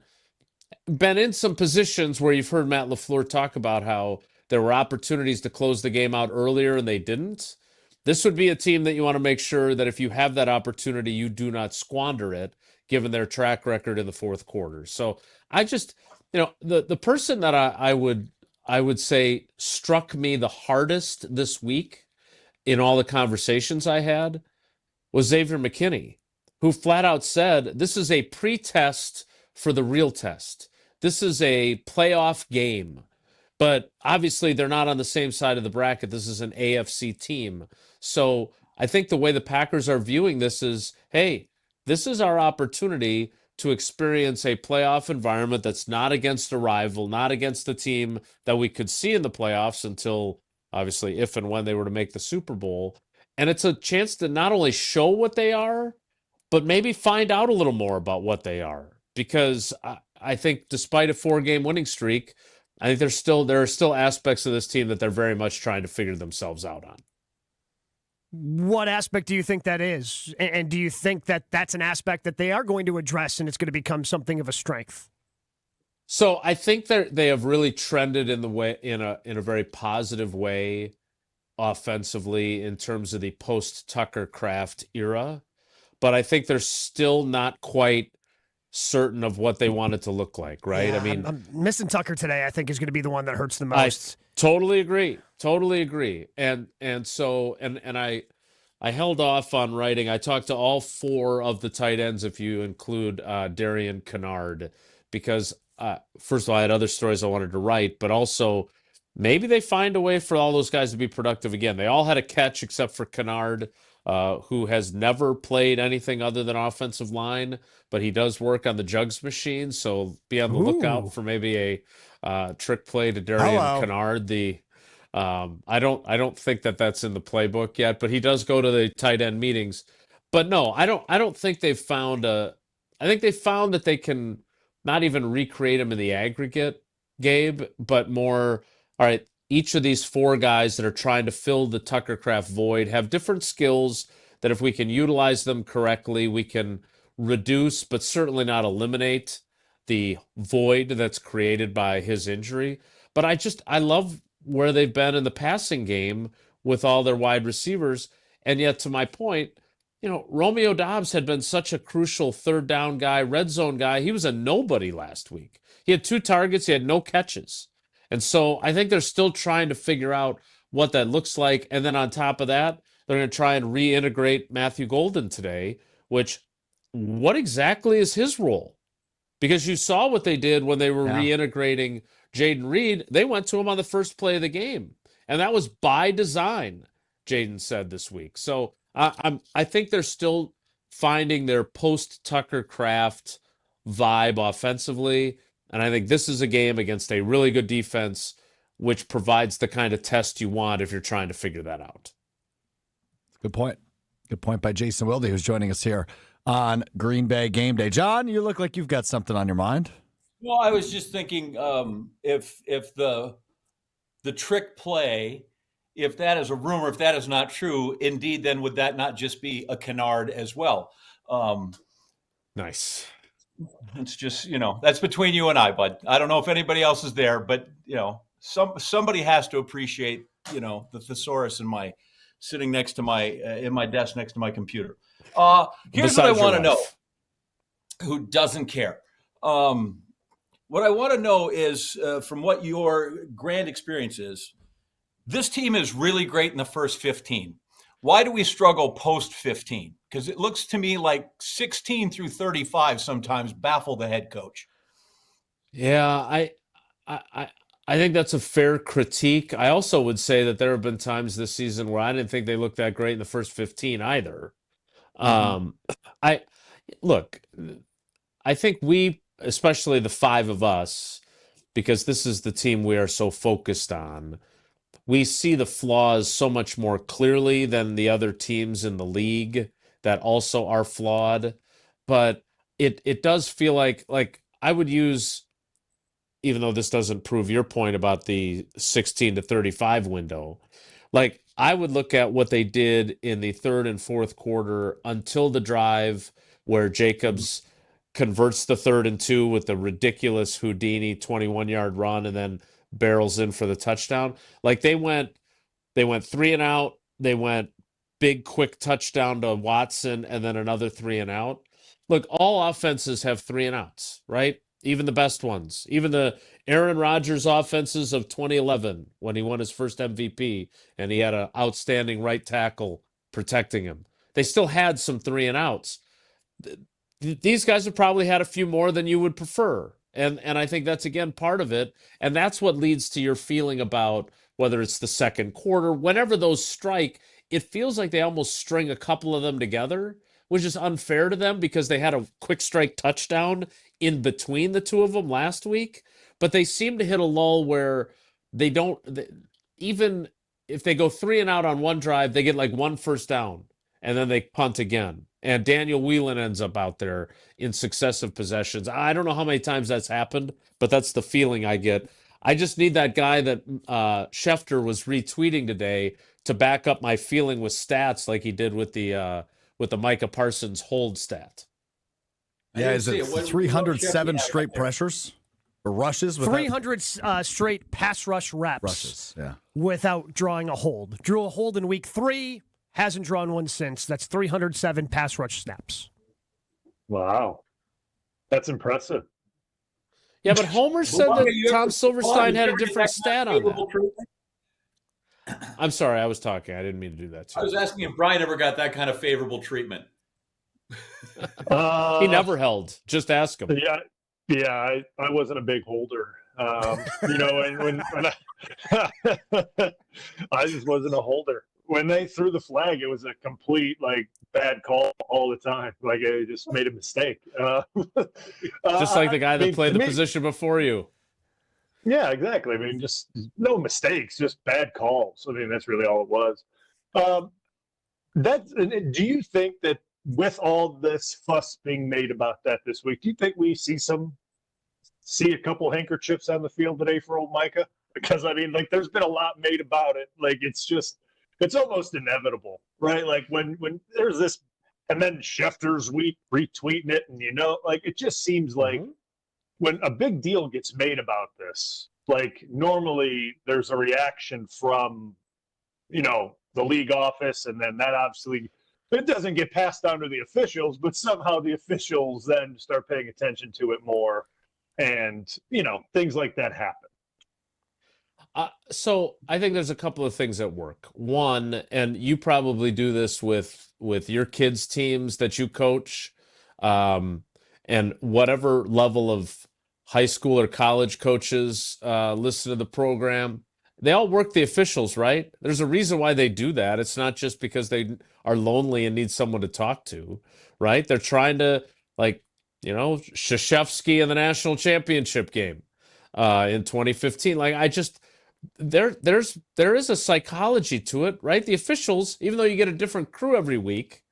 in some positions where you've heard Matt LaFleur talk about how there were opportunities to close the game out earlier and they didn't, this would be a team that you want to make sure that if you have that opportunity, you do not squander it, given their track record in the fourth quarter. So I just, the person that I would say struck me the hardest this week in all the conversations I had was Xavier McKinney, who flat out said, this is a pre-test for the real test. This is a playoff game. But obviously they're not on the same side of the bracket. This is an AFC team. So I think the way the Packers are viewing this is, hey, this is our opportunity to experience a playoff environment that's not against a rival, not against a team that we could see in the playoffs until, obviously, if and when they were to make the Super Bowl. And it's a chance to not only show what they are, but maybe find out a little more about what they are. Because I think despite a 4-game winning streak, I think there are still aspects of this team that they're very much trying to figure themselves out on. What aspect do you think that is? And do you think that that's an aspect that they are going to address and it's going to become something of a strength? So I think they have really trended in a very positive way offensively in terms of the post-Tucker Kraft era. But I think they're still not quite certain of what they want it to look like, right? Yeah, I mean, I'm missing Tucker today. I think is going to be the one that hurts the most. Totally agree. And I held off on writing. I talked to all 4 of the tight ends, if you include Darian Kennard, because first of all, I had other stories I wanted to write, but also maybe they find a way for all those guys to be productive again. They all had a catch except for Kennard, who has never played anything other than offensive line, but he does work on the jugs machine. So be on the lookout for maybe a trick play to Darian Kennard. I don't think that that's in the playbook yet, but he does go to the tight end meetings. But no, I don't think they've found I think they found that they can not even recreate him in the aggregate, Gabe, but more, all right, each of these 4 guys that are trying to fill the Tucker Kraft void have different skills that if we can utilize them correctly, we can reduce, but certainly not eliminate the void that's created by his injury. But I love where they've been in the passing game with all their wide receivers. And yet, to my point, Romeo Doubs had been such a crucial third down guy, red zone guy. He was a nobody last week. He had 2 targets. He had no catches. And so I think they're still trying to figure out what that looks like. And then on top of that, they're going to try and reintegrate Matthew Golden today, which what exactly is his role? Because you saw what they did when they were reintegrating Jaden Reed. They went to him on the first play of the game. And that was by design, Jaden said this week. So I think they're still finding their post-Tucker Kraft vibe offensively. And I think this is a game against a really good defense, which provides the kind of test you want if you're trying to figure that out. Good point. Good point by Jason Wilde, who's joining us here on Green Bay Game Day. John, you look like you've got something on your mind. Well, I was just thinking if the trick play, if that is a rumor, if that is not true, indeed, then would that not just be a Kennard as well? Nice. It's just, that's between you and I, bud. I don't know if anybody else is there, but, somebody has to appreciate, the thesaurus sitting next to in my desk next to my computer. Here's what I want to know. Who doesn't care? What I want to know is, from what your grand experience is, this team is really great in the first 15. Why do we struggle post 15? Because it looks to me like 16 through 35 sometimes baffle the head coach. Yeah, I think that's a fair critique. I also would say that there have been times this season where I didn't think they looked that great in the first 15 either. I think we, especially the 5 of us, because this is the team we are so focused on, we see the flaws so much more clearly than the other teams in the league that also are flawed. But it does feel like I would use, even though this doesn't prove your point about the 16 to 35 window, I would look at what they did in the third and fourth quarter until the drive where Jacobs converts the 3rd and 2 with the ridiculous Houdini 21-yard run and then barrels in for the touchdown. They went 3 and out. They went big, quick touchdown to Watson and then another 3 and out. Look, all offenses have 3 and outs, right? Even the best ones. Even the Aaron Rodgers offenses of 2011 when he won his first MVP and he had an outstanding right tackle protecting him. They still had some 3 and outs. These guys have probably had a few more than you would prefer. And I think that's, again, part of it. And that's what leads to your feeling about whether it's the second quarter. Whenever those strike, it feels like they almost string a couple of them together, which is unfair to them because they had a quick strike touchdown in between the 2 of them last week. But they seem to hit a lull where they don't, even if they go 3 and out on one drive, they get 1 first down and then they punt again. And Daniel Whelan ends up out there in successive possessions. I don't know how many times that's happened, but that's the feeling I get. I just need that guy that Schefter was retweeting today to back up my feeling with stats like he did with the Micah Parsons hold stat. Yeah, is it 307 straight pressures or rushes? 300 straight pass rush reps. Rushes, yeah. Without drawing a hold. Drew a hold in week 3. Hasn't drawn one since. That's 307 pass rush snaps. Wow. That's impressive. Yeah, but Homer said that Tom Silverstein had a different stat on that. I'm sorry, I was talking. I didn't mean to do that to you. I was asking if Brian ever got that kind of favorable treatment. He never held. Just ask him. Yeah, I wasn't a big holder. And when I just wasn't a holder. When they threw the flag, it was a complete bad call all the time. Like I just made a mistake. Just like the guy that played the position before you. Yeah, exactly. I mean, just no mistakes, just bad calls. I mean, that's really all it was. Do you think that with all this fuss being made about that this week, do you think we see a couple handkerchiefs on the field today for old Micah? Because I mean, there's been a lot made about it. It's almost inevitable, right? Like when there's this, and then Schefter's retweeting it, and it just seems like when a big deal gets made about this, normally there's a reaction from, the league office, and then that obviously it doesn't get passed down to the officials, but somehow the officials then start paying attention to it more, and things like that happen. So I think there's a couple of things at work. One, and you probably do this with your kids' teams that you coach, and whatever level of high school or college coaches listen to the program. They all work the officials, right? There's a reason why they do that. It's not just because they are lonely and need someone to talk to, right? They're trying to, Krzyzewski in the national championship game in 2015. There is a psychology to it, right? The officials, even though you get a different crew every week,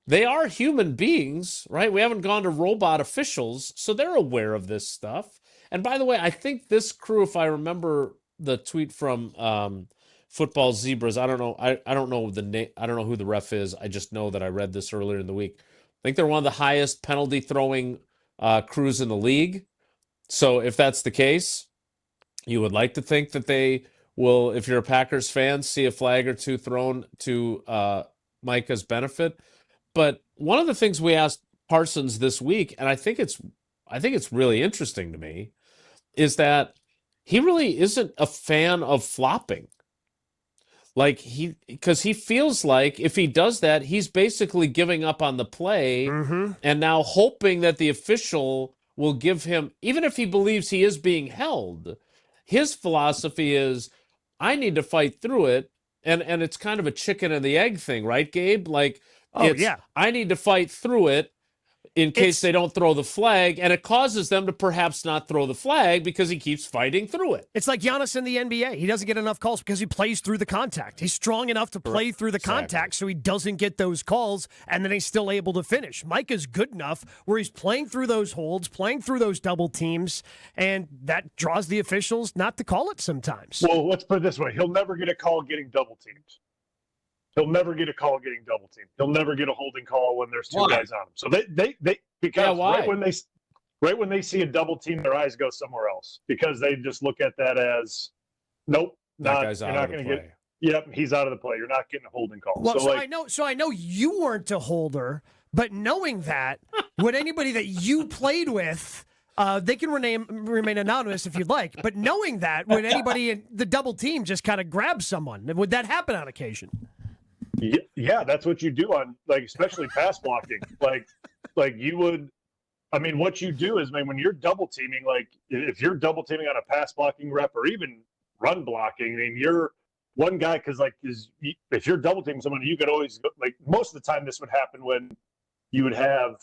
they are human beings, right? We haven't gone to robot officials, so they're aware of this stuff. And by the way, I think this crew, if I remember the tweet from Football Zebras, I don't know. I don't know the name. I don't know who the ref is. I just know that I read this earlier in the week. I think they're one of the highest penalty throwing crews in the league. So if that's the case, you would like to think that they will, if you're a Packers fan, see a flag or two thrown to Micah's benefit. But one of the things we asked Parsons this week, and I think it's really interesting to me, is that he really isn't a fan of flopping. Because he feels like if he does that, he's basically giving up on the play and now hoping that the official will give him, even if he believes he is being held, his philosophy is, I need to fight through it. And it's kind of a chicken and the egg thing, right, Gabe? I need to fight through it in case they don't throw the flag, and it causes them to perhaps not throw the flag because he keeps fighting through it. It's like Giannis in the NBA. He doesn't get enough calls because he plays through the contact. He's strong enough to play through the contact, so he doesn't get those calls, and then he's still able to finish. Micah's good enough where he's playing through those holds, playing through those double teams, and that draws the officials not to call it sometimes. Well, let's put it this way. He'll never get a call getting double teamed. He'll never get a call getting double teamed. He'll never get a holding call when there's two guys on him. So because right when they see a double team, their eyes go somewhere else because they just look at that as, nope, you're not going to get. Yep, he's out of the play. You're not getting a holding call. Well, so I know you weren't a holder, but knowing that, would anybody that you played with? They can remain anonymous if you'd like, but knowing that, would anybody in the double team just kind of grab someone? Would that happen on occasion? Yeah, that's what you do on especially pass blocking. You would, what you do is, when you're double teaming, if you're double teaming on a pass blocking rep or even run blocking, you're one guy because if you're double teaming someone, you could always most of the time this would happen when you would have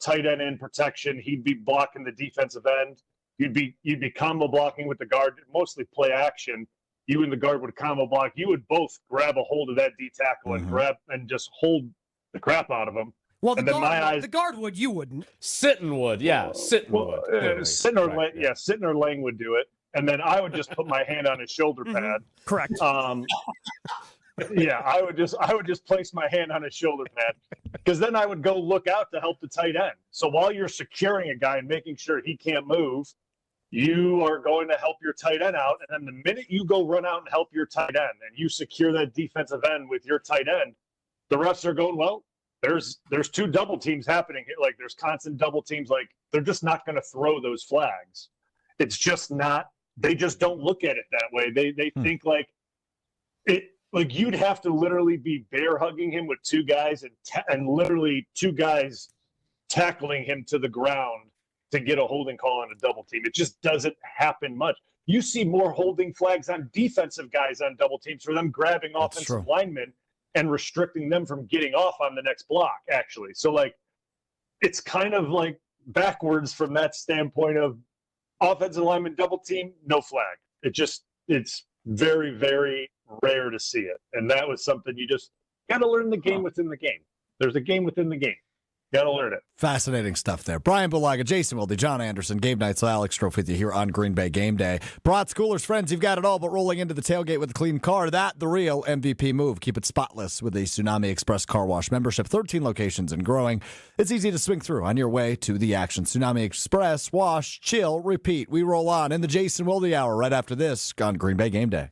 tight end in protection. He'd be blocking the defensive end. You'd be combo blocking with the guard, mostly play action. You and the guard would combo block. You would both grab a hold of that D tackle and grab and just hold the crap out of him. Well, the guard would, you wouldn't. Sitting would, yeah. Sitting would. Sitting or laying would do it. And then I would just put my hand on his shoulder pad. Correct. I would just place my hand on his shoulder pad because then I would go look out to help the tight end. So while you're securing a guy and making sure he can't move, you are going to help your tight end out. And then the minute you go run out and help your tight end and you secure that defensive end with your tight end, the refs are going, well, there's two double teams happening here. Like there's constant double teams. Like they're just not going to throw those flags. It's just not. They just don't look at it that way. They think like it. Like you'd have to literally be bear hugging him with two guys and literally two guys tackling him to the ground to get a holding call on a double team. It just doesn't happen much. You see more holding flags on defensive guys on double teams for them grabbing offensive linemen and restricting them from getting off on the next block, actually. So, like, it's kind of like backwards from that standpoint of offensive lineman double team, no flag. It's very, very rare to see it. And that was something you just got to learn the game within the game. There's a game within the game. Got to learn it. Fascinating stuff there. Brian Bulaga, Jason Wilde, John Anderson, Gabe Knights, Alex Strofe with you here on Green Bay Game Day. Broad Schoolers, friends, you've got it all, but rolling into the tailgate with a clean car, the real MVP move. Keep it spotless with a Tsunami Express Car Wash membership. 13 locations and growing. It's easy to swing through on your way to the action. Tsunami Express, wash, chill, repeat. We roll on in the Jason Wilde Hour right after this on Green Bay Game Day.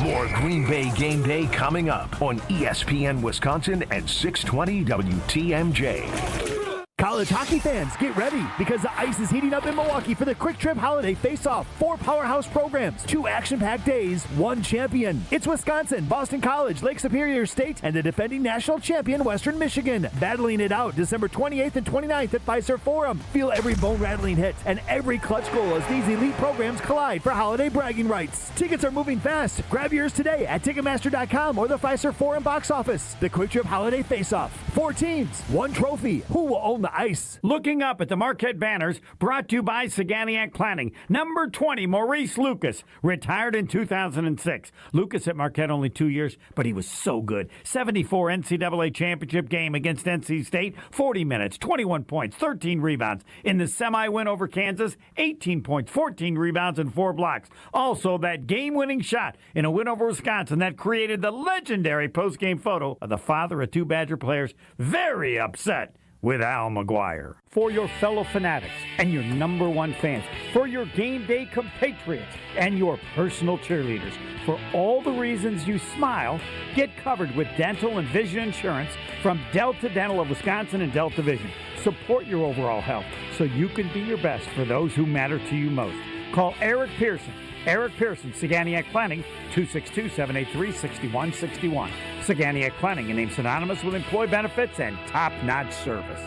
More Green Bay Game Day coming up on ESPN Wisconsin at 620 WTMJ. College hockey fans, get ready because the ice is heating up in Milwaukee for the Quick Trip Holiday Face-Off. 4 powerhouse programs, 2 action-packed days, 1 champion. It's Wisconsin, Boston College, Lake Superior State, and the defending national champion, Western Michigan. Battling it out December 28th and 29th at Fiserv Forum. Feel every bone-rattling hit and every clutch goal as these elite programs collide for holiday bragging rights. Tickets are moving fast. Grab yours today at Ticketmaster.com or the Fiserv Forum box office. The Quick Trip Holiday Face-Off. 4 teams, 1 trophy. Who will own the ice? Looking up at the Marquette banners, brought to you by Saganiac Planning. Number 20, Maurice Lucas, retired in 2006. Lucas at Marquette only 2 years, but he was so good. 74 NCAA championship game against NC State, 40 minutes, 21 points, 13 rebounds. In the semi-win over Kansas, 18 points, 14 rebounds, and 4 blocks. Also, that game-winning shot in a win over Wisconsin that created the legendary post-game photo of the father of 2 Badger players very upset with Al McGuire. For your fellow fanatics and your number 1 fans, for your game day compatriots and your personal cheerleaders, for all the reasons you smile, get covered with dental and vision insurance from Delta Dental of Wisconsin and Delta Vision. Support your overall health so you can be your best for those who matter to you most. Call Eric Pearson. Eric Pearson, Saganiac Planning, 262-783-6161. Saganiac Planning, a name synonymous with employee benefits and top-notch service.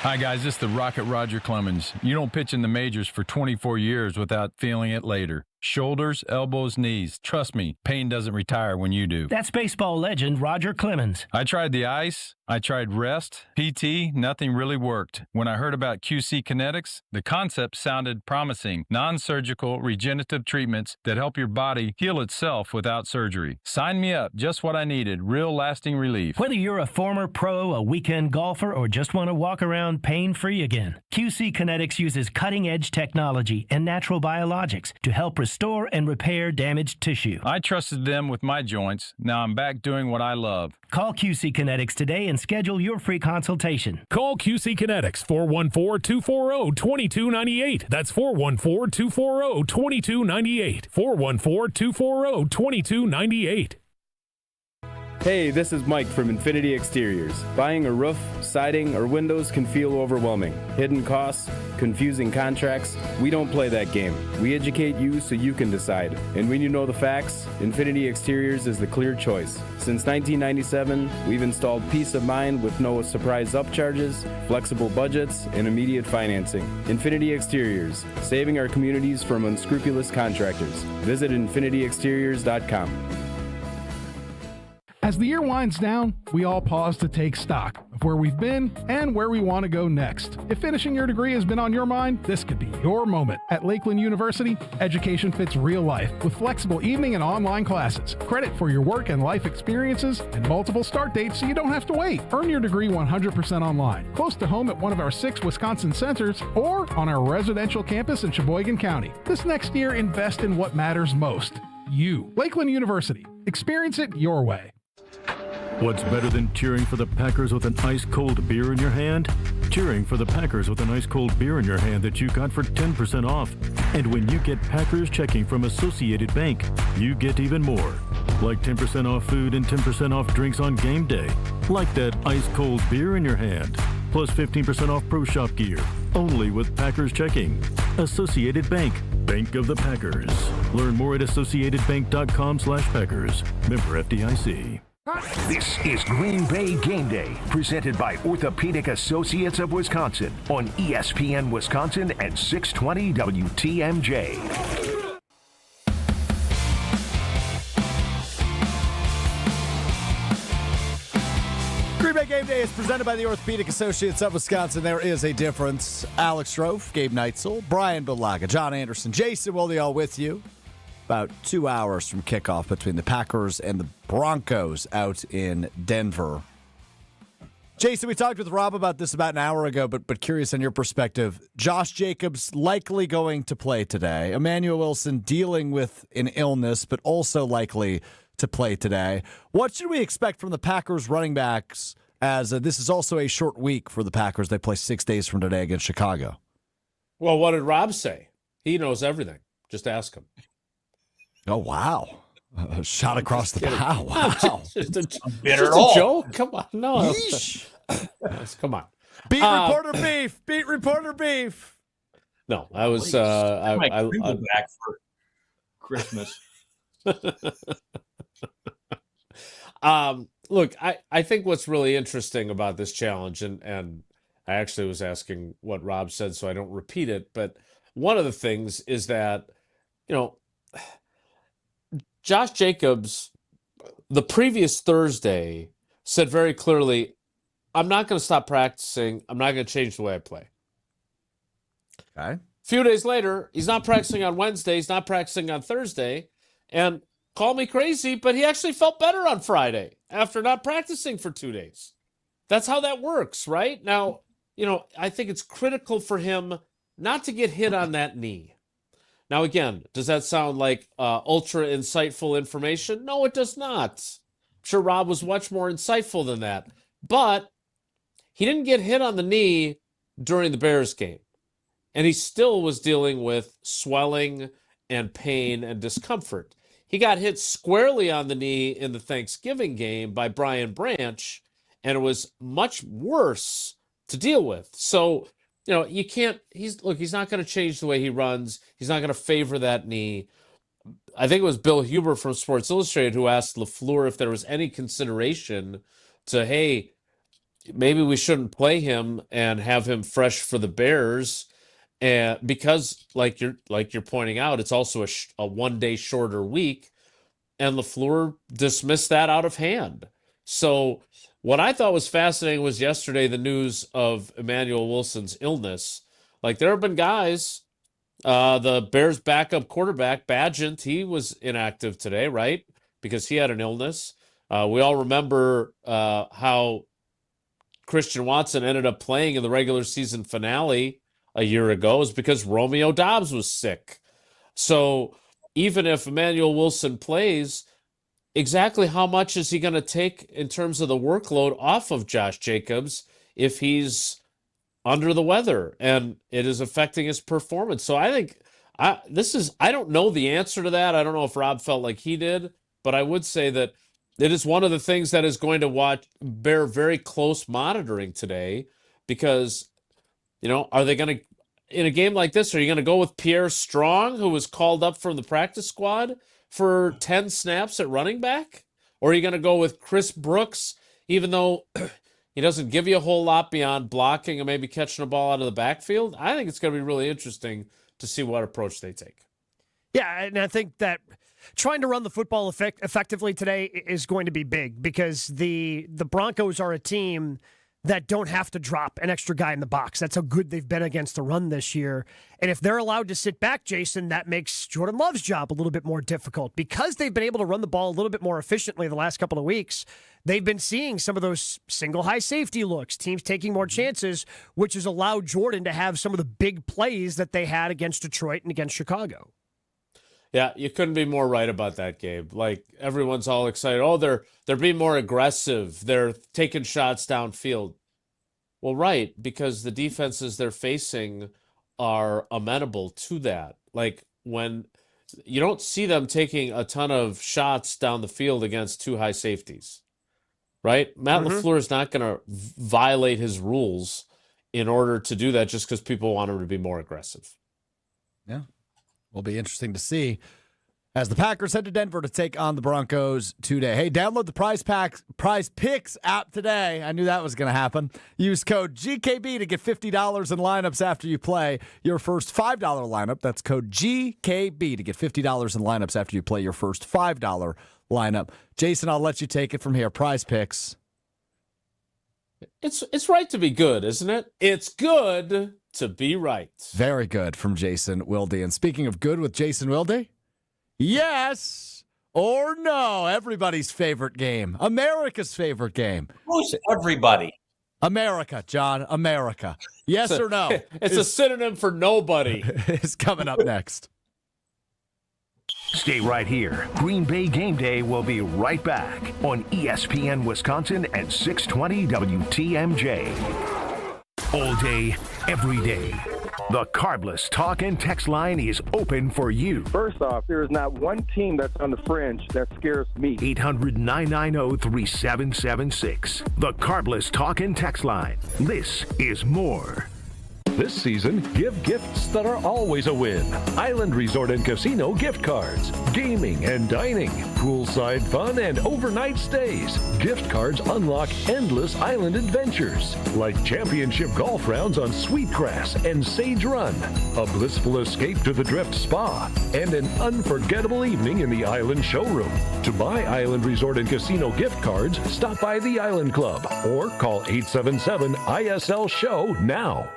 Hi, guys. This is the Rocket Roger Clemens. You don't pitch in the majors for 24 years without feeling it later. Shoulders, elbows, knees. Trust me, pain doesn't retire when you do. That's baseball legend Roger Clemens. I tried the ice. I tried rest, PT, nothing really worked. When I heard about QC Kinetics, the concept sounded promising. Non-surgical regenerative treatments that help your body heal itself without surgery. Sign me up, just what I needed, real lasting relief. Whether you're a former pro, a weekend golfer, or just want to walk around pain-free again, QC Kinetics uses cutting-edge technology and natural biologics to help restore and repair damaged tissue. I trusted them with my joints. Now I'm back doing what I love. Call QC Kinetics today and schedule your free consultation. Call QC Kinetics, 414-240-2298. That's 414-240-2298. 414-240-2298. Hey, this is Mike from Infinity Exteriors. Buying a roof, siding, or windows can feel overwhelming. Hidden costs, confusing contracts. We don't play that game. We educate you so you can decide. And when you know the facts, Infinity Exteriors is the clear choice. Since 1997, we've installed peace of mind with no surprise upcharges, flexible budgets, and immediate financing. Infinity Exteriors, saving our communities from unscrupulous contractors. Visit infinityexteriors.com. As the year winds down, we all pause to take stock of where we've been and where we want to go next. If finishing your degree has been on your mind, this could be your moment. At Lakeland University, education fits real life with flexible evening and online classes, credit for your work and life experiences, and multiple start dates so you don't have to wait. Earn your degree 100% online, close to home at one of our 6 Wisconsin centers, or on our residential campus in Sheboygan County. This next year, invest in what matters most. You. Lakeland University. Experience it your way. What's better than cheering for the Packers with an ice-cold beer in your hand? cheering for the Packers with an ice cold beer in your hand that you got for 10% off. And when you get Packers checking from Associated Bank, you get even more. Like 10% off food and 10% off drinks on game day. Like that ice cold beer in your hand. Plus 15% off Pro Shop gear. Only with Packers checking. Associated Bank. Bank of the Packers. Learn more at associatedbank.com/Packers. Member FDIC. This is Green Bay Game Day, presented by Orthopedic Associates of Wisconsin on ESPN Wisconsin and 620 WTMJ. Green Bay Game Day is presented by the Orthopedic Associates of Wisconsin. There is a difference. Alex Strofe, Gabe Neitzel, Brian Belaga, John Anderson, Jason Wilde, all with you. About 2 hours from kickoff between the Packers and the Broncos out in Denver. Jason, we talked with Rob about this about an hour ago, but curious on your perspective. Josh Jacobs likely going to play today. Emmanuel Wilson dealing with an illness, but also likely to play today. What should we expect from the Packers running backs as this is also a short week for the Packers? They play 6 days from today against Chicago. Well, what did Rob say? He knows everything. Just ask him. Oh, wow. A shot across the bow. Wow. Just a joke. Come on. No. Come on. Beat reporter beef. Beat reporter beef. No, I was I back for Christmas. Look, I think what's really interesting about this challenge, and I actually was asking what Rob said so I don't repeat it, but one of the things is that, Josh Jacobs, the previous Thursday, said very clearly, I'm not going to stop practicing. I'm not going to change the way I play. Okay. A few days later, he's not practicing on Wednesday. He's not practicing on Thursday. And call me crazy, but he actually felt better on Friday after not practicing for 2 days. That's how that works, right? Now, I think it's critical for him not to get hit on that knee. Now, again, does that sound like ultra insightful information? No, it does not. I'm sure Rob was much more insightful than that. But he didn't get hit on the knee during the Bears game. And he still was dealing with swelling and pain and discomfort. He got hit squarely on the knee in the Thanksgiving game by Brian Branch, and it was much worse to deal with. So, you can't, he's not going to change the way he runs. He's not going to favor that knee. I think it was Bill Huber from Sports Illustrated who asked LaFleur if there was any consideration to, hey, maybe we shouldn't play him and have him fresh for the Bears. And because like you're pointing out, it's also a 1 day shorter week, and LaFleur dismissed that out of hand. So what I thought was fascinating was yesterday the news of Emmanuel Wilson's illness. Like, there have been guys, the Bears' backup quarterback, Badgett, he was inactive today, right? Because he had an illness. We all remember how Christian Watson ended up playing in the regular season finale a year ago is because Romeo Doubs was sick. So even if Emmanuel Wilson plays, exactly how much is he going to take in terms of the workload off of Josh Jacobs if he's under the weather and it is affecting his performance? So I think I don't know the answer to that. I don't know if Rob felt like he did, but I would say that it is one of the things that is going to bear very close monitoring today, because are they going to, in a game like this, are you going to go with Pierre Strong, who was called up from the practice squad for 10 snaps at running back? Or are you going to go with Chris Brooks, even though he doesn't give you a whole lot beyond blocking and maybe catching a ball out of the backfield? I think it's going to be really interesting to see what approach they take. Yeah, and I think that trying to run the football effectively today is going to be big, because the Broncos are a team that don't have to drop an extra guy in the box. That's how good they've been against the run this year. And if they're allowed to sit back, Jason, that makes Jordan Love's job a little bit more difficult, because they've been able to run the ball a little bit more efficiently the last couple of weeks. They've been seeing some of those single high safety looks, teams taking more chances, which has allowed Jordan to have some of the big plays that they had against Detroit and against Chicago. Yeah, you couldn't be more right about that, Gabe. Like, everyone's all excited. Oh, they're being more aggressive. They're taking shots downfield. Well, right, because the defenses they're facing are amenable to that. Like when you don't see them taking a ton of shots down the field against two high safeties, right? Matt LaFleur is not going to violate his rules in order to do that just because people want him to be more aggressive. Yeah. Will be interesting to see as the Packers head to Denver to take on the Broncos today. Hey, download the Prize Picks app today. I knew that was going to happen. Use code GKB to get $50 in lineups after you play your first $5 lineup. That's code GKB to get $50 in lineups after you play your first $5 lineup. Jason, I'll let you take it from here. Prize Picks. It's right to be good, isn't it? It's good to be right. Very good from Jason Wilde. And speaking of good with Jason Wilde, yes or no, everybody's favorite game, America's favorite game. Who's everybody? America, John, America. Yes or no? It's a synonym for nobody. Is coming up next. Stay right here. Green Bay Game Day will be right back on ESPN Wisconsin at 620 WTMJ. All day, every day. The Carbless Talk and Text line is open for you. First off, there is not one team that's on the fringe that scares me. 800-990-3776. The Carbless Talk and Text line. This is more. This season, give gifts that are always a win. Island Resort and Casino gift cards, gaming and dining, poolside fun, and overnight stays. Gift cards unlock endless island adventures, like championship golf rounds on Sweetgrass and Sage Run, a blissful escape to the Drift Spa, and an unforgettable evening in the Island Showroom. To buy Island Resort and Casino gift cards, stop by the Island Club or call 877-ISL-SHOW now.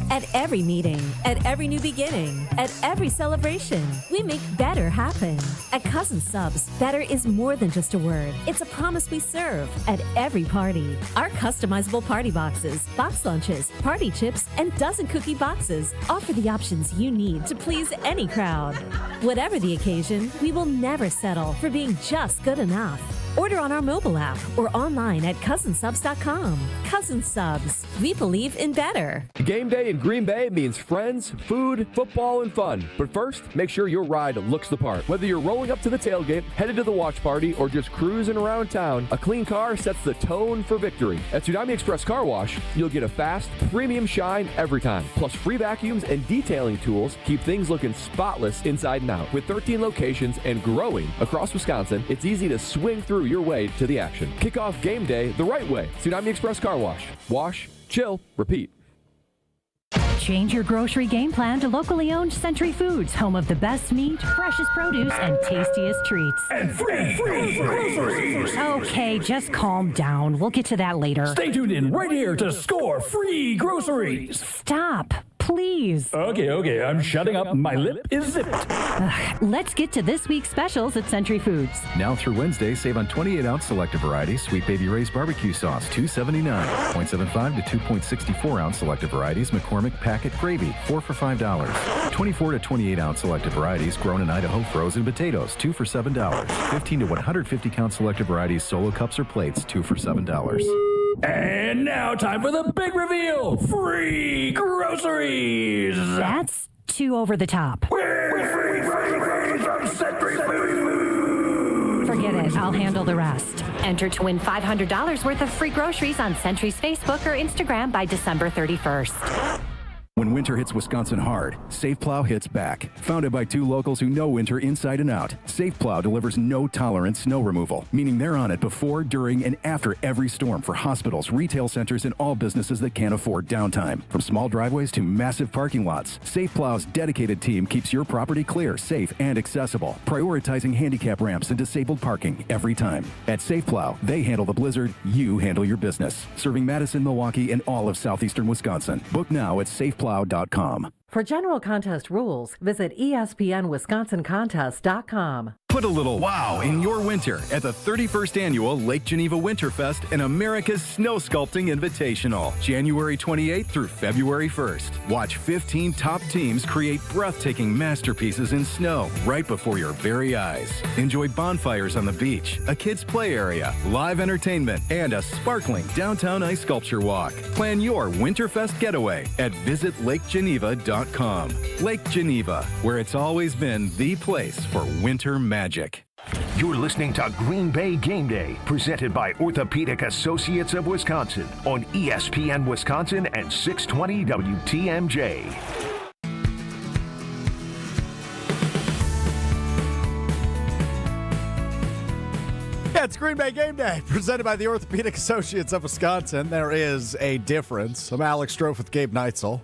At every meeting, at every new beginning, at every celebration, we make better happen. At Cousin Subs, better is more than just a word. It's a promise we serve at every party. Our customizable party boxes, box lunches, party chips, and dozen cookie boxes offer the options you need to please any crowd. Whatever the occasion, we will never settle for being just good enough. Order on our mobile app or online at cousinsubs.com. Cousin Subs, we believe in better. Game day in Green Bay means friends, food, football, and fun. But first, make sure your ride looks the part. Whether you're rolling up to the tailgate, headed to the watch party, or just cruising around town, a clean car sets the tone for victory. At Tsunami Express Car Wash, you'll get a fast, premium shine every time. Plus, free vacuums and detailing tools keep things looking spotless inside and out. With 13 locations and growing across Wisconsin, it's easy to swing through your way to the action. Kick off game day the right way. Tsunami Express Car Wash. Wash, chill, repeat. Change your grocery game plan to locally owned Century Foods, home of the best meat, freshest produce, and tastiest treats. And free groceries. Okay, just calm down. We'll get to that later. Stay tuned in right here to score free groceries. Stop, please. Okay, I'm shutting up. My lip is zipped. Let's get to this week's specials at Century Foods. Now through Wednesday, save on 28-ounce selective varieties, Sweet Baby Ray's barbecue sauce, $2.79. 0.75 to 2.64-ounce selective varieties, McCormick packet gravy, 4 for $5. 24 to 28-ounce selective varieties, grown in Idaho frozen potatoes, 2 for $7. 15 to 150-count selective varieties, solo cups or plates, 2 for $7. And now time for the big reveal. Free groceries. That's too over the top. Free groceries from Century Foods. Forget it. I'll handle the rest. Enter to win $500 worth of free groceries on Century's Facebook or Instagram by December 31st. When winter hits Wisconsin hard, Safe Plow hits back. Founded by two locals who know winter inside and out, Safe Plow delivers no-tolerance snow removal, meaning they're on it before, during, and after every storm for hospitals, retail centers, and all businesses that can't afford downtime. From small driveways to massive parking lots, Safe Plow's dedicated team keeps your property clear, safe, and accessible, prioritizing handicap ramps and disabled parking every time. At Safe Plow, they handle the blizzard, you handle your business. Serving Madison, Milwaukee, and all of southeastern Wisconsin. Book now at safeplow.com. For general contest rules, visit ESPNWisconsinContest.com. Put a little wow in your winter at the 31st Annual Lake Geneva Winterfest and America's Snow Sculpting Invitational, January 28th through February 1st. Watch 15 top teams create breathtaking masterpieces in snow right before your very eyes. Enjoy bonfires on the beach, a kids' play area, live entertainment, and a sparkling downtown ice sculpture walk. Plan your Winterfest getaway at visitlakegeneva.com. Lake Geneva, where it's always been the place for winter magic. You're listening to Green Bay Game Day, presented by Orthopedic Associates of Wisconsin on ESPN Wisconsin and 620 WTMJ. Yeah, it's Green Bay Game Day, presented by the Orthopedic Associates of Wisconsin. There is a difference. I'm Alex Strofe with Gabe Neitzel.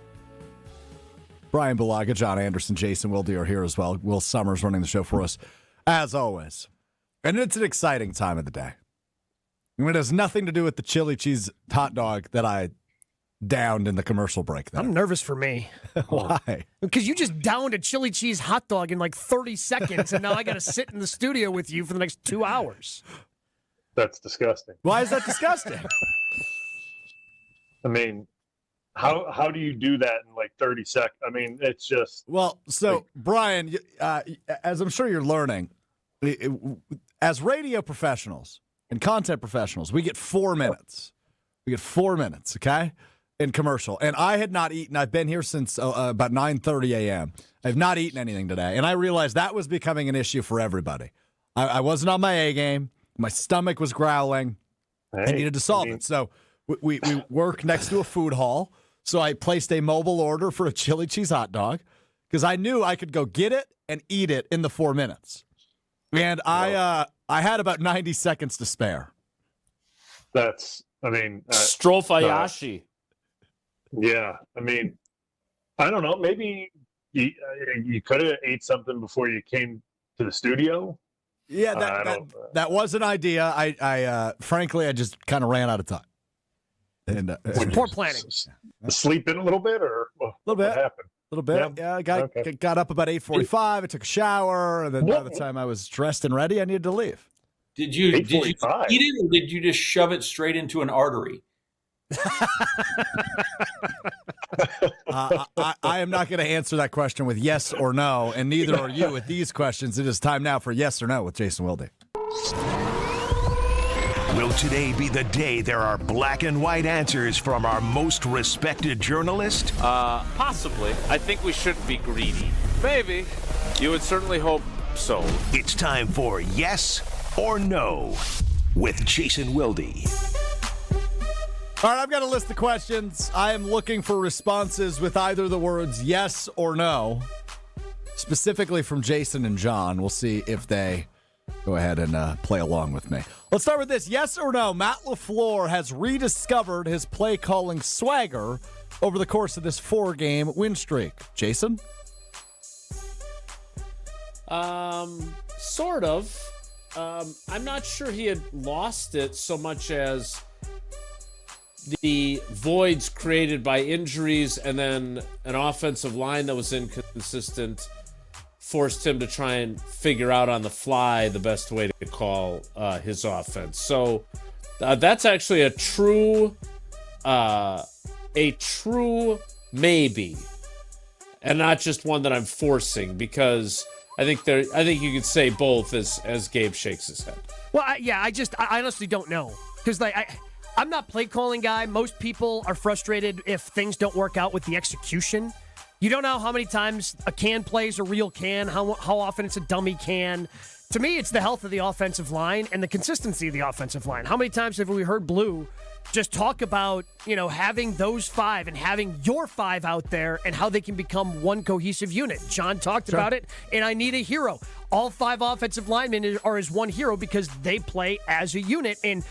Brian Bulaga, John Anderson, Jason Wilde are here as well. Will Summers running the show for us, as always. And it's an exciting time of the day. And it has nothing to do with the chili cheese hot dog that I downed in the commercial break there. I'm nervous for me. Why? Because you just downed a chili cheese hot dog in like 30 seconds, and now I got to sit in the studio with you for the next 2 hours. That's disgusting. Why is that disgusting? I mean, how do you do that in like 30 seconds? I mean, it's just... Well, so, Brian, as I'm sure you're learning, as radio professionals and content professionals, we get 4 minutes. We get 4 minutes, okay, in commercial. And I had not eaten. I've been here since about 9:30 a.m. I have not eaten anything today. And I realized that was becoming an issue for everybody. I wasn't on my A game. My stomach was growling. I needed to solve it. So we work next to a food hall. So I placed a mobile order for a chili cheese hot dog because I knew I could go get it and eat it in the 4 minutes. And I had about 90 seconds to spare. That's, I mean... Strofayashi. Yeah, I mean, I don't know. Maybe you could have ate something before you came to the studio. Yeah, that was an idea. I frankly, I just kind of ran out of time. And poor planning. Sleep in a little bit, or a little bit. What happened? A little bit. Yeah, I got up about 8:45. I took a shower, and then by the time I was dressed and ready, I needed to leave. Did you eat it, or did you just shove it straight into an artery? I am not going to answer that question with yes or no, and neither are you with these questions. It is time now for yes or no with Jason Wilde. Will today be the day there are black and white answers from our most respected journalist? Possibly. I think we shouldn't be greedy. Maybe. You would certainly hope so. It's time for Yes or No with Jason Wilde. All right, I've got a list of questions. I am looking for responses with either the words yes or no, specifically from Jason and John. We'll see if they go ahead and play along with me. Let's start with this. Yes or no, Matt LaFleur has rediscovered his play calling swagger over the course of this 4-game win streak. Jason? Sort of. I'm not sure he had lost it so much as the voids created by injuries and then an offensive line that was inconsistent forced him to try and figure out on the fly the best way to call his offense. So that's actually a true maybe, and not just one that I'm forcing, because I think you could say both as Gabe shakes his head. Well, I honestly don't know, because I'm not play calling guy. Most people are frustrated if things don't work out with the execution. You don't know how many times a can play is a real can, how often it's a dummy can. To me, it's the health of the offensive line and the consistency of the offensive line. How many times have we heard Blue just talk about, having those 5 and having your 5 out there and how they can become one cohesive unit? John talked about it, and I need a hero. all 5 offensive linemen are his one hero because they play as a unit. And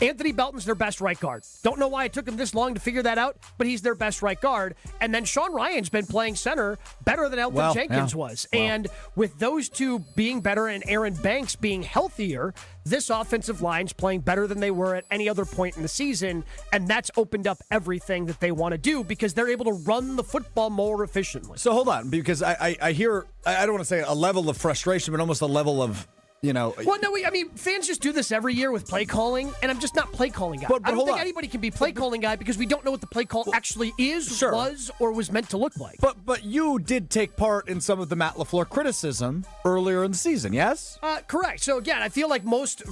Anthony Belton's their best right guard. Don't know why it took him this long to figure that out, but he's their best right guard. And then Sean Ryan's been playing center better than Elton Jenkins was. Wow. And with those two being better and Aaron Banks being healthier, this offensive line's playing better than they were at any other point in the season, and that's opened up everything that they want to do because they're able to run the football more efficiently. So hold on, because I hear, I don't want to say a level of frustration, but almost a level of, Well, no, fans just do this every year with play calling, and I'm just not play calling guy. But I don't think anybody can be play calling guy because we don't know what the play call actually is, was, or was meant to look like. But you did take part in some of the Matt LaFleur criticism earlier in the season, yes? Correct. So again, I feel like most,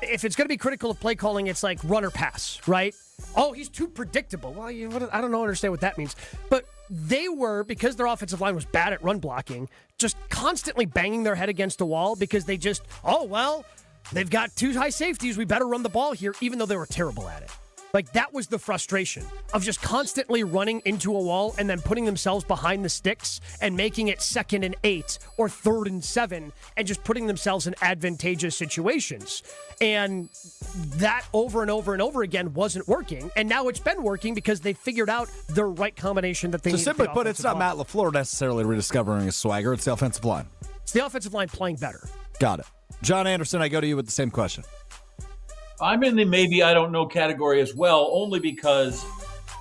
if it's going to be critical of play calling, it's like run or pass, right? Oh, he's too predictable. Well, I don't understand what that means. But they were, because their offensive line was bad at run blocking, just constantly banging their head against the wall because they just, they've got 2 high safeties. We better run the ball here, even though they were terrible at it. Like, that was the frustration of just constantly running into a wall and then putting themselves behind the sticks and making it 2nd and 8 or 3rd and 7 and just putting themselves in advantageous situations. And that over and over and over again wasn't working. And now it's been working because they figured out the right combination that they need. So simply put, it's not Matt LaFleur necessarily rediscovering his swagger. It's the offensive line. It's the offensive line playing better. Got it. John Anderson, I go to you with the same question. I'm in the maybe I don't know category as well, only because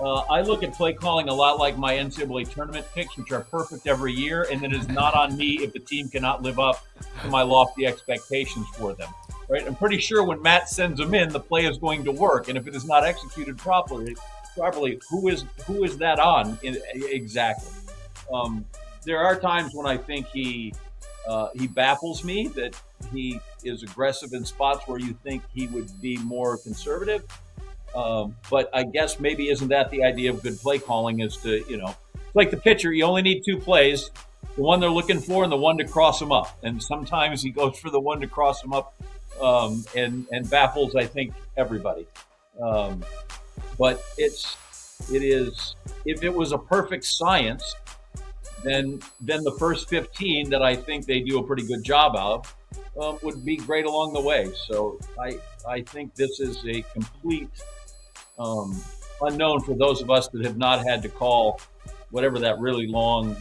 I look at play calling a lot like my NCAA tournament picks, which are perfect every year, and it is not on me if the team cannot live up to my lofty expectations for them. Right? I'm pretty sure when Matt sends them in, the play is going to work, and if it is not executed properly, who is that on exactly? There are times when I think he baffles me, that he is aggressive in spots where you think he would be more conservative. But I guess maybe isn't that the idea of good play calling, is to, like the pitcher, you only need 2 plays, the one they're looking for and the one to cross them up. And sometimes he goes for the one to cross them up and baffles, I think, everybody. But it is, if it was a perfect science, then the first 15 that I think they do a pretty good job of would be great along the way. So I think this is a complete unknown for those of us that have not had to call whatever that really long,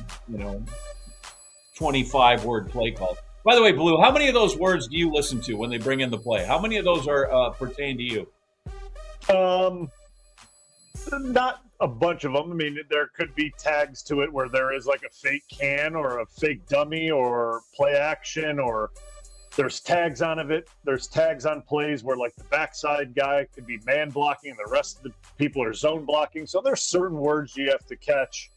25-word play call. By the way, Blue, how many of those words do you listen to when they bring in the play? How many of those are pertain to you? Not a bunch of them. I mean, there could be tags to it where there is like a fake can or a fake dummy or play action, or there's tags on it. There's tags on plays where like the backside guy could be man blocking and the rest of the people are zone blocking. So there's certain words you have to catch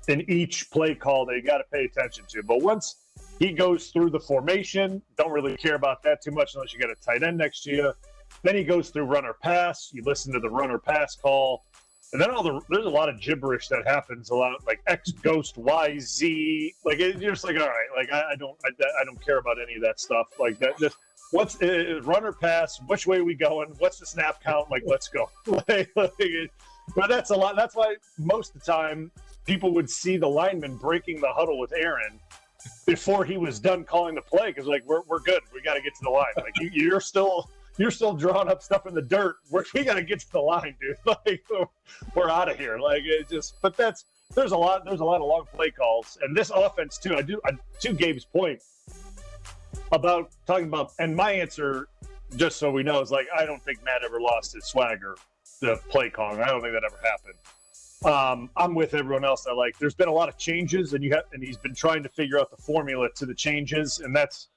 in each play call that you got to pay attention to. But once he goes through the formation, don't really care about that too much unless you got a tight end next to you. Then he goes through runner pass. You listen to the runner pass call. And then there's a lot of gibberish that happens a lot, like X ghost Y Z. Like you're just like, all right, like I don't care about any of that stuff. Like that, just what's runner pass? Which way are we going? What's the snap count? Like let's go. But that's a lot. That's why most of the time people would see the lineman breaking the huddle with Aaron before he was done calling the play, because like we're good. We got to get to the line. Like you're still drawing up stuff in the dirt. We got to get to the line, dude. Like we're out of here. Like it just. But there's a lot of long play calls, and this offense too. To Gabe's point about talking about, and my answer, just so we know, is like I don't think Matt ever lost his swagger, the play calling. I don't think that ever happened. I'm with everyone else. That like there's been a lot of changes, and he's been trying to figure out the formula to the changes, and that's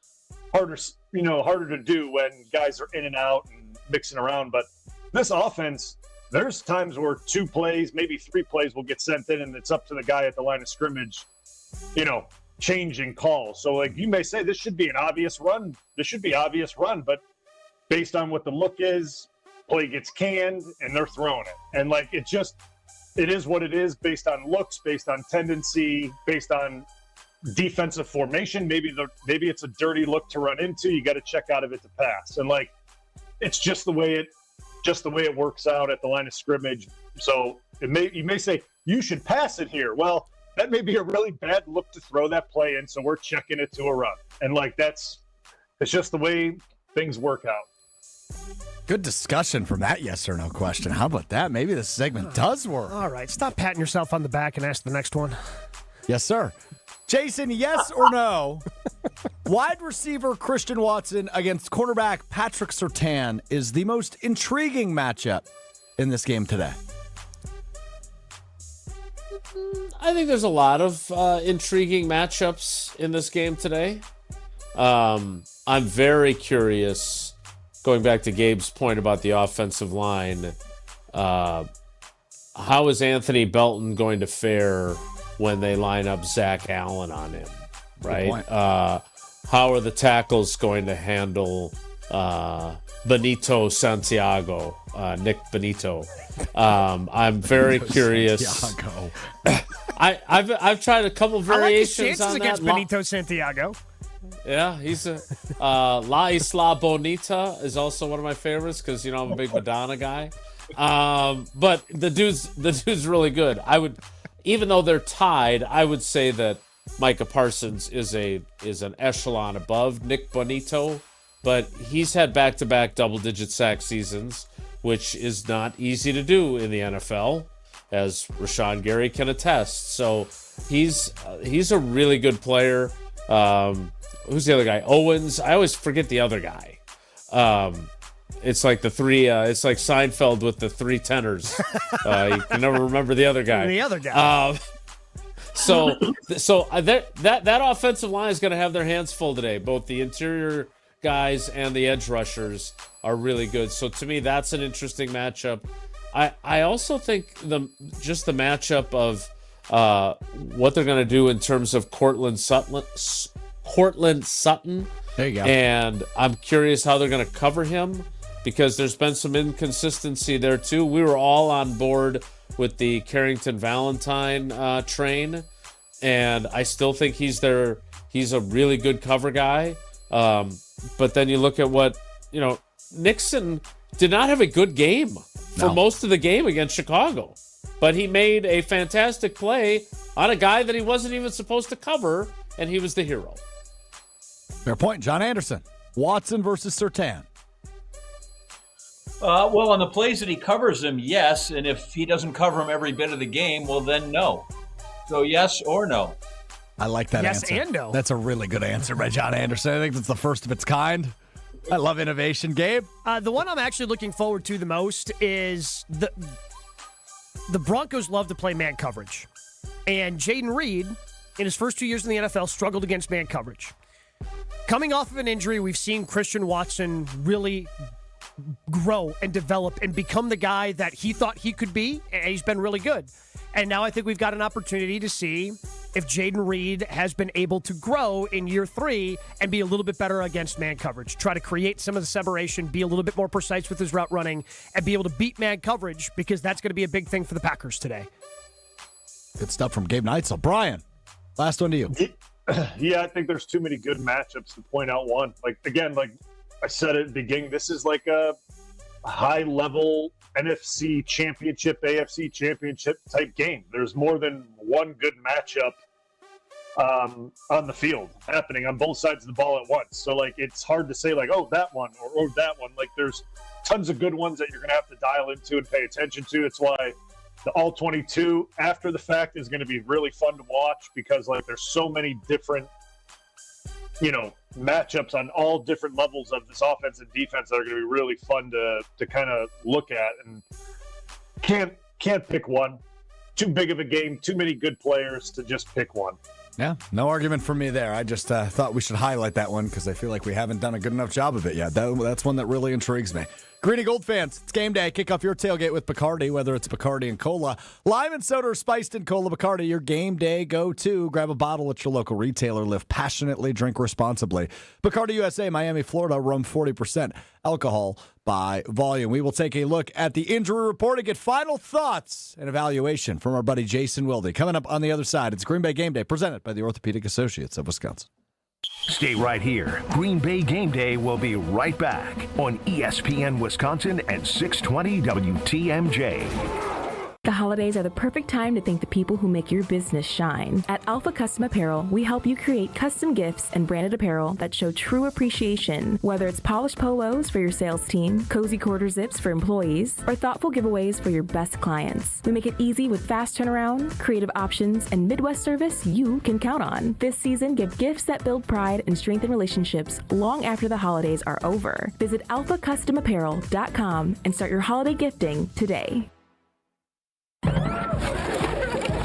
harder to do when guys are in and out and mixing around. But this offense, there's times where 2 plays, maybe 3 plays will get sent in, and it's up to the guy at the line of scrimmage, changing calls. So like you may say this should be an obvious run. This should be obvious run, but based on what the look is, play gets canned and they're throwing it. And like it is what it is, based on looks, based on tendency, based on defensive formation. Maybe it's a dirty look to run into. You got to check out of it to pass, and like it's just the way it works out at the line of scrimmage. So you may say you should pass it here. Well, that may be a really bad look to throw that play in, so we're checking it to a run. And like it's just the way things work out. Good discussion from that yes or no question. How about that? Maybe this segment does work. All right, stop patting yourself on the back and ask the next one. Yes, sir. Jason, yes or no? Wide receiver Christian Watson against cornerback Patrick Surtain is the most intriguing matchup in this game today. I think there's a lot of intriguing matchups in this game today. I'm very curious, going back to Gabe's point about the offensive line, how is Anthony Belton going to fare when they line up Zach Allen on him, right? How are the tackles going to handle Benito Santiago, Nick Benito? I'm very curious. I've tried a couple variations on that. Against Benito Santiago. Yeah, he's La Isla Bonita is also one of my favorites because I'm a big Madonna guy. But the dude's really good. Even though they're tied, I would say that Micah Parsons is an echelon above Nick Bonito, but he's had back-to-back double-digit sack seasons, which is not easy to do in the NFL, as Rashawn Gary can attest. So he's a really good player. Who's the other guy? Owens. I always forget the other guy. It's like the three. It's like Seinfeld with the three tenors. You can never remember the other guy. The other guy. So that offensive line is going to have their hands full today. Both the interior guys and the edge rushers are really good. So to me, that's an interesting matchup. I also think the matchup of what they're going to do in terms of Cortland Sutton. There you go. And I'm curious how they're going to cover him, because there's been some inconsistency there too. We were all on board with the Carrington Valentine train, and I still think he's a really good cover guy. But then you look at what, Nixon did not have a good game for most of the game against Chicago, but he made a fantastic play on a guy that he wasn't even supposed to cover, and he was the hero. Fair point. John Anderson. Watson versus Surtain. Well, on the plays that he covers him, yes. And if he doesn't cover him every bit of the game, well, then no. So yes or no. I like that answer. Yes and no. That's a really good answer by John Anderson. I think that's the first of its kind. I love innovation, Gabe. The one I'm actually looking forward to the most is the Broncos love to play man coverage. And Jaden Reed, in his first 2 years in the NFL, struggled against man coverage. Coming off of an injury, we've seen Christian Watson really grow and develop and become the guy that he thought he could be, and he's been really good. And now I think we've got an opportunity to see if Jaden Reed has been able to grow in year 3 and be a little bit better against man coverage. Try to create some of the separation, be a little bit more precise with his route running, and be able to beat man coverage, because that's going to be a big thing for the Packers today. Good stuff from Gabe Neitzel. Brian, last one to you. Yeah, I think there's too many good matchups to point out one. Like I said at the beginning, this is like a high-level NFC championship, AFC championship type game. There's more than one good matchup on the field happening on both sides of the ball at once. So, it's hard to say, that one or that one. There's tons of good ones that you're going to have to dial into and pay attention to. It's why the All 22 after the fact is going to be really fun to watch, because there's so many different, matchups on all different levels of this offense and defense that are going to be really fun to kind of look at, and can't pick one. Too big of a game, too many good players to just pick one. Yeah, no argument from me there. I just thought we should highlight that one because I feel like we haven't done a good enough job of it yet. That's one that really intrigues me. Green and Gold fans, it's game day. Kick off your tailgate with Bacardi, whether it's Bacardi and Cola, lime and soda, or spiced in Cola. Bacardi, your game day go-to. Grab a bottle at your local retailer. Live passionately, drink responsibly. Bacardi USA, Miami, Florida, rum 40% alcohol by volume. We will take a look at the injury report and get final thoughts and evaluation from our buddy Jason Wilde. Coming up on the other side, it's Green Bay Game Day, presented by the Orthopedic Associates of Wisconsin. Stay right here. Green Bay Game Day will be right back on ESPN Wisconsin and 620 WTMJ. The holidays are the perfect time to thank the people who make your business shine. At Alpha Custom Apparel, we help you create custom gifts and branded apparel that show true appreciation. Whether it's polished polos for your sales team, cozy quarter zips for employees, or thoughtful giveaways for your best clients. We make it easy with fast turnaround, creative options, and Midwest service you can count on. This season, give gifts that build pride and strengthen relationships long after the holidays are over. Visit alphacustomapparel.com and start your holiday gifting today.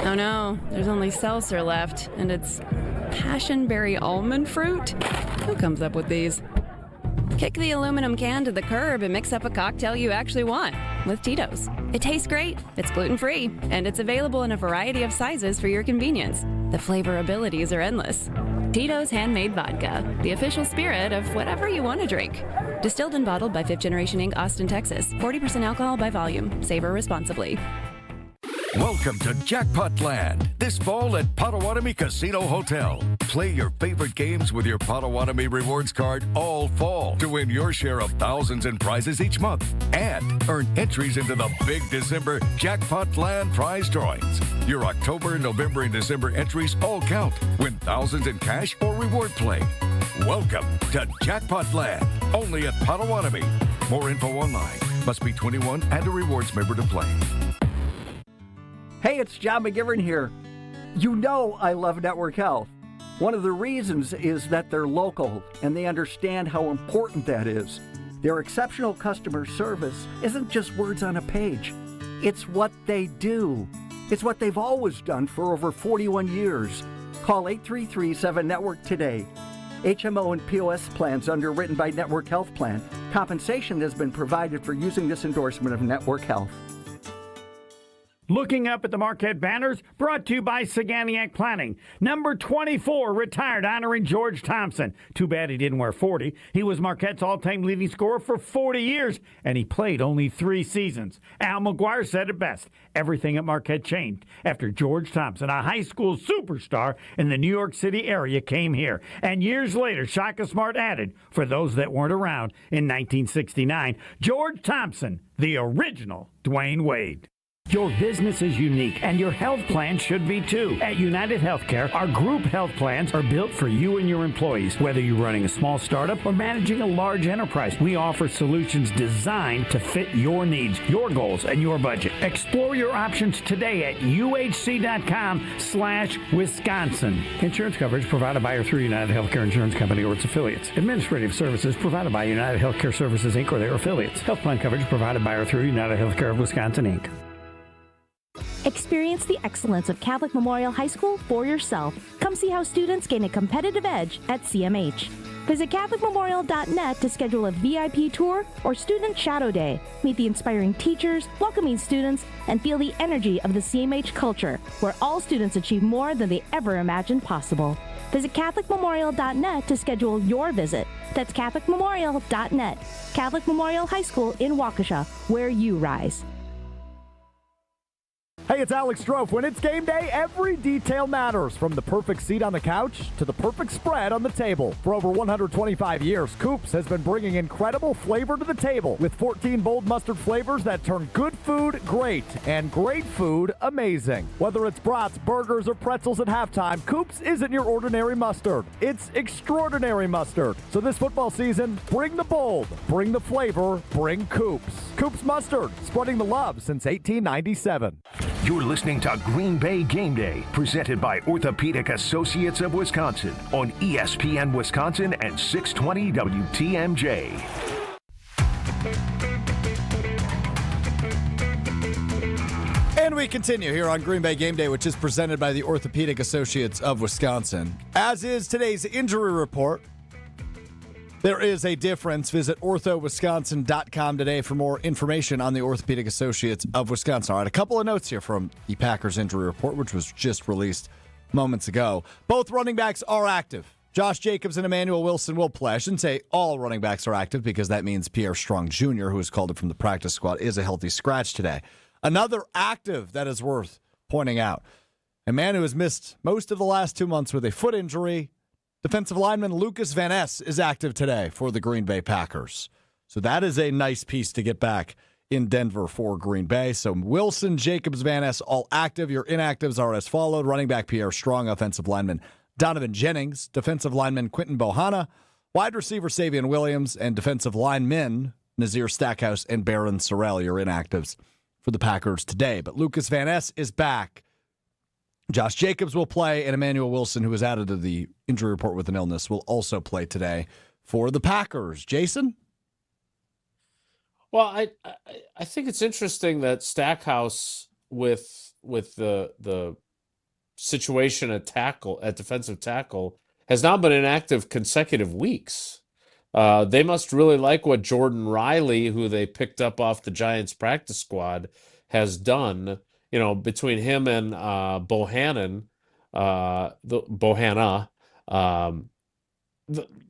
Oh no, there's only seltzer left, and it's passionberry almond fruit? Who comes up with these? Kick the aluminum can to the curb and mix up a cocktail you actually want with Tito's. It tastes great, it's gluten-free, and it's available in a variety of sizes for your convenience. The flavor abilities are endless. Tito's Handmade Vodka, the official spirit of whatever you want to drink. Distilled and bottled by 5th Generation Inc., Austin, Texas. 40% alcohol by volume. Savor responsibly. Welcome to Jackpot Land this fall at Potawatomi Casino Hotel. Play your favorite games with your Potawatomi Rewards card all fall to win your share of thousands in prizes each month and earn entries into the big December Jackpot Land prize drawings. Your October, November, and December entries all count. Win thousands in cash or reward play. Welcome to Jackpot Land, only at Potawatomi. More info online. Must be 21 and a rewards member to play. Hey, it's John McGivern here. You know I love Network Health. One of the reasons is that they're local and they understand how important that is. Their exceptional customer service isn't just words on a page. It's what they do. It's what they've always done for over 41 years. Call 833-7-NETWORK today. HMO and POS plans underwritten by Network Health Plan. Compensation has been provided for using this endorsement of Network Health. Looking up at the Marquette banners, brought to you by Saganiac Planning. Number 24, retired, honoring George Thompson. Too bad he didn't wear 40. He was Marquette's all-time leading scorer for 40 years, and he played only 3 seasons. Al McGuire said it best. Everything at Marquette changed after George Thompson, a high school superstar in the New York City area, came here. And years later, Shaka Smart added, for those that weren't around in 1969, George Thompson, the original Dwayne Wade. Your business is unique, and your health plan should be too. At United Healthcare, our group health plans are built for you and your employees. Whether you're running a small startup or managing a large enterprise, we offer solutions designed to fit your needs, your goals, and your budget. Explore your options today at uhc.com/Wisconsin. Insurance coverage provided by or through United Healthcare Insurance Company or its affiliates. Administrative services provided by United Healthcare Services, Inc. or their affiliates. Health plan coverage provided by or through United Healthcare of Wisconsin, Inc. Experience the excellence of Catholic Memorial High School for yourself. Come see how students gain a competitive edge at CMH. Visit CatholicMemorial.net to schedule a VIP tour or Student Shadow Day. Meet the inspiring teachers, welcoming students, and feel the energy of the CMH culture, where all students achieve more than they ever imagined possible. Visit CatholicMemorial.net to schedule your visit. That's CatholicMemorial.net. Catholic Memorial High School in Waukesha, where you rise. Hey, it's Alex Strofe. When it's game day, every detail matters, from the perfect seat on the couch to the perfect spread on the table. For over 125 years, Coops has been bringing incredible flavor to the table with 14 bold mustard flavors that turn good food great and great food amazing. Whether it's brats, burgers, or pretzels at halftime, Coops isn't your ordinary mustard. It's extraordinary mustard. So this football season, bring the bold, bring the flavor, bring Coops. Coops Mustard, spreading the love since 1897. You're listening to Green Bay Game Day, presented by Orthopedic Associates of Wisconsin on ESPN Wisconsin and 620 WTMJ. And we continue here on Green Bay Game Day, which is presented by the Orthopedic Associates of Wisconsin. As is today's injury report. There is a difference. Visit orthowisconsin.com today for more information on the Orthopedic Associates of Wisconsin. All right, a couple of notes here from the Packers injury report, which was just released moments ago. Both running backs are active. Josh Jacobs and Emmanuel Wilson will play. I shouldn't say all running backs are active because that means Pierre Strong Jr., who was called up from the practice squad, is a healthy scratch today. Another active that is worth pointing out. A man who has missed most of the last 2 months with a foot injury, defensive lineman Lucas Van Ness is active today for the Green Bay Packers. So that is a nice piece to get back in Denver for Green Bay. So Wilson, Jacobs, Van Ness, all active. Your inactives are as followed. Running back Pierre Strong, offensive lineman Donovan Jennings, defensive lineman Quinton Bohanna, wide receiver Savion Williams, and defensive linemen Nazir Stackhouse and Barron Sorrell, your inactives for the Packers today. But Lucas Van Ness is back. Josh Jacobs will play, and Emmanuel Wilson, who was added to the injury report with an illness, will also play today for the Packers. Jason? Well, I think it's interesting that Stackhouse with the situation at defensive tackle has now been inactive consecutive weeks. They must really like what Jordan Riley, who they picked up off the Giants practice squad, has done. You know, between him and Bohanna,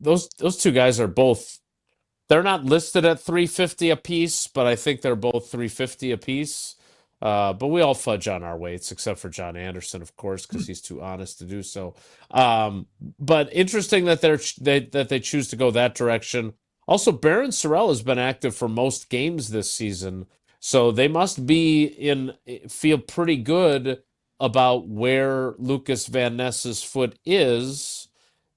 those two guys are both. They're not listed at 350 apiece, but I think they're both 350 apiece. But we all fudge on our weights, except for John Anderson, of course, because he's too honest to do so. But interesting that they choose to go that direction. Also, Barron Sorrell has been active for most games this season, so they must feel pretty good about where Lucas Van Ness's foot is,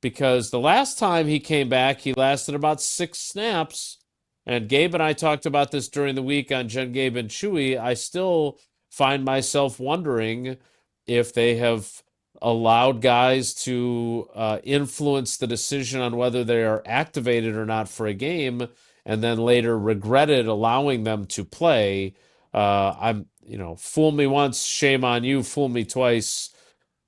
because the last time he came back, he lasted about 6 snaps. And Gabe and I talked about this during the week on Jen, Gabe, and Chewy. I still find myself wondering if they have allowed guys to influence the decision on whether they are activated or not for a game, and then later regretted allowing them to play. Fool me once, shame on you. Fool me twice.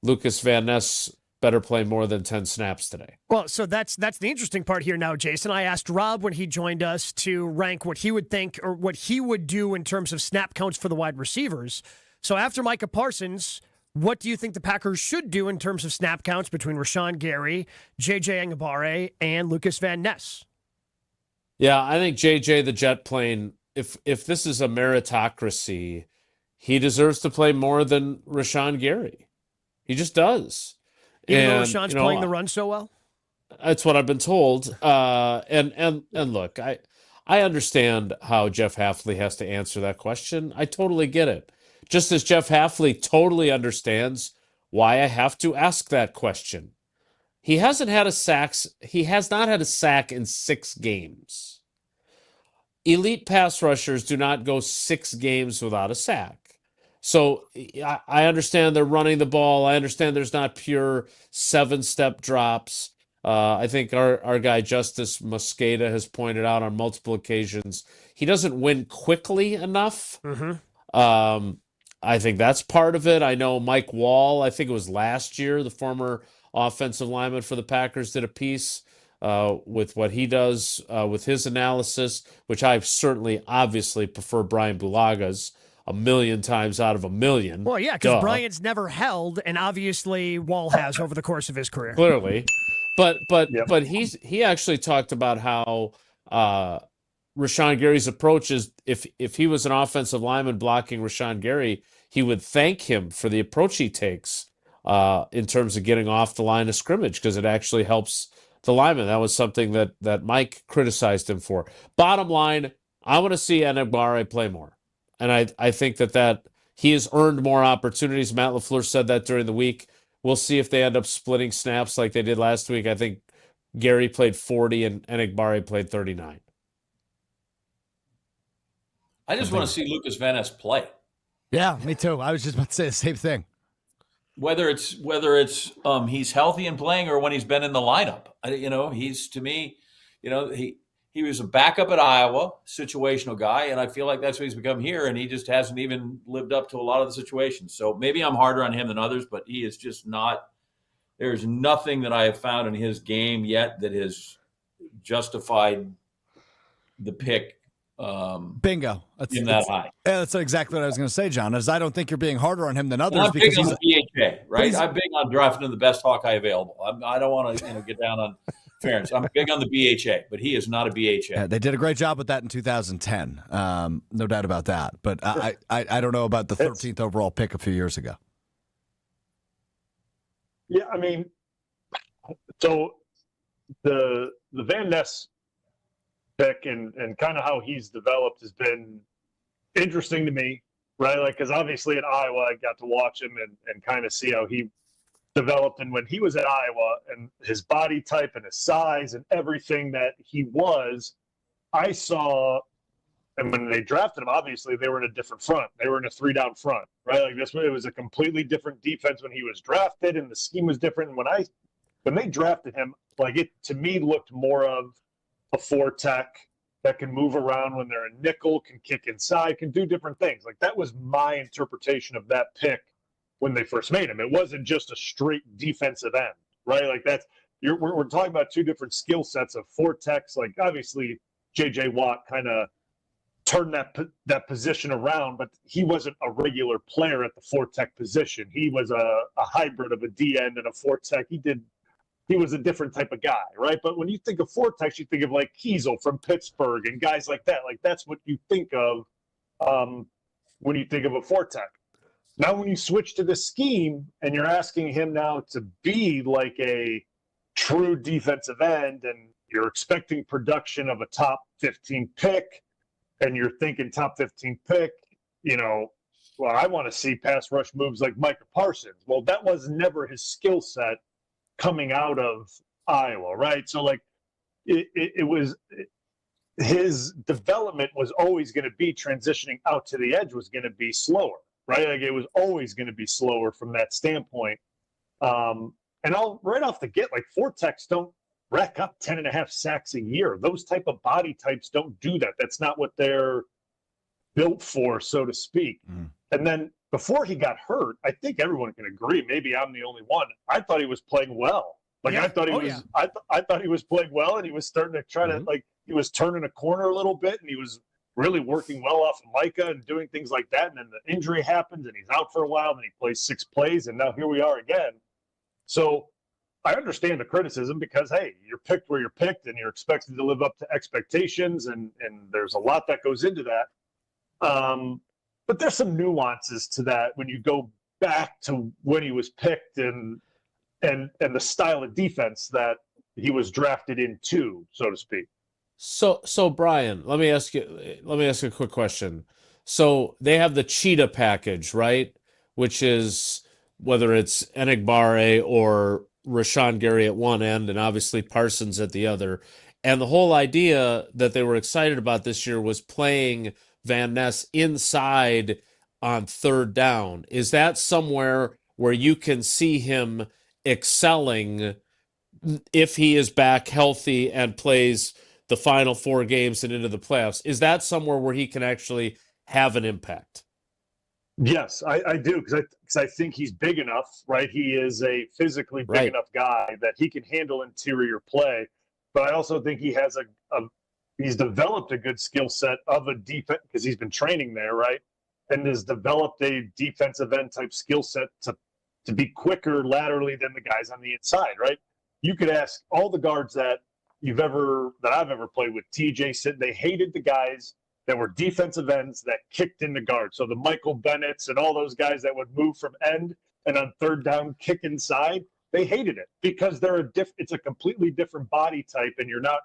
Lucas Van Ness better play more than 10 snaps today. Well, so that's the interesting part here now, Jason. I asked Rob when he joined us to rank what he would think or what he would do in terms of snap counts for the wide receivers. So after Micah Parsons, what do you think the Packers should do in terms of snap counts between Rashawn Gary, J.J. Enagbare, and Lucas Van Ness? Yeah, I think J.J. the jet plane, if this is a meritocracy, he deserves to play more than Rashawn Gary. He just does. Even though Rashawn's playing the run so well? That's what I've been told. And look, I understand how Jeff Hafley has to answer that question. I totally get it. Just as Jeff Hafley totally understands why I have to ask that question. He has not had a sack in 6 games. Elite pass rushers do not go 6 games without a sack. So I understand they're running the ball. I understand there's not pure 7-step drops. I think our guy Justice Mosqueda has pointed out on multiple occasions he doesn't win quickly enough. Mm-hmm. I think that's part of it. I know Mike Wall, I think it was last year, the former offensive lineman for the Packers, did a piece with what he does with his analysis, which I certainly obviously prefer Brian Bulaga's 1,000,000 times out of 1,000,000. Well, yeah, because Bryant's never held, and obviously Wall has over the course of his career. Clearly. But he actually talked about how Rashawn Gary's approach is if he was an offensive lineman blocking Rashawn Gary, he would thank him for the approach he takes in terms of getting off the line of scrimmage, because it actually helps the lineman. That was something that Mike criticized him for. Bottom line, I want to see Enagbare play more. And I think that he has earned more opportunities. Matt LaFleur said that during the week. We'll see if they end up splitting snaps like they did last week. I think Gary played 40 and Enagbare played 39. I just want to see Lucas Van Ness play. Yeah, me too. I was just about to say the same thing. Whether it's he's healthy and playing or when he's been in the lineup. He's, to me, he was a backup at Iowa, situational guy, and I feel like that's what he's become here, and he just hasn't even lived up to a lot of the situations. So maybe I'm harder on him than others, but he is just not – there's nothing that I have found in his game yet that has justified the pick. Bingo. That high. Yeah, that's exactly what I was going to say, John, is I don't think you're being harder on him than others. I'm big on the BHA, right? I'm big on drafting the best Hawkeye available. I don't want to get down on – fairness. I'm big on the BHA, but he is not a BHA. Yeah, they did a great job with that in 2010. No doubt about that. But I don't know about the 13th overall pick a few years ago. Yeah, I mean, so the Van Ness pick and kind of how he's developed has been interesting to me, right? Like, because obviously at Iowa, I got to watch him and kind of see how he developed. And when he was at Iowa and his body type and his size and everything that he was, I saw, and when they drafted him, obviously they were in a different front. They were in a 3-down front, right? Like this, it was a completely different defense when he was drafted, and the scheme was different. And when they drafted him, like it to me looked more of a 4-tech that can move around when they're a nickel, can kick inside, can do different things. Like that was my interpretation of that pick when they first made him. It wasn't just a straight defensive end, right? Like we're talking about two different skill sets of 4-techs. Like obviously J.J. Watt kind of turned that position around, but he wasn't a regular player at the 4-tech position. He was a hybrid of a D end and a 4-tech. He was a different type of guy, right? But when you think of 4-techs, you think of like Kiesel from Pittsburgh and guys like that. Like that's what you think of when you think of a 4-tech. Now, when you switch to the scheme and you're asking him now to be like a true defensive end, and you're expecting production of a top 15 pick, and you're thinking top 15 pick, well, I want to see pass rush moves like Micah Parsons. Well, that was never his skill set coming out of Iowa, right? So like it was his development was always going to be transitioning out to the edge was going to be slower, right? Like it was always going to be slower from that standpoint. And right off the get, like 4-techs don't rack up 10.5 sacks a year. Those type of body types don't do that. That's not what they're built for, so to speak. And then before he got hurt, I think everyone can agree, maybe I'm the only one, I thought he was playing well. Like I thought he was I thought he was playing well, and he was starting to try to like he was turning a corner a little bit, and he was really working well off of Micah and doing things like that. And then the injury happens and he's out for a while, and he plays 6 plays, and now here we are again. So I understand the criticism because, hey, you're picked where you're picked and you're expected to live up to expectations, and there's a lot that goes into that. But there's some nuances to that when you go back to when he was picked and the style of defense that he was drafted into, so to speak. So Brian, let me ask you a quick question. So they have the cheetah package, right? Which is whether it's Enigbare or Rashawn Gary at one end and obviously Parsons at the other. And the whole idea that they were excited about this year was playing Van Ness inside on 3rd down. Is that somewhere where you can see him excelling if he is back healthy and plays the final 4 games and into the playoffs? Is that somewhere where he can actually have an impact? Yes, I do, because I think he's big enough, right? He is a physically big enough guy that he can handle interior play. But I also think he has he's developed a good skill set of a defense because he's been training there, right? And has developed a defensive end type skill set to be quicker laterally than the guys on the inside, right? You could ask all the guards that I've ever played with. TJ said they hated the guys that were defensive ends that kicked into guard. So the Michael Bennett's and all those guys that would move from end and on 3rd down kick inside, they hated it because it's a completely different body type, and you're not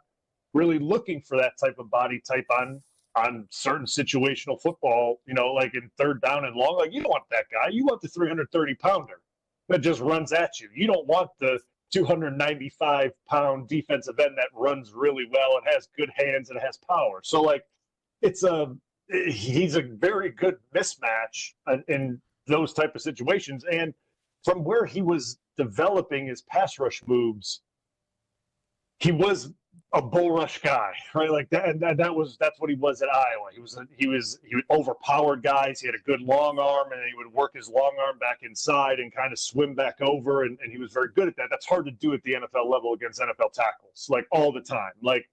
really looking for that type of body type on certain situational football, like in 3rd down and long. Like you don't want that guy. You want the 330-pounder that just runs at you. You don't want the 295-pound defensive end that runs really well and has good hands and has power. So like he's a very good mismatch in those type of situations. And from where he was developing his pass rush moves, he was a bull rush guy, right? Like that, and that's what he was at Iowa. He overpowered guys. He had a good long arm, and he would work his long arm back inside and kind of swim back over, and he was very good at that. That's hard to do at the NFL level against NFL tackles, like all the time. Like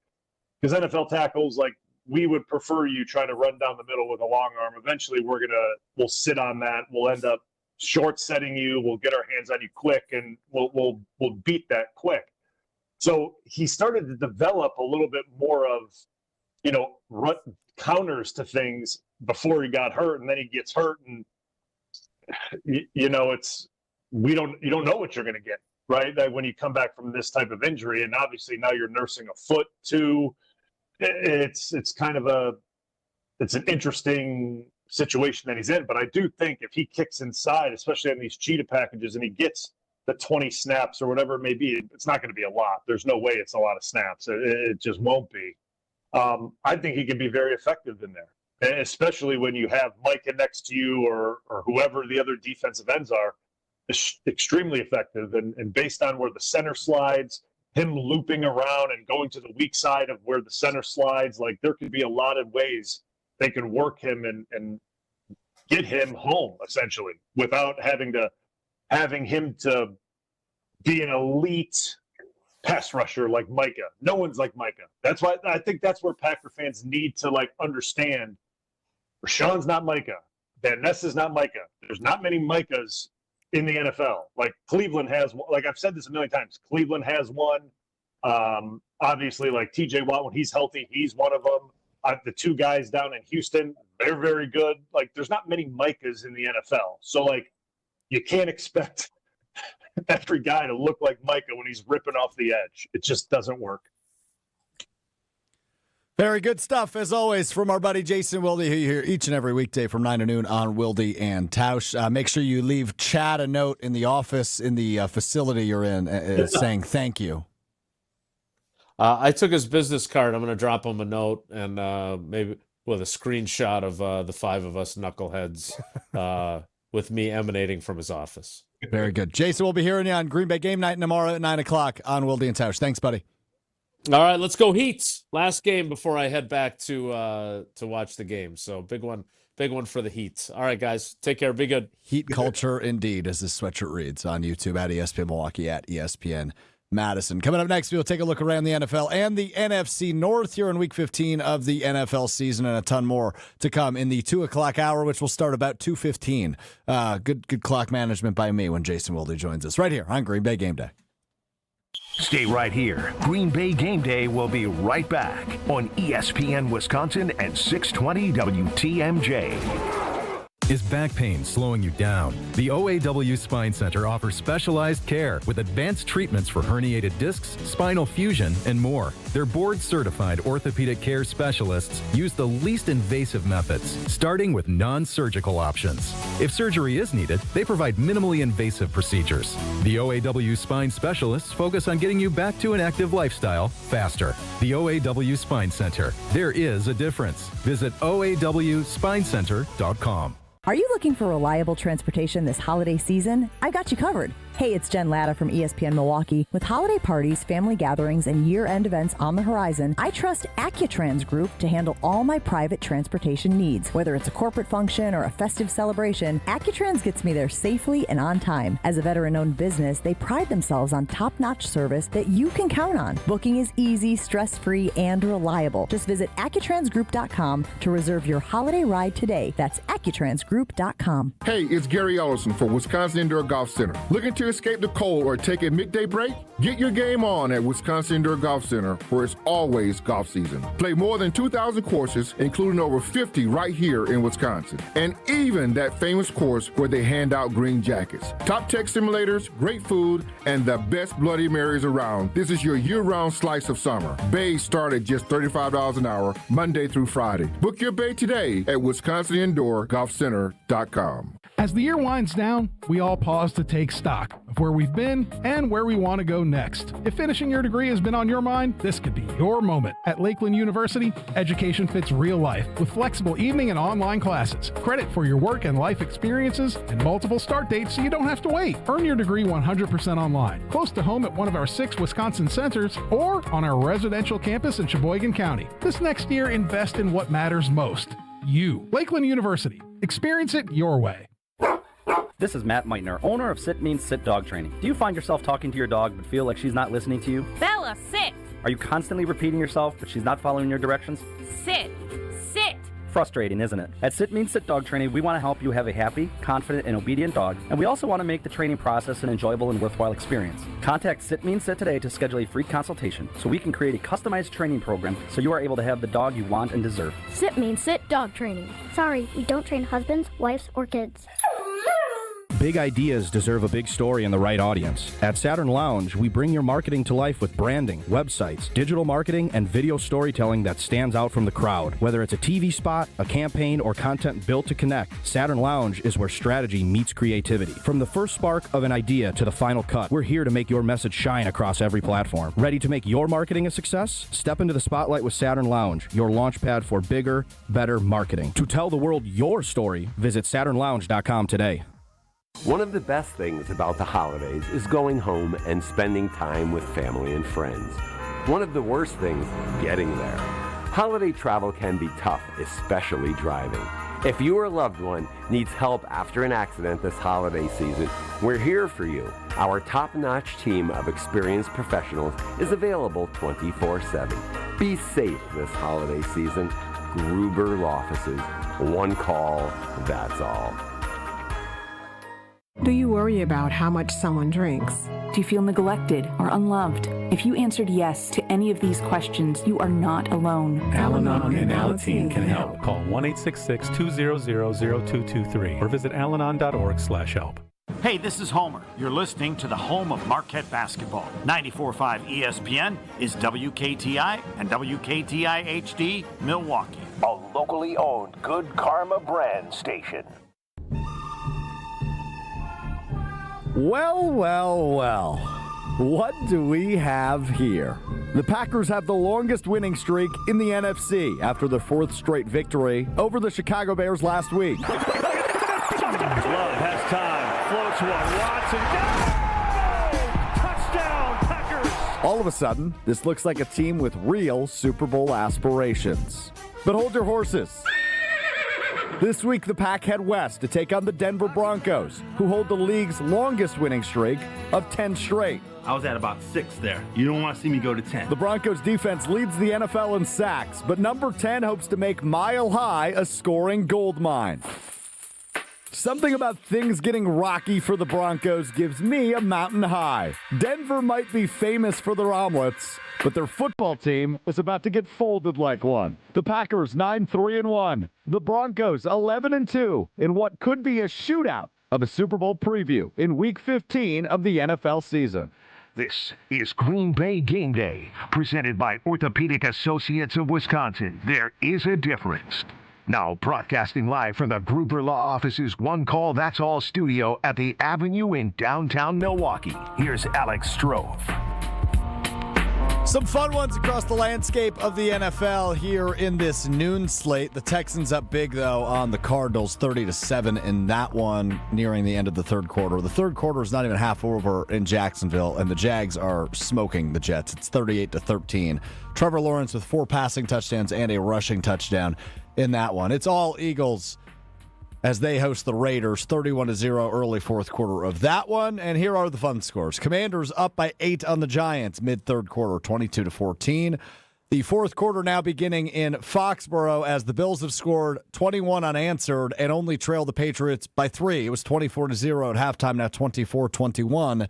because NFL tackles, like we would prefer you try to run down the middle with a long arm. Eventually, we'll sit on that. We'll end up short setting you. We'll get our hands on you quick, and we'll beat that quick. So he started to develop a little bit more of, run counters to things before he got hurt, and then he gets hurt, and you don't know what you're going to get, right? That when you come back from this type of injury, and obviously now you're nursing a foot too. It's kind of it's an interesting situation that he's in. But I do think if he kicks inside, especially on these cheetah packages, and he gets the 20 snaps or whatever it may be, it's not going to be a lot. There's no way it's a lot of snaps. It just won't be. I think he can be very effective in there, especially when you have Micah next to you or whoever the other defensive ends are. Extremely effective. And based on where the center slides, him looping around and going to the weak side of where the center slides, like there could be a lot of ways they can work him and get him home, essentially, without having him to be an elite pass rusher like Micah. No one's like Micah. That's why I think that's where Packer fans need to understand. Rashawn's not Micah. Van Ness is not Micah. There's not many Micahs in the NFL. Like Cleveland has one. Like I've said this a million times. Cleveland has one. Obviously, like TJ Watt, when he's healthy, he's one of them. The two guys down in Houston, they're very good. Like there's not many Micahs in the NFL. So you can't expect every guy to look like Micah when he's ripping off the edge. It just doesn't work. Very good stuff, as always, from our buddy Jason Wilde, who you hear each and every weekday from 9 to noon on Wilde and Tausch. Make sure you leave Chad a note in the office, in the facility you're in, saying thank you. I took his business card. I'm going to drop him a note and maybe with a screenshot of the five of us knuckleheads with me emanating from his office. Very good. Jason, we'll be hearing you on Green Bay Game Night tomorrow at 9 o'clock on Wilde and Tausch. Thanks, buddy. All right, let's go Heats. Last game before I head back to watch the game. So big one for the Heat. All right, guys, take care. Be good. Heat culture indeed, as this sweatshirt reads on YouTube at ESPN Milwaukee at ESPN Madison. Coming up next, we'll take a look around the NFL and the NFC North here in Week 15 of the NFL season, and a ton more to come in the 2 o'clock hour, which will start about 2:15. Good clock management by me when Jason Wilde joins us right here on Green Bay Game Day. Stay right here. Green Bay Game Day will be right back on ESPN Wisconsin and 620 WTMJ. Is back pain slowing you down? The OAW Spine Center offers specialized care with advanced treatments for herniated discs, spinal fusion, and more. Their board-certified orthopedic care specialists use the least invasive methods, starting with non-surgical options. If surgery is needed, they provide minimally invasive procedures. The OAW Spine specialists focus on getting you back to an active lifestyle faster. The OAW Spine Center. There is a difference. Visit OAWSpineCenter.com. Are you looking for reliable transportation this holiday season? I've got you covered. Hey, it's Jen Latta from ESPN Milwaukee. With holiday parties, family gatherings, and year-end events on the horizon, I trust Accutrans Group to handle all my private transportation needs. Whether it's a corporate function or a festive celebration, Accutrans gets me there safely and on time. As a veteran-owned business, they pride themselves on top-notch service that you can count on. Booking is easy, stress-free, and reliable. Just visit AccuTransGroup.com to reserve your holiday ride today. That's AccuTransGroup.com. Hey, it's Gary Ellison for Wisconsin Indoor Golf Center. Looking to escape the cold or take a midday break? Get your game on at Wisconsin Indoor Golf Center, where it's always golf season. Play more than 2,000 courses, including over 50 right here in Wisconsin. And even that famous course where they hand out green jackets. Top tech simulators, great food, and the best Bloody Marys around. This is your year-round slice of summer. Bays start at just $35 an hour, Monday through Friday. Book your bay today at WisconsinIndoorGolfCenter.com. As the year winds down, we all pause to take stock of where we've been and where we want to go next. If finishing your degree has been on your mind, this could be your moment. At Lakeland University, education fits real life with flexible evening and online classes, credit for your work and life experiences, and multiple start dates so you don't have to wait. Earn your degree 100% online, close to home at one of our 6 Wisconsin centers, or on our residential campus in Sheboygan County. This next year, invest in what matters most. You. Lakeland University. Experience it your way. This is Matt Meitner, owner of Sit Means Sit Dog Training. Do you find yourself talking to your dog but feel like she's not listening to you? Bella, sit! Are you constantly repeating yourself but she's not following your directions? Sit! Sit! Frustrating, isn't it? At Sit Means Sit Dog Training, we want to help you have a happy, confident, and obedient dog, and we also want to make the training process an enjoyable and worthwhile experience. Contact Sit Means Sit today to schedule a free consultation so we can create a customized training program so you are able to have the dog you want and deserve. Sit Means Sit Dog Training. Sorry, we don't train husbands, wives, or kids. Big ideas deserve a big story and the right audience. At Saturn Lounge, we bring your marketing to life with branding, websites, digital marketing, and video storytelling that stands out from the crowd. Whether it's a TV spot, a campaign, or content built to connect, Saturn Lounge is where strategy meets creativity. From the first spark of an idea to the final cut, we're here to make your message shine across every platform. Ready to make your marketing a success? Step into the spotlight with Saturn Lounge, your launchpad for bigger, better marketing. To tell the world your story, visit SaturnLounge.com today. One of the best things about the holidays is going home and spending time with family and friends. One of the worst things, getting there. Holiday travel can be tough, especially driving. If you or a loved one needs help after an accident this holiday season, we're here for you. Our top-notch team of experienced professionals is available 24/7. Be safe this holiday season. Gruber Law Offices. One call, that's all. Do you worry about how much someone drinks? Do you feel neglected or unloved? If you answered yes to any of these questions, you are not alone. Al-Anon and Alateen can help. Call 1-866-200-0223 or visit alanon.org/help. Hey, this is Homer. You're listening to the home of Marquette basketball. 94.5 ESPN is WKTI and WKTI HD Milwaukee. A locally owned Good Karma brand station. Well, well, well. What do we have here? The Packers have the longest winning streak in the NFC after their fourth straight victory over the Chicago Bears last week. Love has time. Floats one. Watson. Touchdown, Packers. All of a sudden, this looks like a team with real Super Bowl aspirations. But hold your horses. This week, the Pack head west to take on the Denver Broncos, who hold the league's longest winning streak of 10 straight. I was at about 6 there. You don't want to see me go to 10. The Broncos defense leads the NFL in sacks, but number 10 hopes to make Mile High a scoring gold mine. Something about things getting rocky for the Broncos gives me a mountain high. Denver might be famous for their omelets, but their football team is about to get folded like one. The Packers 9-3-1. The Broncos 11-2 in what could be a shootout of a Super Bowl preview in Week 15 of the NFL season. This is Green Bay Game Day, presented by Orthopedic Associates of Wisconsin. There is a difference. Now broadcasting live from the Gruber Law Office's One Call That's All studio at the Avenue in downtown Milwaukee. Here's Alex Strove. Some fun ones across the landscape of the NFL here in this noon slate. The Texans up big, though, on the Cardinals, 30-7 in that one nearing the end of the third quarter. The third quarter is not even half over in Jacksonville, and the Jags are smoking the Jets. It's 38-13. Trevor Lawrence with 4 passing touchdowns and a rushing touchdown in that one. It's all Eagles as they host the Raiders, 31-0 early fourth quarter of that one. And here are the fun scores. Commanders up by 8 on the Giants mid-third quarter, 22-14. The fourth quarter now beginning in Foxborough as the Bills have scored 21 unanswered and only trail the Patriots by 3. It was 24-0 at halftime, now 24-21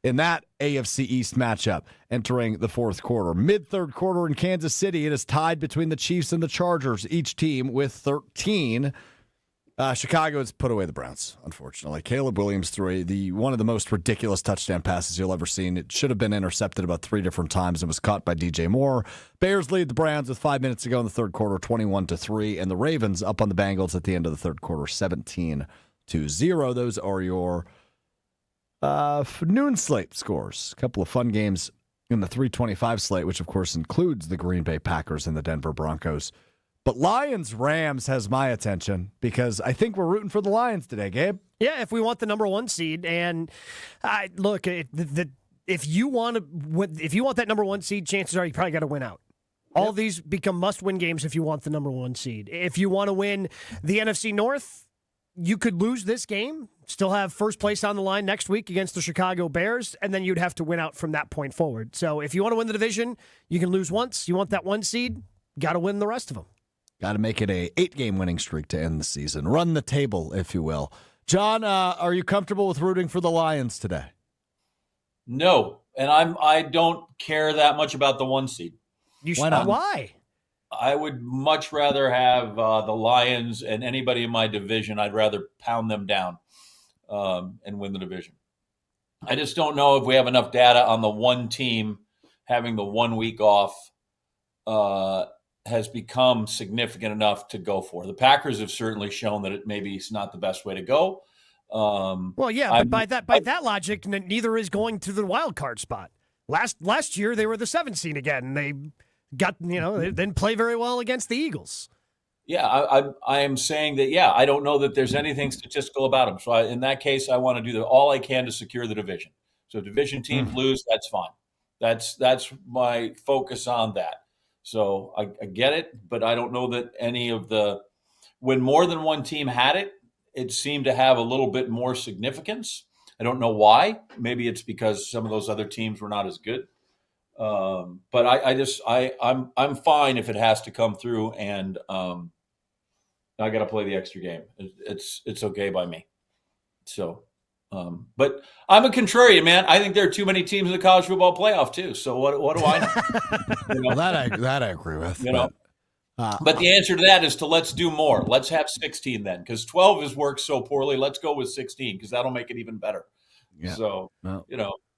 in that AFC East matchup entering the fourth quarter. Mid-third quarter in Kansas City, it is tied between the Chiefs and the Chargers, each team with 13. Chicago has put away the Browns, unfortunately. Caleb Williams threw one of the most ridiculous touchdown passes you'll ever see. It should have been intercepted about 3 different times and was caught by DJ Moore. Bears lead the Browns with 5 minutes to go in the third quarter, 21-3. And the Ravens up on the Bengals at the end of the third quarter, 17-0. Those are your noon slate scores. A couple of fun games in the 325 slate, which, of course, includes the Green Bay Packers and the Denver Broncos. But Lions-Rams has my attention because I think we're rooting for the Lions today, Gabe. Yeah, if we want the number 1 seed, and look, if you want that number 1 seed, chances are you probably got to win out. All of these become must-win games if you want the number 1 seed. If you want to win the NFC North, you could lose this game, still have first place on the line next week against the Chicago Bears, and then you'd have to win out from that point forward. So if you want to win the division, you can lose once. You want that 1 seed, got to win the rest of them. Got to make it a 8-game winning streak to end the season. Run the table, if you will. John, are you comfortable with rooting for the Lions today? No, and I don't care that much about the 1 seed. Why not? Why? I would much rather have the Lions and anybody in my division. I'd rather pound them down. and win the division. I just don't know if we have enough data on the one team having the 1 week off has become significant enough to go for. The Packers have certainly shown that maybe it's not the best way to go. Well, yeah, but by that logic, neither is going to the wild card spot. Last year they were the 7th seed again, and they got they didn't play very well against the Eagles. Yeah, I am saying that. Yeah, I don't know that there's anything statistical about them. So in that case, I want to do all I can to secure the division. So division teams lose, that's fine. That's my focus on that. So I get it, but I don't know that any of when more than one team had it, it seemed to have a little bit more significance. I don't know why. Maybe it's because some of those other teams were not as good. But I'm fine if it has to come through, and I got to play the extra game. It's okay by me. So, but I'm a contrarian, man. I think there are too many teams in the college football playoff too. So what do I know? Well, that I agree with. But the answer to that is let's do more. Let's have 16 then, because 12 has worked so poorly. Let's go with 16 because that'll make it even better. Yeah. So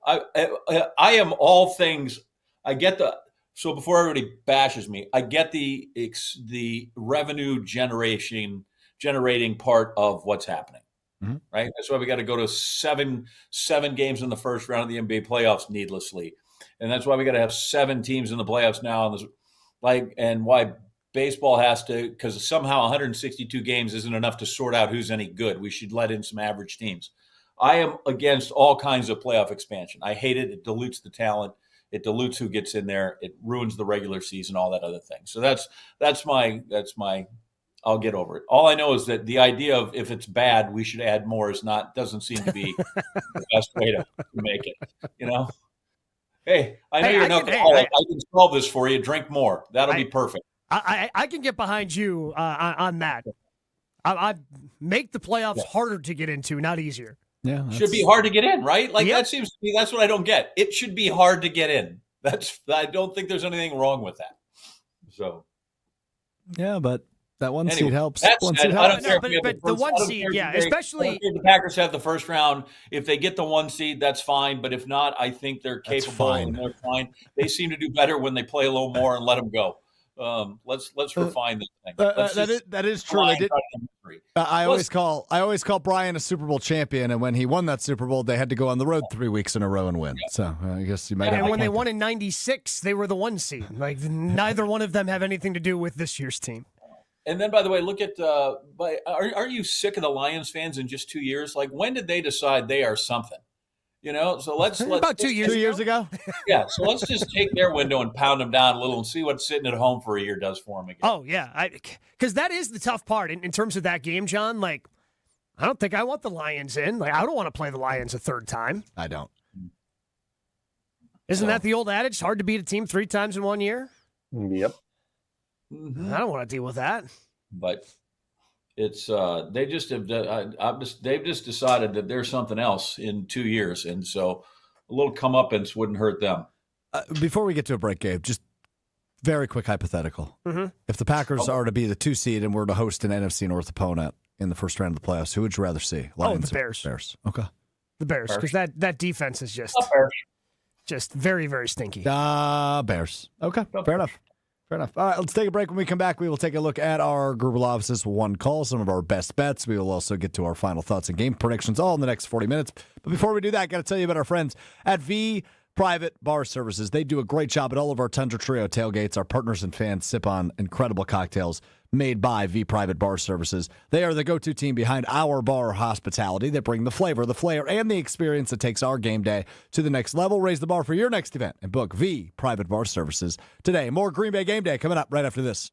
I am all things. I get so before everybody bashes me, I get the revenue generating part of what's happening. Mm-hmm. Right. That's why we got to go to seven games in the first round of the NBA playoffs needlessly, and that's why we got to have 7 teams in the playoffs now. And why baseball has to, because somehow 162 games isn't enough to sort out who's any good. We should let in some average teams. I am against all kinds of playoff expansion. I hate it. It dilutes the talent. It dilutes who gets in there. It ruins the regular season, all that other thing. So that's my I'll get over it. All I know is that the idea of if it's bad, we should add more doesn't seem to be the best way to make it. Hey, I know you're an alcoholic. I can solve this for you. Drink more. That'll be perfect. I can get behind you on that. I make the playoffs harder to get into, not easier. Yeah, should be hard to get in, right? That seems to me that's what I don't get. It should be hard to get in. I don't think there's anything wrong with that. So yeah, but that one seed helps. I don't care but the one seed, especially if the Packers have the first round. If they get the 1 seed, that's fine. But if not, I think they're capable and they're fine. They seem to do better when they play a little more and let them go. Let's refine this thing. That is true. I always call Brian a Super Bowl champion, and when he won that Super Bowl, they had to go on the road 3 weeks in a row and win. Yeah. So I guess you might. And when they won in '96, they were the 1 seed. Neither one of them have anything to do with this year's team. And then, by the way, look at. Are you sick of the Lions fans in just 2 years? When did they decide they are something? So let's about 2 years ago. Yeah, so let's just take their window and pound them down a little and see what sitting at home for a year does for them again. Oh yeah, because that is the tough part in terms of that game, John. I don't think I want the Lions in. I don't want to play the Lions a third time. I don't. Isn't that the old adage? It's hard to beat a team 3 times in 1 year. Yep. Mm-hmm. I don't want to deal with that. But it's they've just decided that there's something else in 2 years, and so a little comeuppance wouldn't hurt them. Before we get to a break, Gabe, just very quick hypothetical. Mm-hmm. If the Packers are to be the 2 seed and were to host an NFC North opponent in the first round of the playoffs, who would you rather see? Lions the Bears. Bears. Okay. The Bears, because that defense is just very, very stinky. Bears. Okay, fair enough. Fair enough. All right, let's take a break. When we come back, we will take a look at our Gruber Law Office's one call, some of our best bets. We will also get to our final thoughts and game predictions all in the next 40 minutes. But before we do that, I got to tell you about our friends at V Private Bar Services. They do a great job at all of our Tundra Trio tailgates. Our partners and fans sip on incredible cocktails made by V Private Bar Services. They are the go-to team behind our bar hospitality. They bring the flavor, the flair, and the experience that takes our game day to the next level. Raise the bar for your next event and book V Private Bar Services today. More Green Bay Game Day coming up right after this.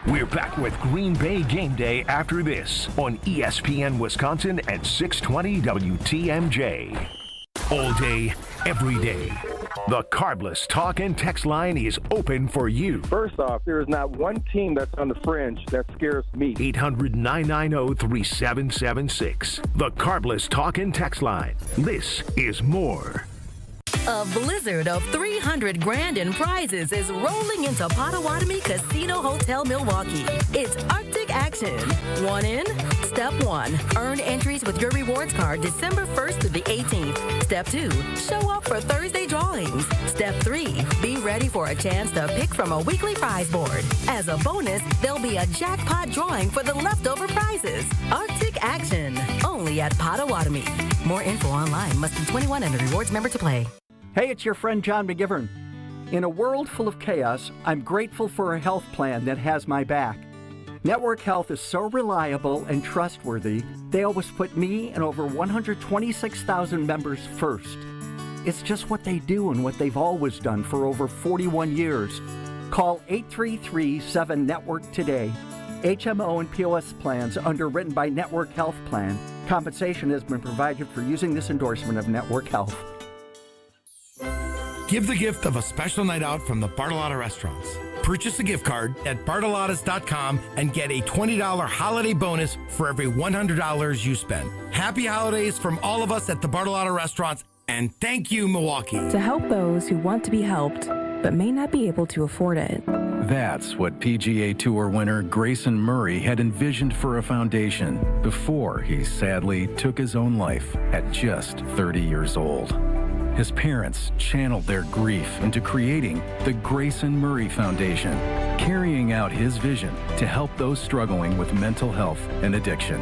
We're back with Green Bay Game Day after this on ESPN Wisconsin at 620 WTMJ. All day, every day. The Carbless Talk and Text line is open for you. First off, there is not one team that's on the fringe that scares me. 800-990-3776. The Carbless Talk and Text line. This is more. A blizzard of $300,000 in prizes is rolling into Potawatomi Casino Hotel Milwaukee. It's Arctic action. 1 in, Step 1, earn entries with your rewards card December 1st through the 18th. Step 2, show up for Thursday drawings. Step 3, be ready for a chance to pick from a weekly prize board. As a bonus, there'll be a jackpot drawing for the leftover prizes. Arctic action, only at Potawatomi. More info online. Must be 21 and a rewards member to play. Hey, it's your friend John McGivern. In a world full of chaos, I'm grateful for a health plan that has my back. Network Health is so reliable and trustworthy, they always put me and over 126,000 members first. It's just what they do and what they've always done for over 41 years. Call 833-7-NETWORK today. HMO and POS plans underwritten by Network Health Plan. Compensation has been provided for using this endorsement of Network Health. Give the gift of a special night out from the Bartolotta Restaurants. Purchase a gift card at bartolotas.com and get a $20 holiday bonus for every $100 you spend. Happy holidays from all of us at the Bartolotta Restaurants, and thank you, Milwaukee. To help those who want to be helped, but may not be able to afford it. That's what PGA Tour winner Grayson Murray had envisioned for a foundation before he sadly took his own life at just 30 years old. His parents channeled their grief into creating the Grayson Murray Foundation, carrying out his vision to help those struggling with mental health and addiction.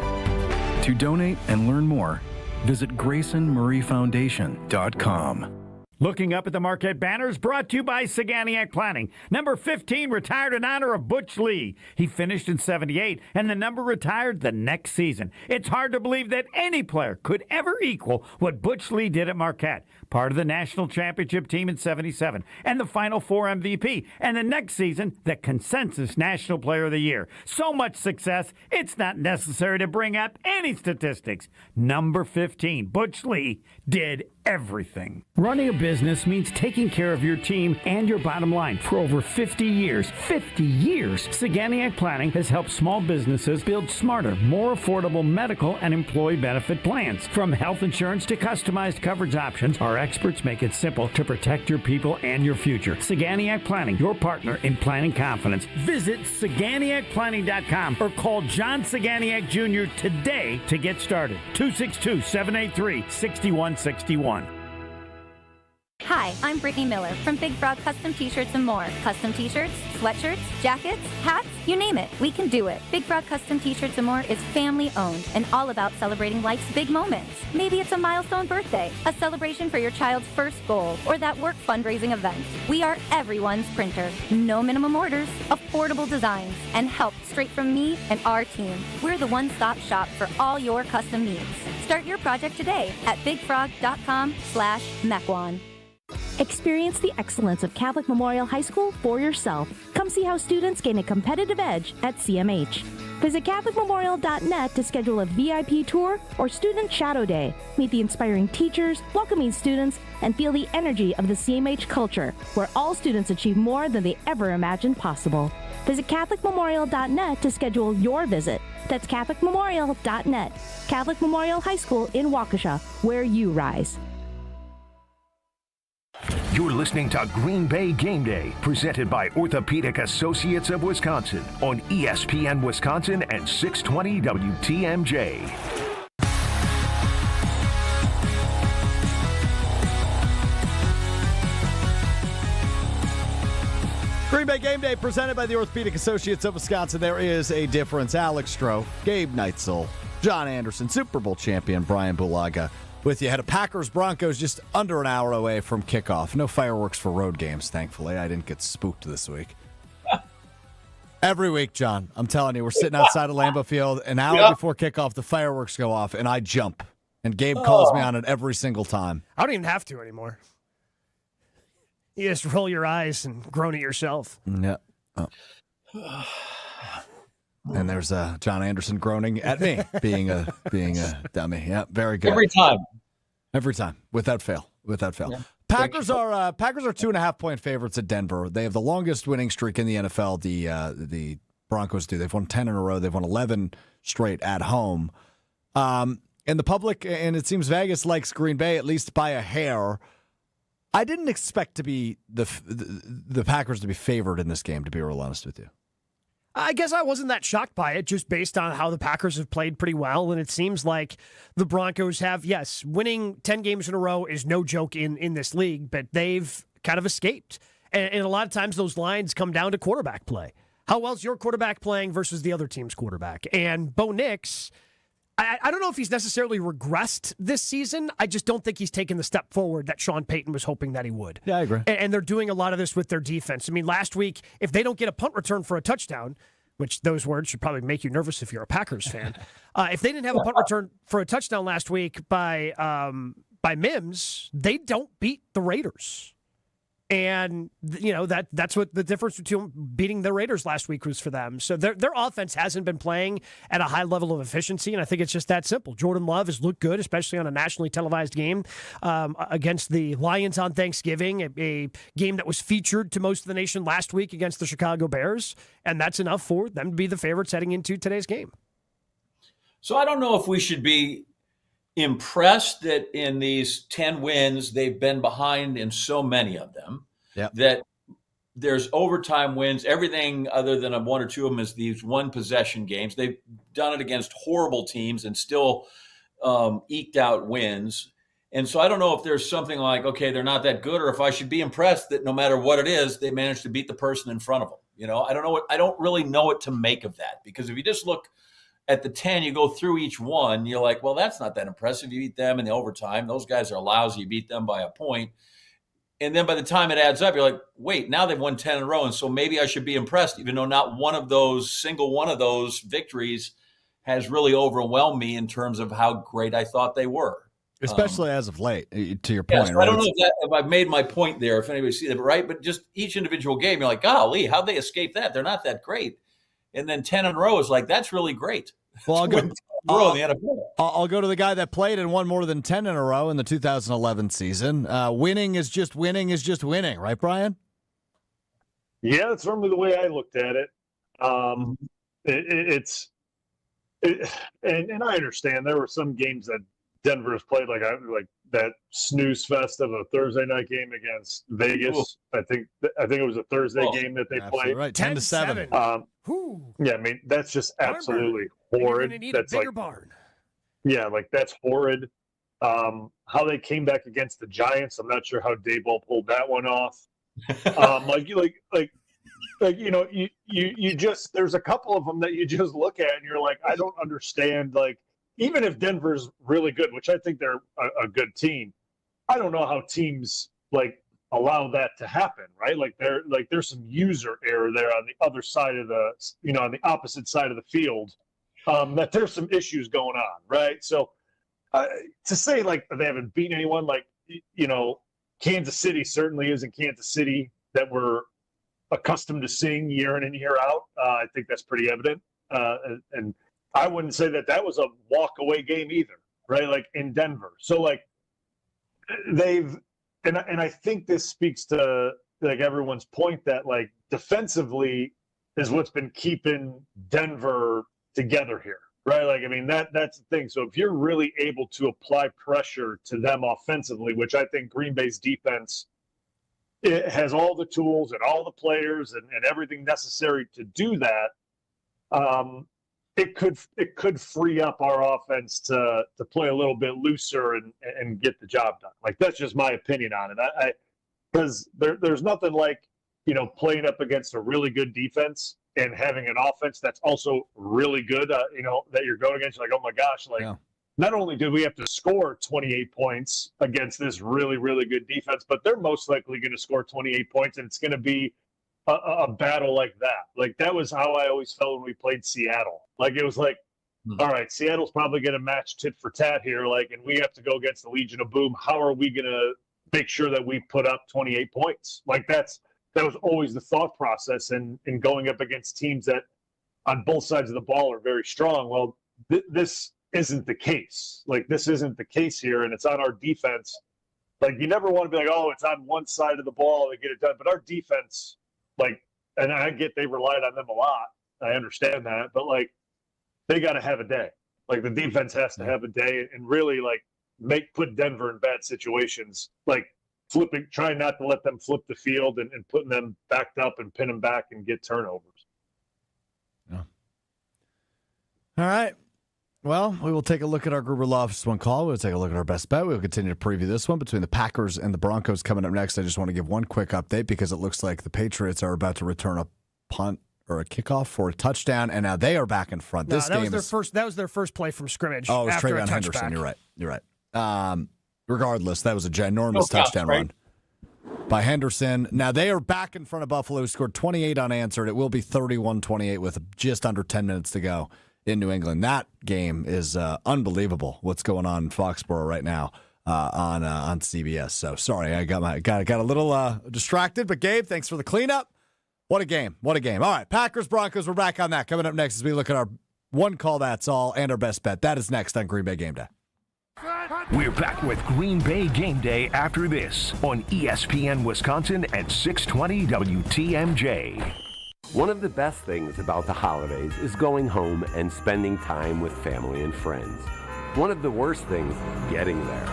To donate and learn more, visit GraysonMurrayFoundation.com. Looking up at the Marquette banners, brought to you by Saganiac Planning. Number 15 retired in honor of Butch Lee. He finished in 78, and the number retired the next season. It's hard to believe that any player could ever equal what Butch Lee did at Marquette. Part of the national championship team in 77, and the Final Four MVP, and the next season, the consensus National Player of the Year. So much success, it's not necessary to bring up any statistics. Number 15, Butch Lee, did everything. Running a business means taking care of your team and your bottom line. For over 50 years, Saganiac Planning has helped small businesses build smarter, more affordable medical and employee benefit plans. From health insurance to customized coverage options, our experts make it simple to protect your people and your future. Saganiac Planning, your partner in planning confidence. Visit SaganiacPlanning.com or call John Saganiac Jr. today to get started. 262-783-6161. Hi, I'm Brittany Miller from Big Frog Custom T-Shirts and more. Custom T-shirts, sweatshirts, jackets, hats, you name it, we can do it. Big Frog Custom T-Shirts and more is family owned and all about celebrating life's big moments. Maybe it's a milestone birthday, a celebration for your child's first goal, or that work fundraising event. We are everyone's printer. No minimum orders, affordable designs, and help straight from me and our team. We're the one-stop shop for all your custom needs. Start your project today at bigfrog.com/Mequon. Experience the excellence of Catholic Memorial High School for yourself. Come see how students gain a competitive edge at CMH. Visit CatholicMemorial.net to schedule a VIP tour or Student Shadow Day. Meet the inspiring teachers, welcoming students, and feel the energy of the CMH culture, where all students achieve more than they ever imagined possible. Visit CatholicMemorial.net to schedule your visit. That's CatholicMemorial.net. Catholic Memorial High School in Waukesha, where you rise. You're listening to Green Bay Game Day, presented by Orthopedic Associates of Wisconsin on ESPN Wisconsin and 620 WTMJ. Green Bay Game Day presented by the Orthopedic Associates of Wisconsin. There is a difference. Alex Stroh, Gabe Neitzel, John Anderson, Super Bowl champion Brian Bulaga with you. Had a Packers-Broncos just under an hour away from kickoff. No fireworks for road games, thankfully. I didn't get spooked this week. Every week, John, I'm telling you, we're sitting outside of Lambeau Field. An hour before kickoff, the fireworks go off, and I jump. And Gabe calls me on it every single time. I don't even have to anymore. You just roll your eyes and groan at yourself. Yeah. Oh. And there's John Anderson groaning at me, being a dummy. Yeah, very good. Every time, without fail. Yeah. Packers are 2.5-point favorites at Denver. They have the longest winning streak in the NFL. The Broncos do. They've won 10 in a row. They've won 11 straight at home. And the public, and it seems Vegas likes Green Bay at least by a hair. I didn't expect to be the Packers to be favored in this game, to be real honest with you. I guess I wasn't that shocked by it, just based on how the Packers have played pretty well. And it seems like the Broncos have, yes, winning 10 games in a row is no joke in this league, but they've kind of escaped. And a lot of times those lines come down to quarterback play. How well's your quarterback playing versus the other team's quarterback? And Bo Nix, I don't know if he's necessarily regressed this season. I just don't think he's taken the step forward that Sean Payton was hoping that he would. Yeah, I agree. And they're doing a lot of this with their defense. I mean, last week, if they don't get a punt return for a touchdown, which those words should probably make you nervous if you're a Packers fan, if they didn't have a punt return for a touchdown last week by Mims, they don't beat the Raiders. And, that's what the difference between beating the Raiders last week was for them. So their offense hasn't been playing at a high level of efficiency, and I think it's just that simple. Jordan Love has looked good, especially on a nationally televised game against the Lions on Thanksgiving, a game that was featured to most of the nation last week against the Chicago Bears, and that's enough for them to be the favorites heading into today's game. So I don't know if we should be impressed that in these 10 wins, they've been behind in so many of them, that there's overtime wins. Everything other than one or two of them is these one possession games. They've done it against horrible teams and still eked out wins. And so I don't know if there's something like, okay, they're not that good, or if I should be impressed that no matter what it is, they managed to beat the person in front of them. I don't really know what to make of that, because if you just look at the 10, you go through each one, you're like, well, that's not that impressive. You beat them in the overtime. Those guys are lousy. You beat them by a point. And then by the time it adds up, you're like, wait, now they've won 10 in a row. And so maybe I should be impressed, even though not single one of those victories has really overwhelmed me in terms of how great I thought they were. Especially as of late, to your point. Yes, right? I don't know if I've made my point there, if anybody sees it, right? But just each individual game, you're like, golly, how'd they escape that? They're not that great. And then 10 in a row is like, that's really great. Well, I'll go to the guy that played and won more than 10 in a row in the 2011 season. Winning is just winning, right, Brian? Yeah, that's normally the way I looked at it. And I understand there were some games that Denver has played like that snooze fest of a Thursday night game against Vegas. Ooh. I think it was a Thursday game that they played. Right, 10-7. Yeah, I mean that's just absolutely horrid. That's like barn. Yeah, like that's horrid. How they came back against the Giants, I'm not sure how Daboll pulled that one off. You just there's a couple of them that you just look at and you're like, I don't understand. Like, even if Denver's really good, which I think they're a good team, I don't know how teams allow that to happen, right? There's some user error there on the other side of on the opposite side of the field, that there's some issues going on, right? So to say they haven't beaten anyone, Kansas City certainly isn't Kansas City that we're accustomed to seeing year in and year out. I think that's pretty evident, and I wouldn't say that was a walk-away game either, right? In Denver. So, they've – and I think this speaks to, everyone's point that, defensively is what's been keeping Denver together here, right? That's the thing. So, if you're really able to apply pressure to them offensively, which I think Green Bay's defense it has all the tools and all the players and everything necessary to do that, it could free up our offense to play a little bit looser and get the job done. That's just my opinion on it. Because there's nothing like playing up against a really good defense and having an offense that's also really good. That you're going against. Oh my gosh! Not only did we have to score 28 points against this really really good defense, but they're most likely going to score 28 points, and it's going to be a battle like that. That was how I always felt when we played Seattle. It was all right, Seattle's probably going to match tit for tat here. And we have to go against the Legion of Boom. How are we going to make sure that we put up 28 points? That was always the thought process in going up against teams that on both sides of the ball are very strong. Well, this isn't the case. This isn't the case here, and it's on our defense. You never want to be it's on one side of the ball to get it done. But our defense, and I get they relied on them a lot. I understand that, but they got to have a day. The defense has to have a day and really put Denver in bad situations, trying not to let them flip the field and putting them backed up and pin them back and get turnovers. All right. Well, we will take a look at our Gruber Law Office one call. We'll take a look at our best bet. We'll continue to preview this one between the Packers and the Broncos coming up next. I just want to give one quick update because it looks like the Patriots are about to return a punt or a kickoff for a touchdown, and now they are back in front. No, that was their first play from scrimmage. Oh, it was after Trayvon Henderson. You're right. Regardless, that was a ginormous touchdown run by Henderson. Now they are back in front of Buffalo, who scored 28 unanswered. It will be 31-28 with just under 10 minutes to go in New England. That game is unbelievable. What's going on in Foxborough right now on CBS? So sorry, I got a little distracted. But Gabe, thanks for the cleanup. What a game! What a game! All right, Packers Broncos. We're back on that coming up next as we look at our one call that's all and our best bet. That is next on Green Bay Game Day. We're back with Green Bay Game Day after this on ESPN Wisconsin at 620 WTMJ. One of the best things about the holidays is going home and spending time with family and friends. One of the worst things, getting there.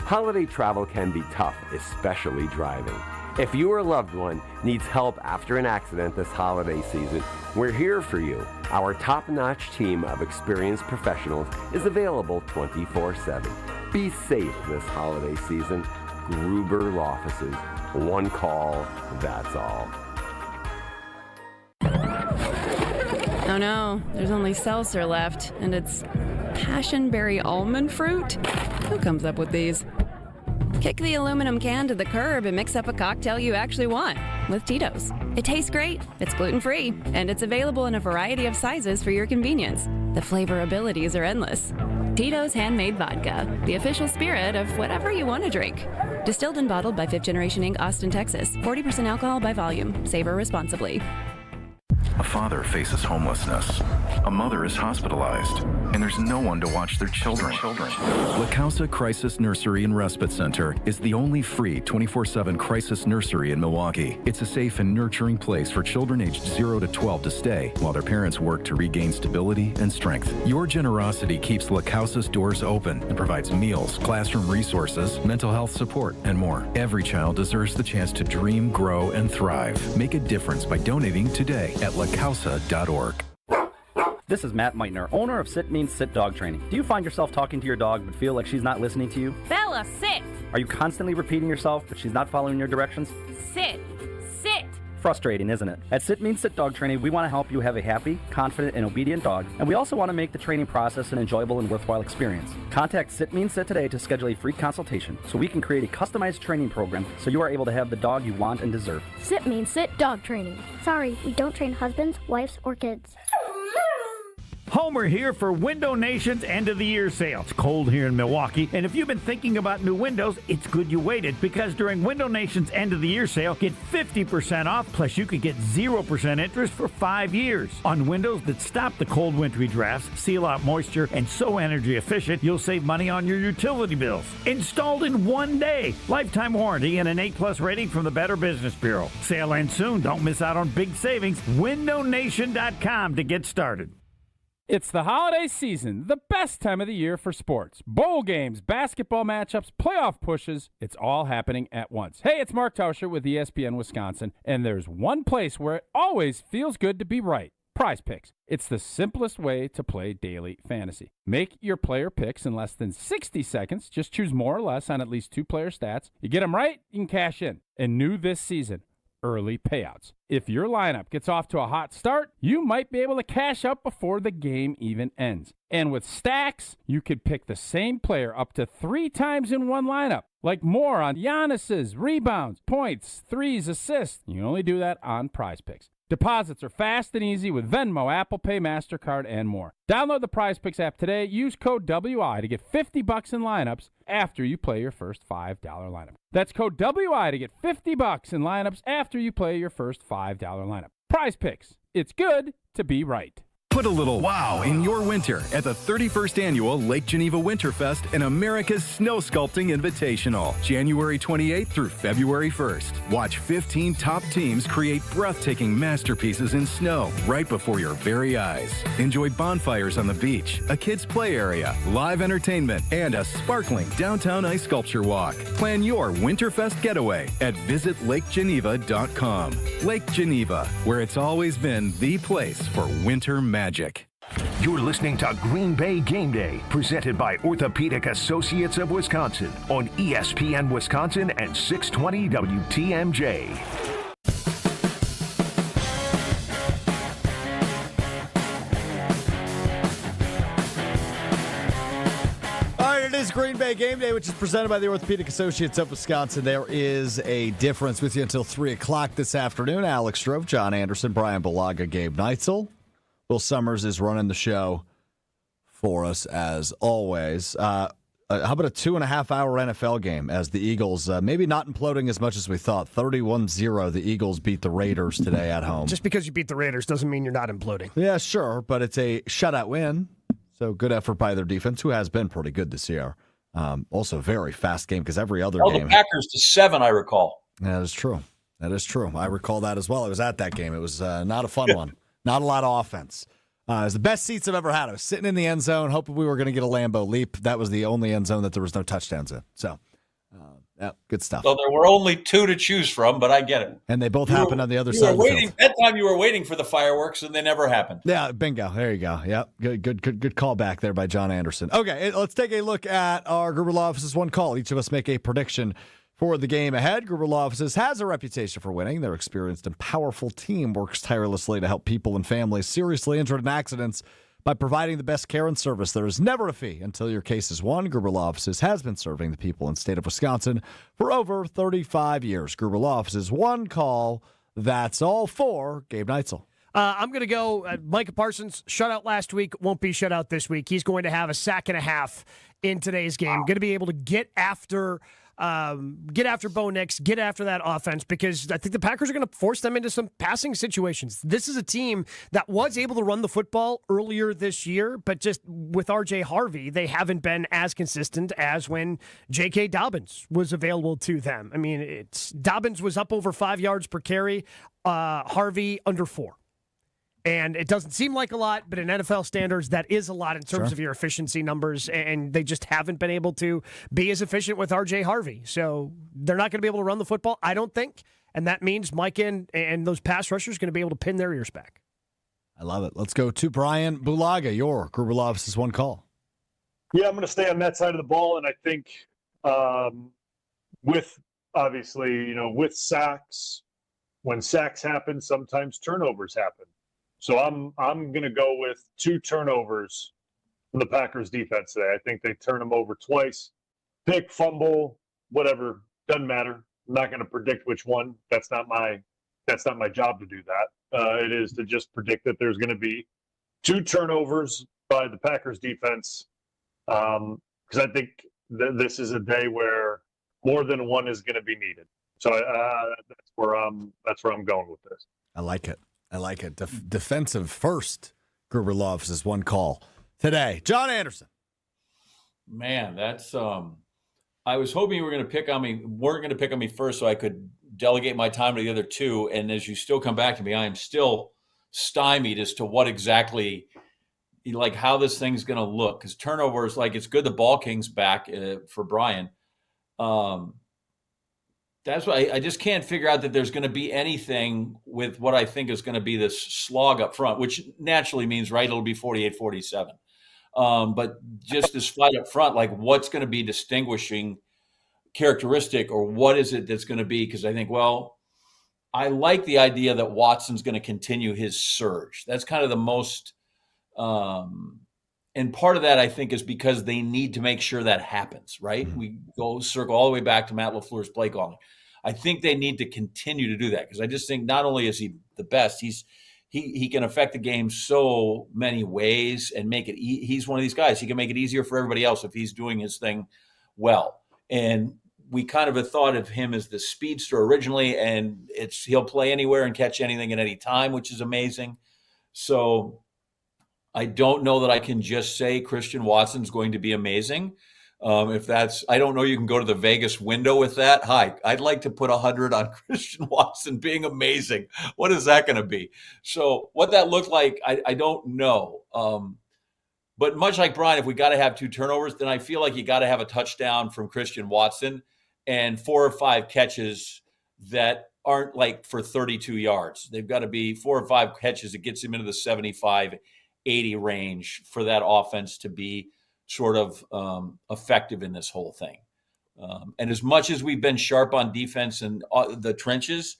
Holiday travel can be tough, especially driving. If you or a loved one needs help after an accident this holiday season, we're here for you. Our top-notch team of experienced professionals is available 24/7. Be safe this holiday season. Gruber Law Offices. One call, that's all. Oh no, there's only seltzer left, and it's passionberry almond fruit? Who comes up with these? Kick the aluminum can to the curb and mix up a cocktail you actually want with Tito's. It tastes great, it's gluten-free, and it's available in a variety of sizes for your convenience. The flavor abilities are endless. Tito's Handmade Vodka, the official spirit of whatever you want to drink. Distilled and bottled by 5th Generation Inc., Austin, Texas. 40% alcohol by volume. Savor responsibly. A father faces homelessness. A mother is hospitalized, and there's no one to watch their children. La Causa Crisis Nursery and Respite Center is the only free 24/7 crisis nursery in Milwaukee. It's a safe and nurturing place for children aged 0 to 12 to stay while their parents work to regain stability and strength. Your generosity keeps La Causa's doors open and provides meals, classroom resources, mental health support, and more. Every child deserves the chance to dream, grow, and thrive. Make a difference by donating today at lacausa.org. This is Matt Meitner, owner of Sit Means Sit Dog Training. Do you find yourself talking to your dog but feel like she's not listening to you? Bella, sit! Are you constantly repeating yourself but she's not following your directions? Sit! Sit! Frustrating, isn't it? At Sit Means Sit Dog Training, we want to help you have a happy, confident, and obedient dog, and we also want to make the training process an enjoyable and worthwhile experience. Contact Sit Means Sit today to schedule a free consultation so we can create a customized training program so you are able to have the dog you want and deserve. Sit Means Sit Dog Training. Sorry, we don't train husbands, wives, or kids. Homer here for Window Nation's end of the year sale. It's cold here in Milwaukee, and if you've been thinking about new windows, it's good you waited, because during Window Nation's end of the year sale, get 50% off, plus you could get 0% interest for 5 years. On windows that stop the cold wintry drafts, seal out moisture, and so energy efficient, you'll save money on your utility bills. Installed in 1 day. Lifetime warranty and an A+ rating from the Better Business Bureau. Sale ends soon. Don't miss out on big savings. WindowNation.com to get started. It's the holiday season, the best time of the year for sports. Bowl games, basketball matchups, playoff pushes, it's all happening at once. Hey, it's Mark Tauscher with ESPN Wisconsin, and there's one place where it always feels good to be right. Prize Picks. It's the simplest way to play daily fantasy. Make your player picks in less than 60 seconds. Just choose more or less on at least 2 player stats. You get them right, you can cash in. And new this season, early payouts. If your lineup gets off to a hot start, you might be able to cash out before the game even ends. And with stacks, you could pick the same player up to 3 times in one lineup, like more on Giannis's rebounds, points, threes, assists. You can only do that on Prize Picks. Deposits are fast and easy with Venmo, Apple Pay, MasterCard, and more. Download the Prize Picks app today. Use code WI to get $50 in lineups after you play your first $5 lineup. That's code WI to get $50 in lineups after you play your first $5 lineup. Prize Picks. It's good to be right. Put a little wow in your winter at the 31st Annual Lake Geneva Winterfest and America's Snow Sculpting Invitational, January 28th through February 1st. Watch 15 top teams create breathtaking masterpieces in snow right before your very eyes. Enjoy bonfires on the beach, a kids' play area, live entertainment, and a sparkling downtown ice sculpture walk. Plan your Winterfest getaway at visitlakegeneva.com. Lake Geneva, where it's always been the place for winter magic. You're listening to Green Bay Game Day, presented by Orthopedic Associates of Wisconsin on ESPN Wisconsin and 620 WTMJ. All right, it is Green Bay Game Day, which is presented by the Orthopedic Associates of Wisconsin. There is a difference with you until 3 o'clock this afternoon. Alex Strove, John Anderson, Brian Balaga, Gabe Neitzel. Will Summers is running the show for us as always. How about a 2.5-hour NFL game as the Eagles, maybe not imploding as much as we thought. 31-0, the Eagles beat the Raiders today at home. Just because you beat the Raiders doesn't mean you're not imploding. Yeah, sure, but it's a shutout win. So good effort by their defense, who has been pretty good this year. Also, very fast game because every other game. The Packers to 7, I recall. That is true. That is true. I recall that as well. I was at that game. It was not a fun one. Not a lot of offense. It was the best seats I've ever had. I was sitting in the end zone, hoping we were going to get a Lambeau leap. That was the only end zone that there was no touchdowns in. So, yeah, good stuff. So there were only 2 to choose from, but I get it. And they both happened on the other side of the field. That time you were waiting for the fireworks, and they never happened. Yeah, bingo. There you go. Yep, good call back there by John Anderson. Okay, let's take a look at our Gruber Law Offices one call. Each of us make a prediction for the game ahead. Gruber Law Offices has a reputation for winning. Their experienced and powerful team works tirelessly to help people and families seriously injured in accidents by providing the best care and service. There is never a fee until your case is won. Gruber Law Offices has been serving the people in the state of Wisconsin for over 35 years. Gruber Law Offices, one call. That's all for Gabe Neitzel. I'm going to go Micah Parsons, shutout last week, won't be shutout this week. He's going to have a sack and a half in today's game. Going to be able to get after Bo Nix, get after that offense, because I think the Packers are going to force them into some passing situations. This is a team that was able to run the football earlier this year, but just with R.J. Harvey, they haven't been as consistent as when J.K. Dobbins was available to them. I mean, Dobbins was up over 5 yards per carry, Harvey under 4. And it doesn't seem like a lot, but in NFL standards, that is a lot in terms of your efficiency numbers, and they just haven't been able to be as efficient with R.J. Harvey. So they're not going to be able to run the football, I don't think, and that means Mike and those pass rushers are going to be able to pin their ears back. I love it. Let's go to Brian Bulaga, your Gruber Law Office's one call. Yeah, I'm going to stay on that side of the ball, and I think with sacks, when sacks happen, sometimes turnovers happen. So I'm going to go with 2 turnovers from the Packers defense today. I think they turn them over twice. Pick, fumble, whatever, doesn't matter. I'm not going to predict which one. That's not my job to do that. It is to just predict that there's going to be 2 turnovers by the Packers defense, because I think this is a day where more than one is going to be needed. So that's where I'm going with this. I like it. Defensive first. Gruber Law Office's one call today. John Anderson. Man, that's I was hoping you were going to pick on me. Weren't going to pick on me first, so I could delegate my time to the other 2. And as you still come back to me, I am still stymied as to what exactly, like, how this thing's going to look. Because turnovers, like, it's good the Ball King's back for Brian. That's why I just can't figure out that there's going to be anything with what I think is going to be this slog up front, which naturally means, right, it'll be 48-47. But just this fight up front, like, what's going to be distinguishing characteristic, or what is it that's going to be? Because I think, well, I like the idea that Watson's going to continue his surge. That's kind of the most and part of that, I think, is because they need to make sure that happens, right? Mm-hmm. We go circle all the way back to Matt LaFleur's play calling. I think they need to continue to do that, because I just think not only is he the best, he can affect the game so many ways and make it. He's one of these guys. He can make it easier for everybody else if he's doing his thing well. And we kind of have thought of him as the speedster originally, and he'll play anywhere and catch anything at any time, which is amazing. So I don't know that I can just say Christian Watson's going to be amazing. I don't know, you can go to the Vegas window with that. Hi, I'd like to put 100 on Christian Watson being amazing. What is that going to be? So what that looked like, I don't know. But much like Brian, if we got to have 2 turnovers, then I feel like you got to have a touchdown from Christian Watson and 4 or 5 catches that aren't like for 32 yards. They've got to be 4 or 5 catches that gets him into the 75, 80 range for that offense to be sort of effective in this whole thing. And as much as we've been sharp on defense and the trenches,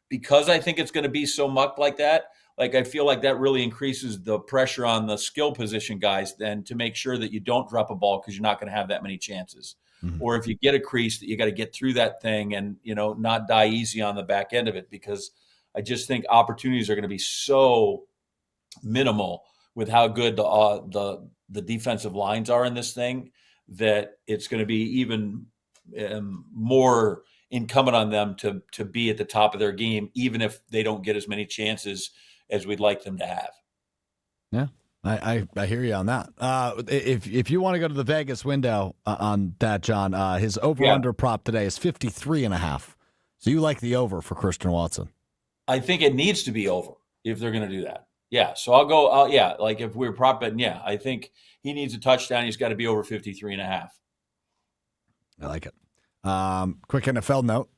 because I think it's going to be so mucked like that, like I feel like that really increases the pressure on the skill position guys then to make sure that you don't drop a ball because you're not going to have that many chances. Mm-hmm. Or if you get a crease, that you got to get through that thing and, not die easy on the back end of it, because I just think opportunities are going to be so minimal with how good the defensive lines are in this thing, that it's going to be even more incumbent on them to be at the top of their game, even if they don't get as many chances as we'd like them to have. Yeah, I hear you on that. If you want to go to the Vegas window on that, John, his over-under prop today is 53.5. So you like the over for Christian Watson? I think it needs to be over if they're going to do that. Yeah, so I'll go, like if we're prop betting, I think he needs a touchdown. He's got to be over 53.5. I like it. Quick NFL note.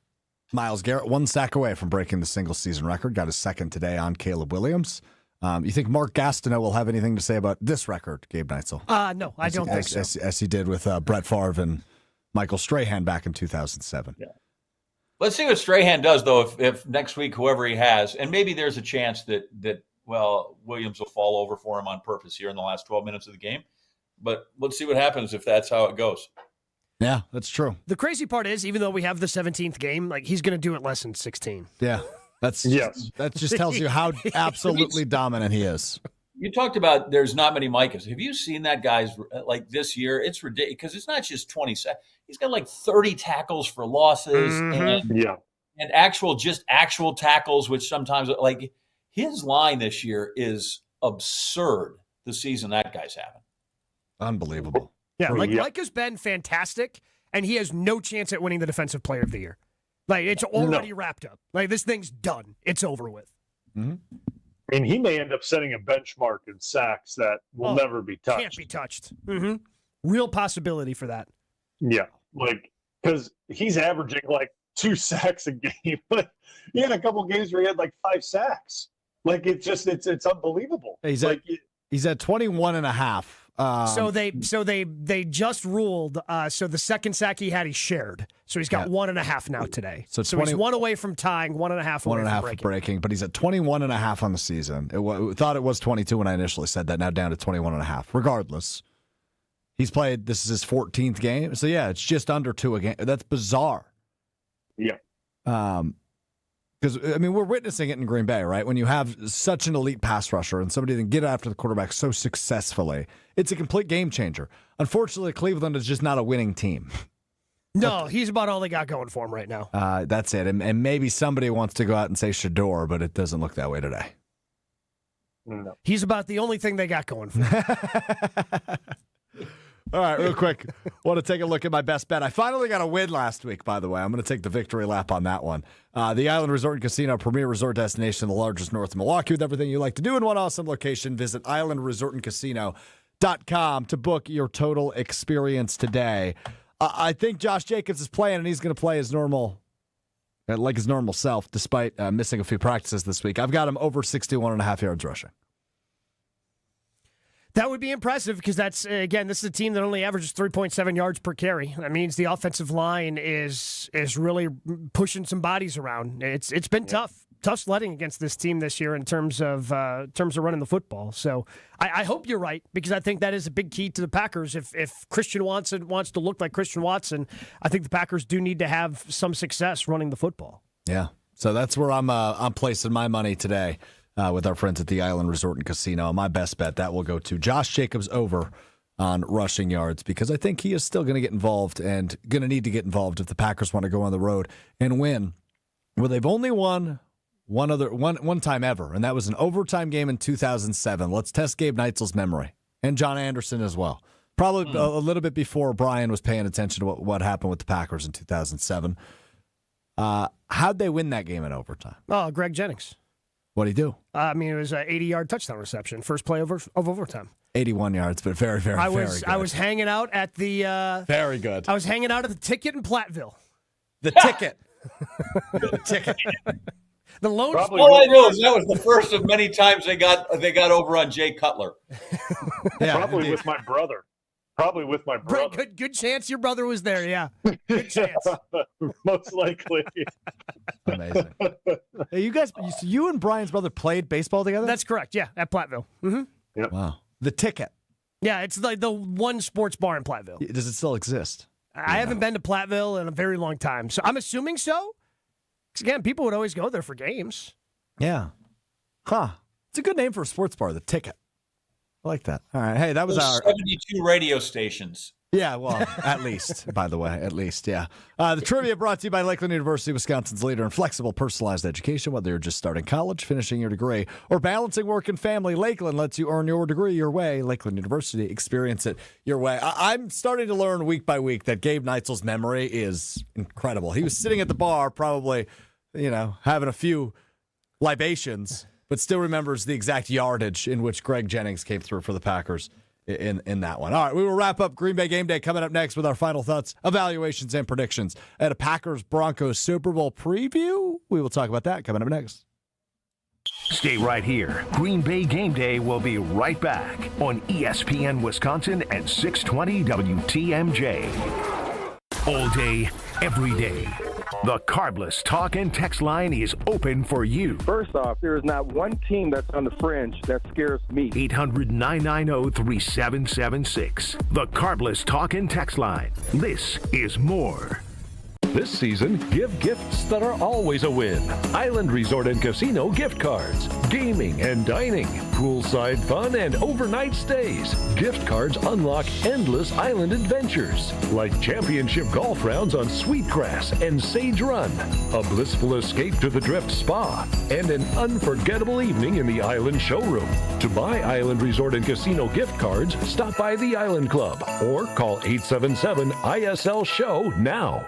Myles Garrett, 1 sack away from breaking the single-season record. Got his second today on Caleb Williams. You think Mark Gastineau will have anything to say about this record, Gabe Neitzel? No, I don't think so. As he did with Brett Favre and Michael Strahan back in 2007. Yeah. Let's see what Strahan does, though, if next week, whoever he has, and maybe there's a chance that Williams will fall over for him on purpose here in the last 12 minutes of the game. But let's see what happens if that's how it goes. Yeah, that's true. The crazy part is, even though we have the 17th game, like he's going to do it less than 16. Yeah, that just tells you how absolutely dominant he is. You talked about there's not many Micahs. Have you seen that guy's like this year? It's ridiculous because it's not just 20 sacks. He's got like 30 tackles for losses and actual tackles, which sometimes like his line this year is absurd. The season that guy's having, unbelievable. Yeah, Micah's been fantastic, and he has no chance at winning the Defensive Player of the Year. Like, it's already wrapped up. Like, this thing's done. It's over with. Mm-hmm. I mean, he may end up setting a benchmark in sacks that will never be touched. Can't be touched. Mm-hmm. Real possibility for that. Yeah, because he's averaging 2 sacks a game. But he had a couple games where he had 5 sacks. It's unbelievable. He's at 21.5. So they just ruled. So the second sack he had, he shared. So he's got 1.5 now today. So he's 1 away from tying, 1.5 away from breaking. But he's at 21.5 on the season. Thought it was 22 when I initially said that. Now down to 21.5. Regardless, he's played. This is his 14th game. So it's just under 2 a game. That's bizarre. Yeah. Because, we're witnessing it in Green Bay, right? When you have such an elite pass rusher and somebody that can get after the quarterback so successfully, it's a complete game changer. Unfortunately, Cleveland is just not a winning team. No, he's about all they got going for him right now. That's it. And maybe somebody wants to go out and say Shador, but it doesn't look that way today. No. He's about the only thing they got going for him. All right, real quick, want to take a look at my best bet. I finally got a win last week, by the way. I'm going to take the victory lap on that one. The Island Resort and Casino, premier resort destination, the largest north of Milwaukee, with everything you like to do in one awesome location. Visit islandresortandcasino.com to book your total experience today. I think Josh Jacobs is playing, and he's going to play his normal self, despite missing a few practices this week. I've got him over 61.5 yards rushing. That would be impressive because that's, again, this is a team that only averages 3.7 yards per carry. That means the offensive line is really pushing some bodies around. It's been tough sledding against this team this year in terms of running the football. So I hope you're right, because I think that is a big key to the Packers. If Christian Watson wants to look like Christian Watson, I think the Packers do need to have some success running the football. Yeah, so that's where I'm placing my money today. With our friends at the Island Resort and Casino. My best bet, that will go to Josh Jacobs over on rushing yards, because I think he is still going to get involved and going to need to get involved if the Packers want to go on the road and win. Well, they've only won one time ever, and that was an overtime game in 2007. Let's test Gabe Neitzel's memory, and John Anderson as well. Probably a little bit before Brian was paying attention to what happened with the Packers in 2007. How'd they win that game in overtime? Oh, Greg Jennings. What'd he do? It was an 80-yard touchdown reception, first play of overtime. 81 yards, but very, very, very good. I was hanging out at the... very good. I was hanging out at the Ticket in Platteville. The Ticket. The Ticket. The lone All I know is that was the first of many times they got over on Jay Cutler. Probably with my brother. Good chance your brother was there. Yeah, good chance. Most likely. Amazing. Hey, you and Brian's brother played baseball together? That's correct. Yeah, at Platteville. Mm-hmm. Yep. Wow. The Ticket. Yeah, it's like the one sports bar in Platteville. Does it still exist? I haven't been to Platteville in a very long time, so I'm assuming so. Because again, people would always go there for games. Yeah. Huh. It's a good name for a sports bar, The Ticket. I like that. All right. Hey, that was There's our 72 radio stations. Yeah, well, at least, by the way, at least, yeah. The trivia brought to you by Lakeland University, Wisconsin's leader in flexible, personalized education. Whether you're just starting college, finishing your degree, or balancing work and family, Lakeland lets you earn your degree your way. Lakeland University, experience it your way. I'm starting to learn week by week that Gabe Neitzel's memory is incredible. He was sitting at the bar, probably, having a few libations, but still remembers the exact yardage in which Greg Jennings came through for the Packers in that one. All right, we will wrap up Green Bay Game Day coming up next with our final thoughts, evaluations, and predictions at a Packers-Broncos Super Bowl preview. We will talk about that coming up next. Stay right here. Green Bay Game Day will be right back on ESPN Wisconsin at 620 WTMJ. All day, every day. The Carbless Talk and Text line is open for you. First off, there is not one team that's on the fringe that scares me. 800-990-3776. The Carbless Talk and Text line. This is more. This season, give gifts that are always a win. Island Resort and Casino gift cards, gaming and dining, poolside fun, and overnight stays. Gift cards unlock endless island adventures, like championship golf rounds on Sweetgrass and Sage Run, a blissful escape to the Drift Spa, and an unforgettable evening in the Island Showroom. To buy Island Resort and Casino gift cards, stop by the Island Club or call 877-ISL-SHOW now.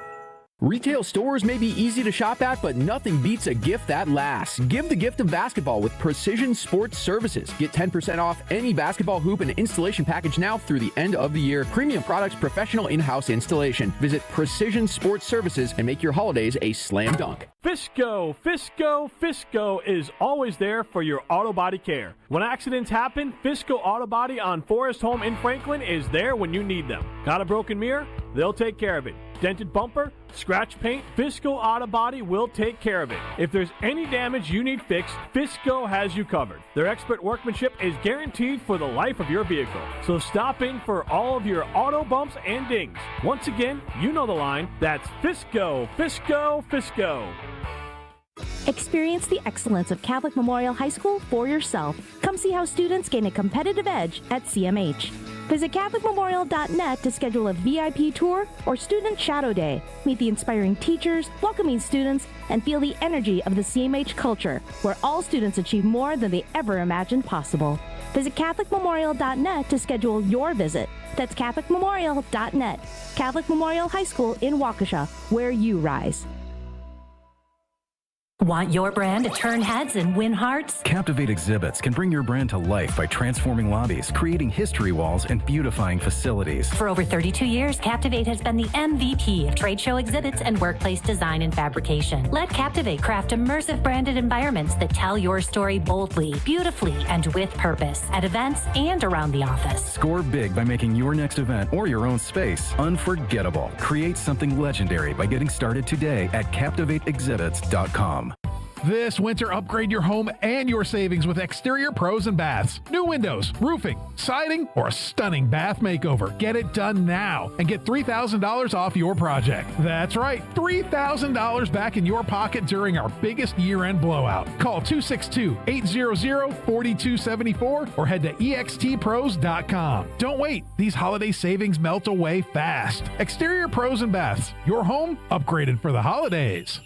Retail stores may be easy to shop at, but nothing beats a gift that lasts. Give the gift of basketball with Precision Sports Services. Get 10% off any basketball hoop and installation package now through the end of the year. Premium products, professional in-house installation. Visit Precision Sports Services and make your holidays a slam dunk. Fisco is always there for your auto body care. When accidents happen, Fisco Auto Body on Forest Home in Franklin is there when you need them. Got a broken mirror? They'll take care of it. Dented bumper? Scratch paint? Fisco Auto Body will take care of it. If there's any damage you need fixed, Fisco has you covered. Their expert workmanship is guaranteed for the life of your vehicle. So stop in for all of your auto bumps and dings. Once again, you know the line. That's Fisco. Experience the excellence of Catholic Memorial High School for yourself. Come see how students gain a competitive edge at CMH. Visit CatholicMemorial.net to schedule a VIP tour or Student Shadow Day. Meet the inspiring teachers, welcoming students, and feel the energy of the CMH culture, where all students achieve more than they ever imagined possible. Visit CatholicMemorial.net to schedule your visit. That's CatholicMemorial.net. Catholic Memorial High School in Waukesha, where you rise. Want your brand to turn heads and win hearts? Captivate Exhibits can bring your brand to life by transforming lobbies, creating history walls, and beautifying facilities. For over 32 years, Captivate has been the MVP of trade show exhibits and workplace design and fabrication. Let Captivate craft immersive branded environments that tell your story boldly, beautifully, and with purpose at events and around the office. Score big by making your next event or your own space unforgettable. Create something legendary by getting started today at CaptivateExhibits.com. This winter, upgrade your home and your savings with Exterior Pros and Baths. New windows, roofing, siding, or a stunning bath makeover. Get it done now and get $3,000 off your project. That's right, $3,000 back in your pocket during our biggest year-end blowout. Call 262-800-4274 or head to extpros.com. Don't wait. These holiday savings melt away fast. Exterior Pros and Baths. Your home upgraded for the holidays.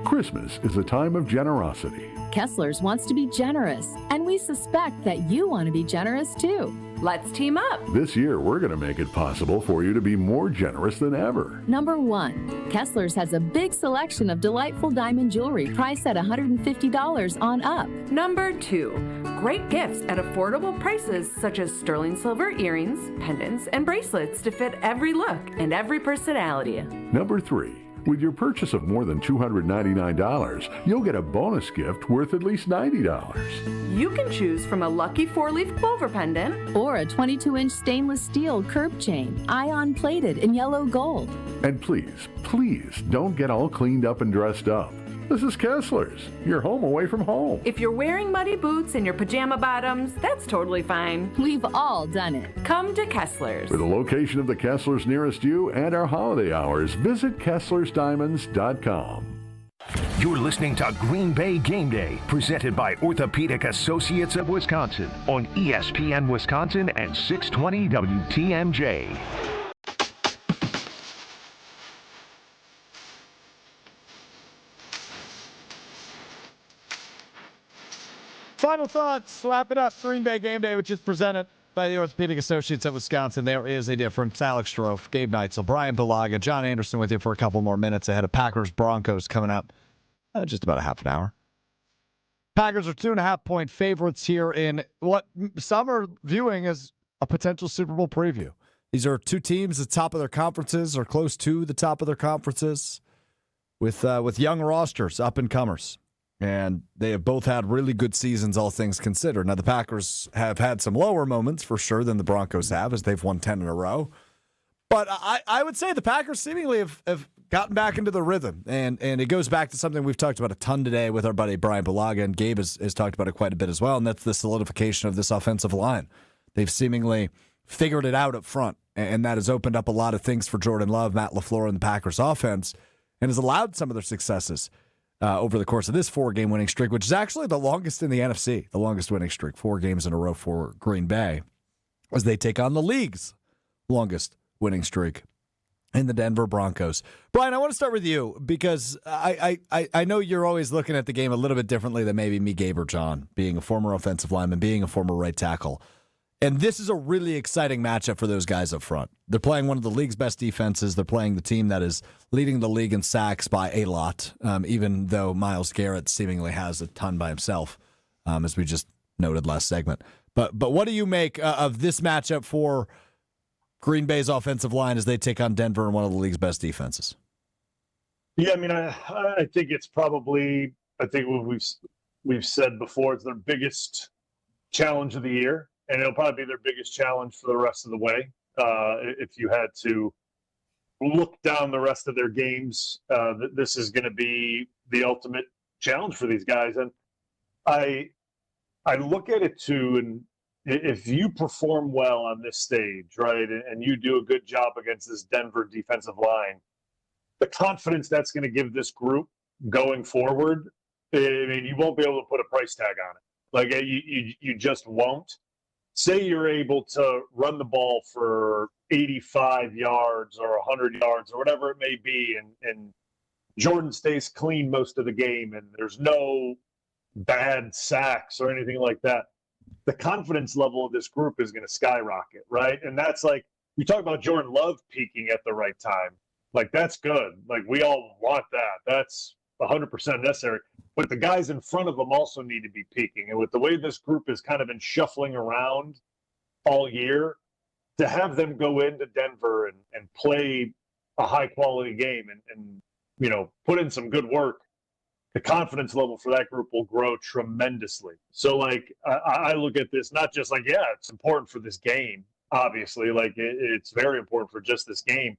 Christmas is a time of generosity. Kessler's wants to be generous, and we suspect that you want to be generous too. Let's team up. This year, we're going to make it possible for you to be more generous than ever. Number 1, Kessler's has a big selection of delightful diamond jewelry priced at $150 on up. Number 2, great gifts at affordable prices such as sterling silver earrings, pendants, and bracelets to fit every look and every personality. Number 3, With your purchase of more than $299, you'll get a bonus gift worth at least $90. You can choose from a lucky 4-leaf clover pendant or a 22-inch stainless steel curb chain, ion plated in yellow gold. And please, please don't get all cleaned up and dressed up. This is Kessler's, your home away from home. If you're wearing muddy boots and your pajama bottoms, that's totally fine. We've all done it. Come to Kessler's. For the location of the Kessler's nearest you and our holiday hours, visit KesslersDiamonds.com. You're listening to Green Bay Game Day, presented by Orthopedic Associates of Wisconsin on ESPN Wisconsin and 620 WTMJ. Final thoughts. Wrap it up. Green Bay Game Day, which is presented by the Orthopedic Associates of Wisconsin. There is a difference. Alex Strofe, Gabe Neitzel, Brian Balaga, John Anderson with you for a couple more minutes ahead of Packers Broncos coming up just about a half an hour. Packers are 2.5-point favorites here in what some are viewing as a potential Super Bowl preview. These are two teams at the top of their conferences or close to the top of their conferences with young rosters, up-and-comers. And they have both had really good seasons, all things considered. Now, the Packers have had some lower moments, for sure, than the Broncos have, as they've won 10 in a row. But I would say the Packers seemingly have gotten back into the rhythm. And it goes back to something we've talked about a ton today with our buddy Brian Balaga, and Gabe has talked about it quite a bit as well, and that's the solidification of this offensive line. They've seemingly figured it out up front, and that has opened up a lot of things for Jordan Love, Matt LaFleur, and the Packers offense, and has allowed some of their successes over the course of this 4-game winning streak, which is actually the longest in the NFC, the longest winning streak, 4 games in a row for Green Bay, as they take on the league's longest winning streak in the Denver Broncos. Brian, I want to start with you because I know you're always looking at the game a little bit differently than maybe me, Gabe, or John, being a former offensive lineman, being a former right tackle. And this is a really exciting matchup for those guys up front. They're playing one of the league's best defenses. They're playing the team that is leading the league in sacks by a lot, even though Myles Garrett seemingly has a ton by himself, as we just noted last segment. But what do you make of this matchup for Green Bay's offensive line as they take on Denver and one of the league's best defenses? Yeah, I mean, I think it's probably, I think what we've said before, it's their biggest challenge of the year. And it'll probably be their biggest challenge for the rest of the way. If you had to look down the rest of their games, this is going to be the ultimate challenge for these guys. And I look at it too, and if you perform well on this stage, right, and you do a good job against this Denver defensive line, the confidence that's going to give this group going forward, I mean, you won't be able to put a price tag on it. Like, you just won't. Say you're able to run the ball for 85 yards or 100 yards or whatever it may be, and Jordan stays clean most of the game and there's no bad sacks or anything like that. The confidence level of this group is going to skyrocket, right? And that's like, we talk about Jordan Love peaking at the right time. Like, that's good. Like, we all want that. That's 100% necessary. But the guys in front of them also need to be peaking. And with the way this group has kind of been shuffling around all year, to have them go into Denver and play a high-quality game and you know, put in some good work, the confidence level for that group will grow tremendously. So, like, I look at this not just like, yeah, it's important for this game, obviously. Like, it's very important for just this game.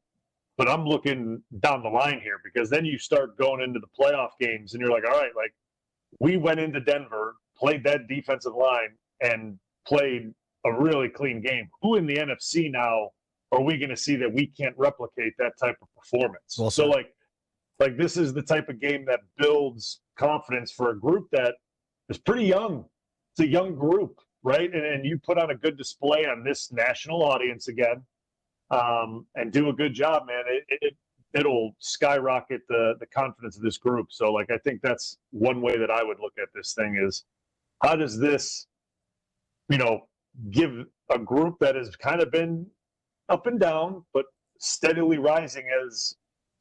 But I'm looking down the line here, because then you start going into the playoff games and you're like, all right, like, we went into Denver, played that defensive line, and played a really clean game. Who in the NFC now are we going to see that we can't replicate that type of performance? Well, so like this is the type of game that builds confidence for a group that is pretty young. It's a young group, right? And you put on a good display on this national audience again. And do a good job, man. It'll skyrocket the confidence of this group. So, like, I think that's one way that I would look at this thing is, how does this, you know, give a group that has kind of been up and down, but steadily rising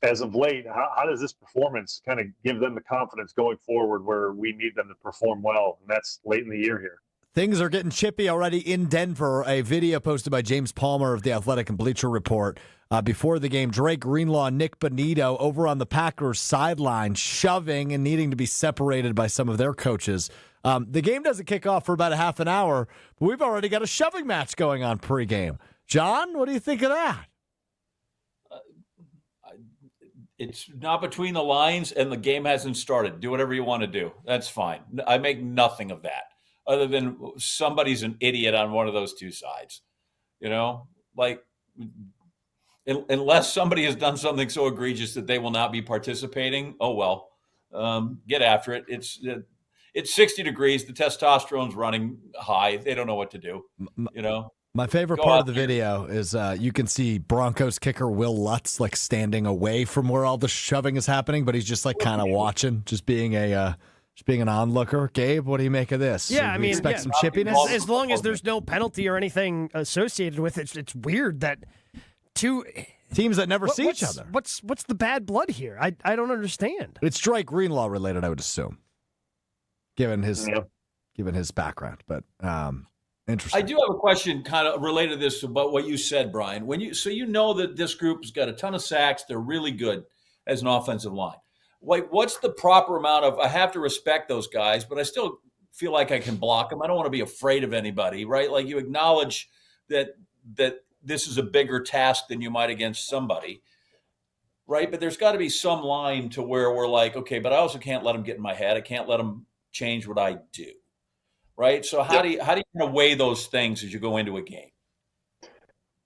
as of late, how does this performance kind of give them the confidence going forward where we need them to perform well? And that's late in the year here. Things are getting chippy already in Denver. A video posted by James Palmer of The Athletic and Bleacher Report before the game. Drake Greenlaw and Nick Bonito over on the Packers sideline, shoving and needing to be separated by some of their coaches. The game doesn't kick off for about a half an hour, but we've already got a shoving match going on pregame. John, what do you think of that? It's not between the lines, and the game hasn't started. Do whatever you want to do. That's fine. I make nothing of that, other than somebody's an idiot on one of those two sides. Like, unless somebody has done something so egregious that they will not be participating, oh well, get after it. It's 60 degrees. The testosterone's running high. They don't know what to do. My favorite part of the video is you can see Broncos kicker Will Lutz like standing away from where all the shoving is happening, but he's just like kind of watching, just being an onlooker. Gabe, what do you make of this? Yeah, I mean, expect some chippiness. As long as there's no penalty or anything associated with it, it's weird that two teams that never see each other. What's the bad blood here? I don't understand. It's Drake Greenlaw related, I would assume, given his background, but. Interesting. I do have a question kind of related to this about what you said, Brian. You know that this group's got a ton of sacks. They're really good as an offensive line. What's the proper amount of, I have to respect those guys, but I still feel like I can block them. I don't want to be afraid of anybody, right? Like you acknowledge that this is a bigger task than you might against somebody, right? But there's got to be some line to where we're like, okay, but I also can't let them get in my head. I can't let them change what I do. Right. So how do you kind of weigh those things as you go into a game?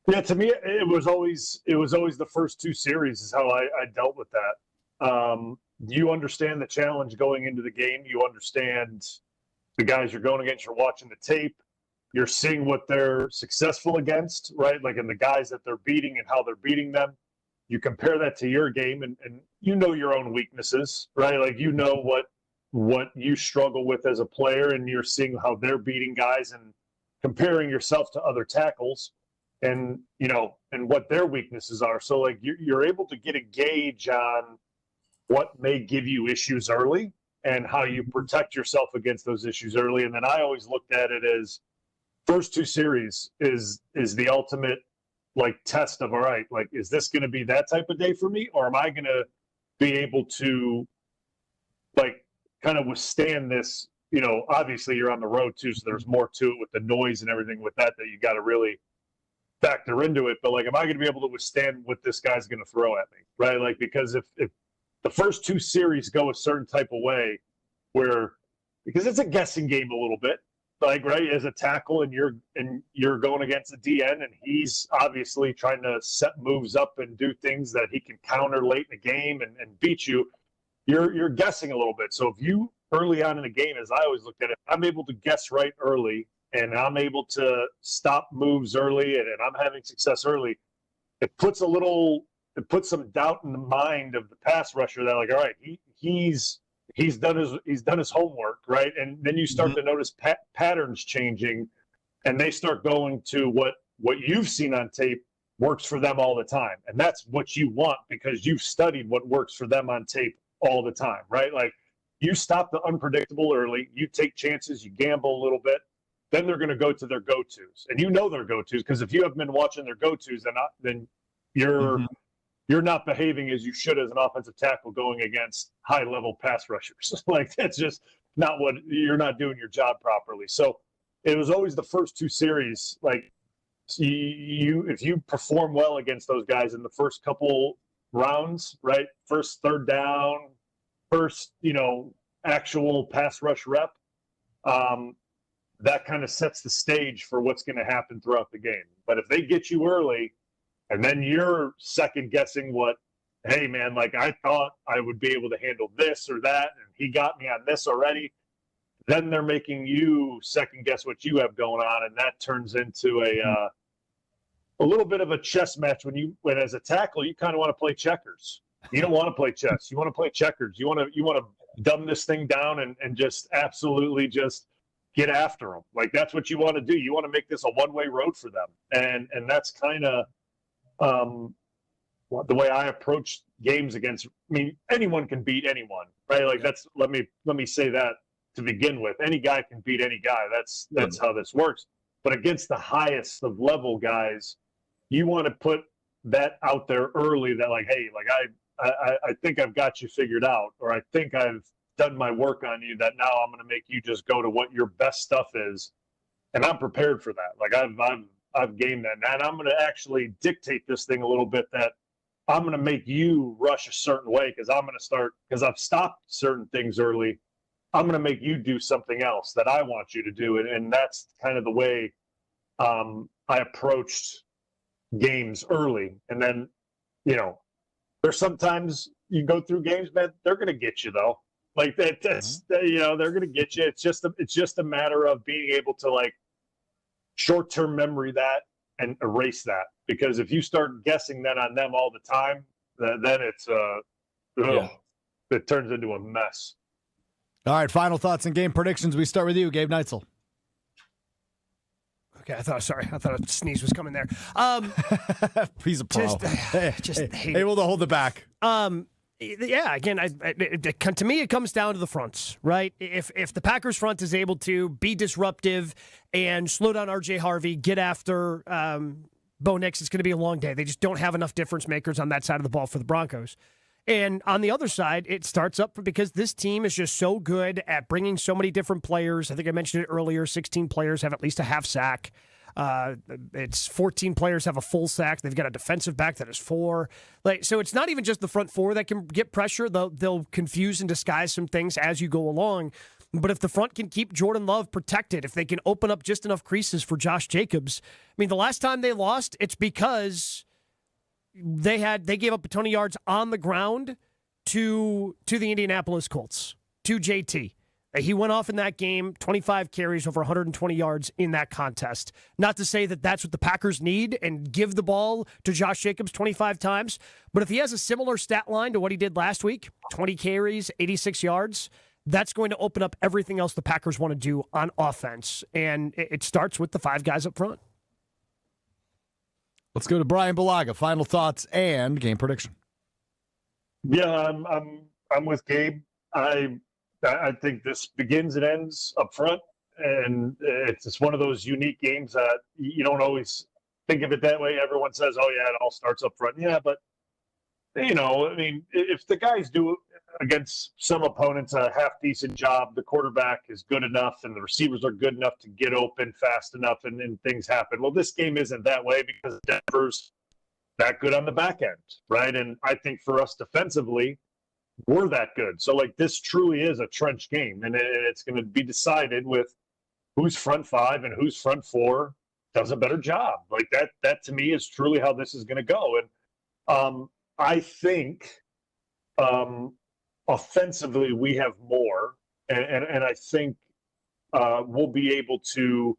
Yeah, to me, it was always the first two series is how I dealt with that. You understand the challenge going into the game. You understand the guys you're going against. You're watching the tape. You're seeing what they're successful against, right? Like in the guys that they're beating and how they're beating them. You compare that to your game, and you know your own weaknesses, right? Like you know what you struggle with as a player, and you're seeing how they're beating guys and comparing yourself to other tackles and what their weaknesses are. So like you're able to get a gauge on what may give you issues early and how you protect yourself against those issues early. And then I always looked at it as first two series is the ultimate like test of, all right, like, is this going to be that type of day for me? Or am I going to be able to like, kind of withstand this? Obviously you're on the road too, so there's more to it with the noise and everything with that you got to really factor into it. But like, am I going to be able to withstand what this guy's going to throw at me, right? Like, because if the first two series go a certain type of way because it's a guessing game a little bit, like, right, as a tackle and you're going against a DN and he's obviously trying to set moves up and do things that he can counter late in the game and beat you. You're guessing a little bit. So if you early on in the game, as I always looked at it, I'm able to guess right early and I'm able to stop moves early and I'm having success early, it puts some doubt in the mind of the pass rusher that like, all right, he's done his homework, right? And then you start to notice patterns changing and they start going to what you've seen on tape works for them all the time. And that's what you want because you've studied what works for them on tape all the time, right? Like you stop the unpredictable early, you take chances, you gamble a little bit, then they're going to go to their go-tos. And their go-tos because if you haven't been watching their go-tos, then you're not behaving as you should as an offensive tackle going against high-level pass rushers. Like that's just not what you're not doing your job properly. So it was always the first two series. Like if you perform well against those guys in the first couple rounds, right? First third down, first, actual pass rush rep, that kind of sets the stage for what's going to happen throughout the game. But if they get you early and then you're second guessing hey man, like I thought I would be able to handle this or that, and he got me on this already, then they're making you second guess what you have going on. And that turns into a little bit of a chess match when as a tackle, you kind of want to play checkers. You don't want to play chess. You want to play checkers. You want to dumb this thing down and just absolutely just get after them. Like that's what you want to do. You want to make this a one-way road for them. And that's kind of the way I approach games against, anyone can beat anyone, right? Like let me say that to begin with. Any guy can beat any guy. That's how this works. But against the highest of level guys, you want to put that out there early that like, hey, like I think I've got you figured out, or I think I've done my work on you, that now I'm going to make you just go to what your best stuff is. And I'm prepared for that. Like I've gamed that. And I'm going to actually dictate this thing a little bit, that I'm going to make you rush a certain way because I've stopped certain things early. I'm going to make you do something else that I want you to do. And that's kind of the way I approached games early. And then, there's sometimes you go through games, man, they're going to get you though. Like that's they're going to get you. It's just a matter of being able to like short-term memory that and erase that. Because if you start guessing that on them all the time, then it's it turns into a mess. All right, final thoughts and game predictions. We start with you, Gabe Neitzel. Okay, I thought a sneeze was coming there. He's a pro. Hate able to hold it back. Yeah, again, to me, it comes down to the fronts, right? If the Packers front is able to be disruptive and slow down R.J. Harvey, get after Bo Nix, it's going to be a long day. They just don't have enough difference makers on that side of the ball for the Broncos. And on the other side, it starts up because this team is just so good at bringing so many different players. I think I mentioned it earlier, 16 players have at least a half sack. It's 14 players have a full sack. They've got a defensive back that is 4. So it's not even just the front 4 that can get pressure. They'll confuse and disguise some things as you go along. But if the front can keep Jordan Love protected, if they can open up just enough creases for Josh Jacobs, I mean, the last time they lost, it's because they gave up a ton of yards on the ground to the Indianapolis Colts, to JT. He went off in that game, 25 carries, over 120 yards in that contest. Not to say that that's what the Packers need and give the ball to Josh Jacobs 25 times, but if he has a similar stat line to what he did last week, 20 carries, 86 yards, that's going to open up everything else the Packers want to do on offense. And it starts with the 5 guys up front. Let's go to Brian Balaga. Final thoughts and game prediction. Yeah, I'm with Gabe. I think this begins and ends up front, and it's one of those unique games that you don't always think of it that way. Everyone says, "Oh yeah, it all starts up front." Yeah, but I mean, if the guys do against some opponents a half decent job, the quarterback is good enough, and the receivers are good enough to get open fast enough, and things happen. Well, this game isn't that way because Denver's that good on the back end, right? And I think for us defensively, we're that good. So, like, this truly is a trench game, and it's going to be decided with who's front 5 and who's front 4 does a better job. Like, that to me is truly how this is going to go. And I think offensively we have more, and I think we'll be able to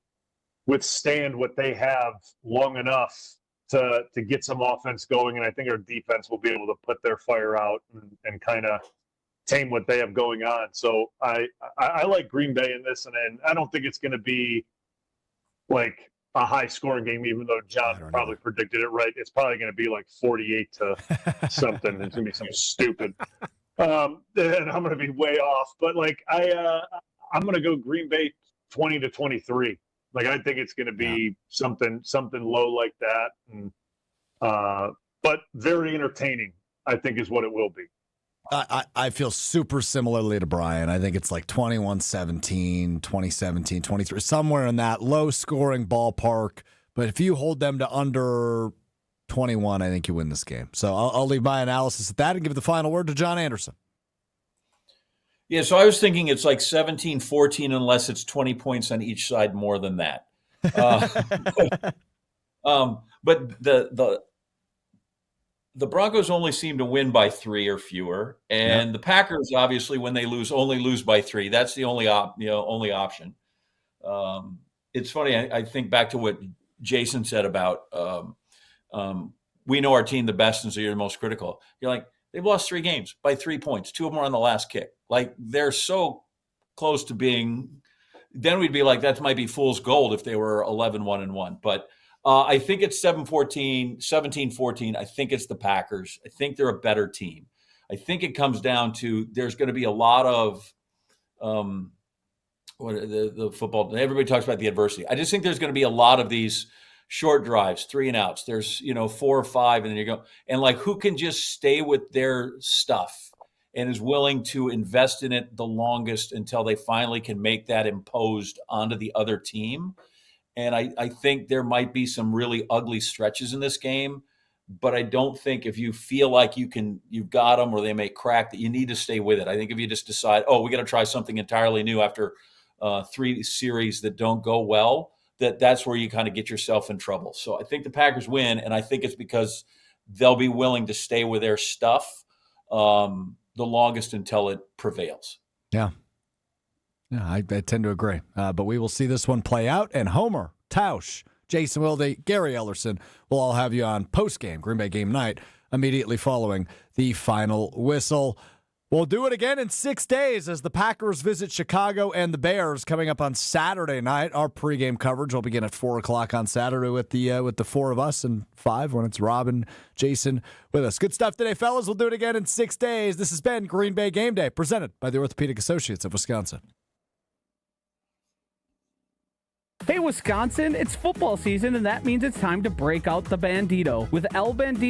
withstand what they have long enough to get some offense going, and I think our defense will be able to put their fire out and kind of tame what they have going on. So I like Green Bay in this, and I don't think it's going to be like a high-scoring game, even though John probably predicted it right. It's probably going to be like 48 to something. It's going to be something stupid. And I'm going to be way off. But, like, I'm going to go Green Bay 20-23. Like, I think it's going to be something low like that. And, but very entertaining, I think, is what it will be. I feel super similarly to Brian. I think it's like 21-17, 20-17, 23, somewhere in that low-scoring ballpark. But if you hold them to under 21, I think you win this game. So I'll leave my analysis at that and give the final word to John Anderson. Yeah, so I was thinking it's like 17-14 unless it's 20 points on each side more than that. But the Broncos only seem to win by 3 or fewer, and the Packers obviously, when they lose, only lose by 3. That's the only option. It's funny. I think back to what Jason said about we know our team the best, and so you're the most critical. You're like, they've lost 3 games by 3 points. 2 of them are on the last kick. Like, they're so close to being. Then we'd be like, that might be fool's gold if they were 11-1-1. But I think it's 17-14. I think it's the Packers. I think they're a better team. I think it comes down to there's going to be a lot of the football. Everybody talks about the adversity. I just think there's going to be a lot of these short drives, 3 and outs. There's 4 or 5, and then you go and like who can just stay with their stuff and is willing to invest in it the longest until they finally can make that imposed onto the other team. And I think there might be some really ugly stretches in this game, but I don't think if you feel like you've got them or they may crack, that you need to stay with it. I think if you just decide, we got to try something entirely new after 3 series that don't go well, that's where you kind of get yourself in trouble. So I think the Packers win, and I think it's because they'll be willing to stay with their stuff the longest until it prevails. Yeah. Yeah, I tend to agree. But we will see this one play out. And Homer, Tausch, Jason Wilde, Gary Ellerson will all have you on post-game, Green Bay game night, immediately following the final whistle. We'll do it again in 6 days as the Packers visit Chicago and the Bears coming up on Saturday night. Our pregame coverage will begin at 4 o'clock on Saturday with the 4 of us and 5 when it's Rob and Jason with us. Good stuff today, fellas. We'll do it again in 6 days. This has been Green Bay Game Day, presented by the Orthopedic Associates of Wisconsin. Hey, Wisconsin, it's football season, and that means it's time to break out the Bandito. With El Bandito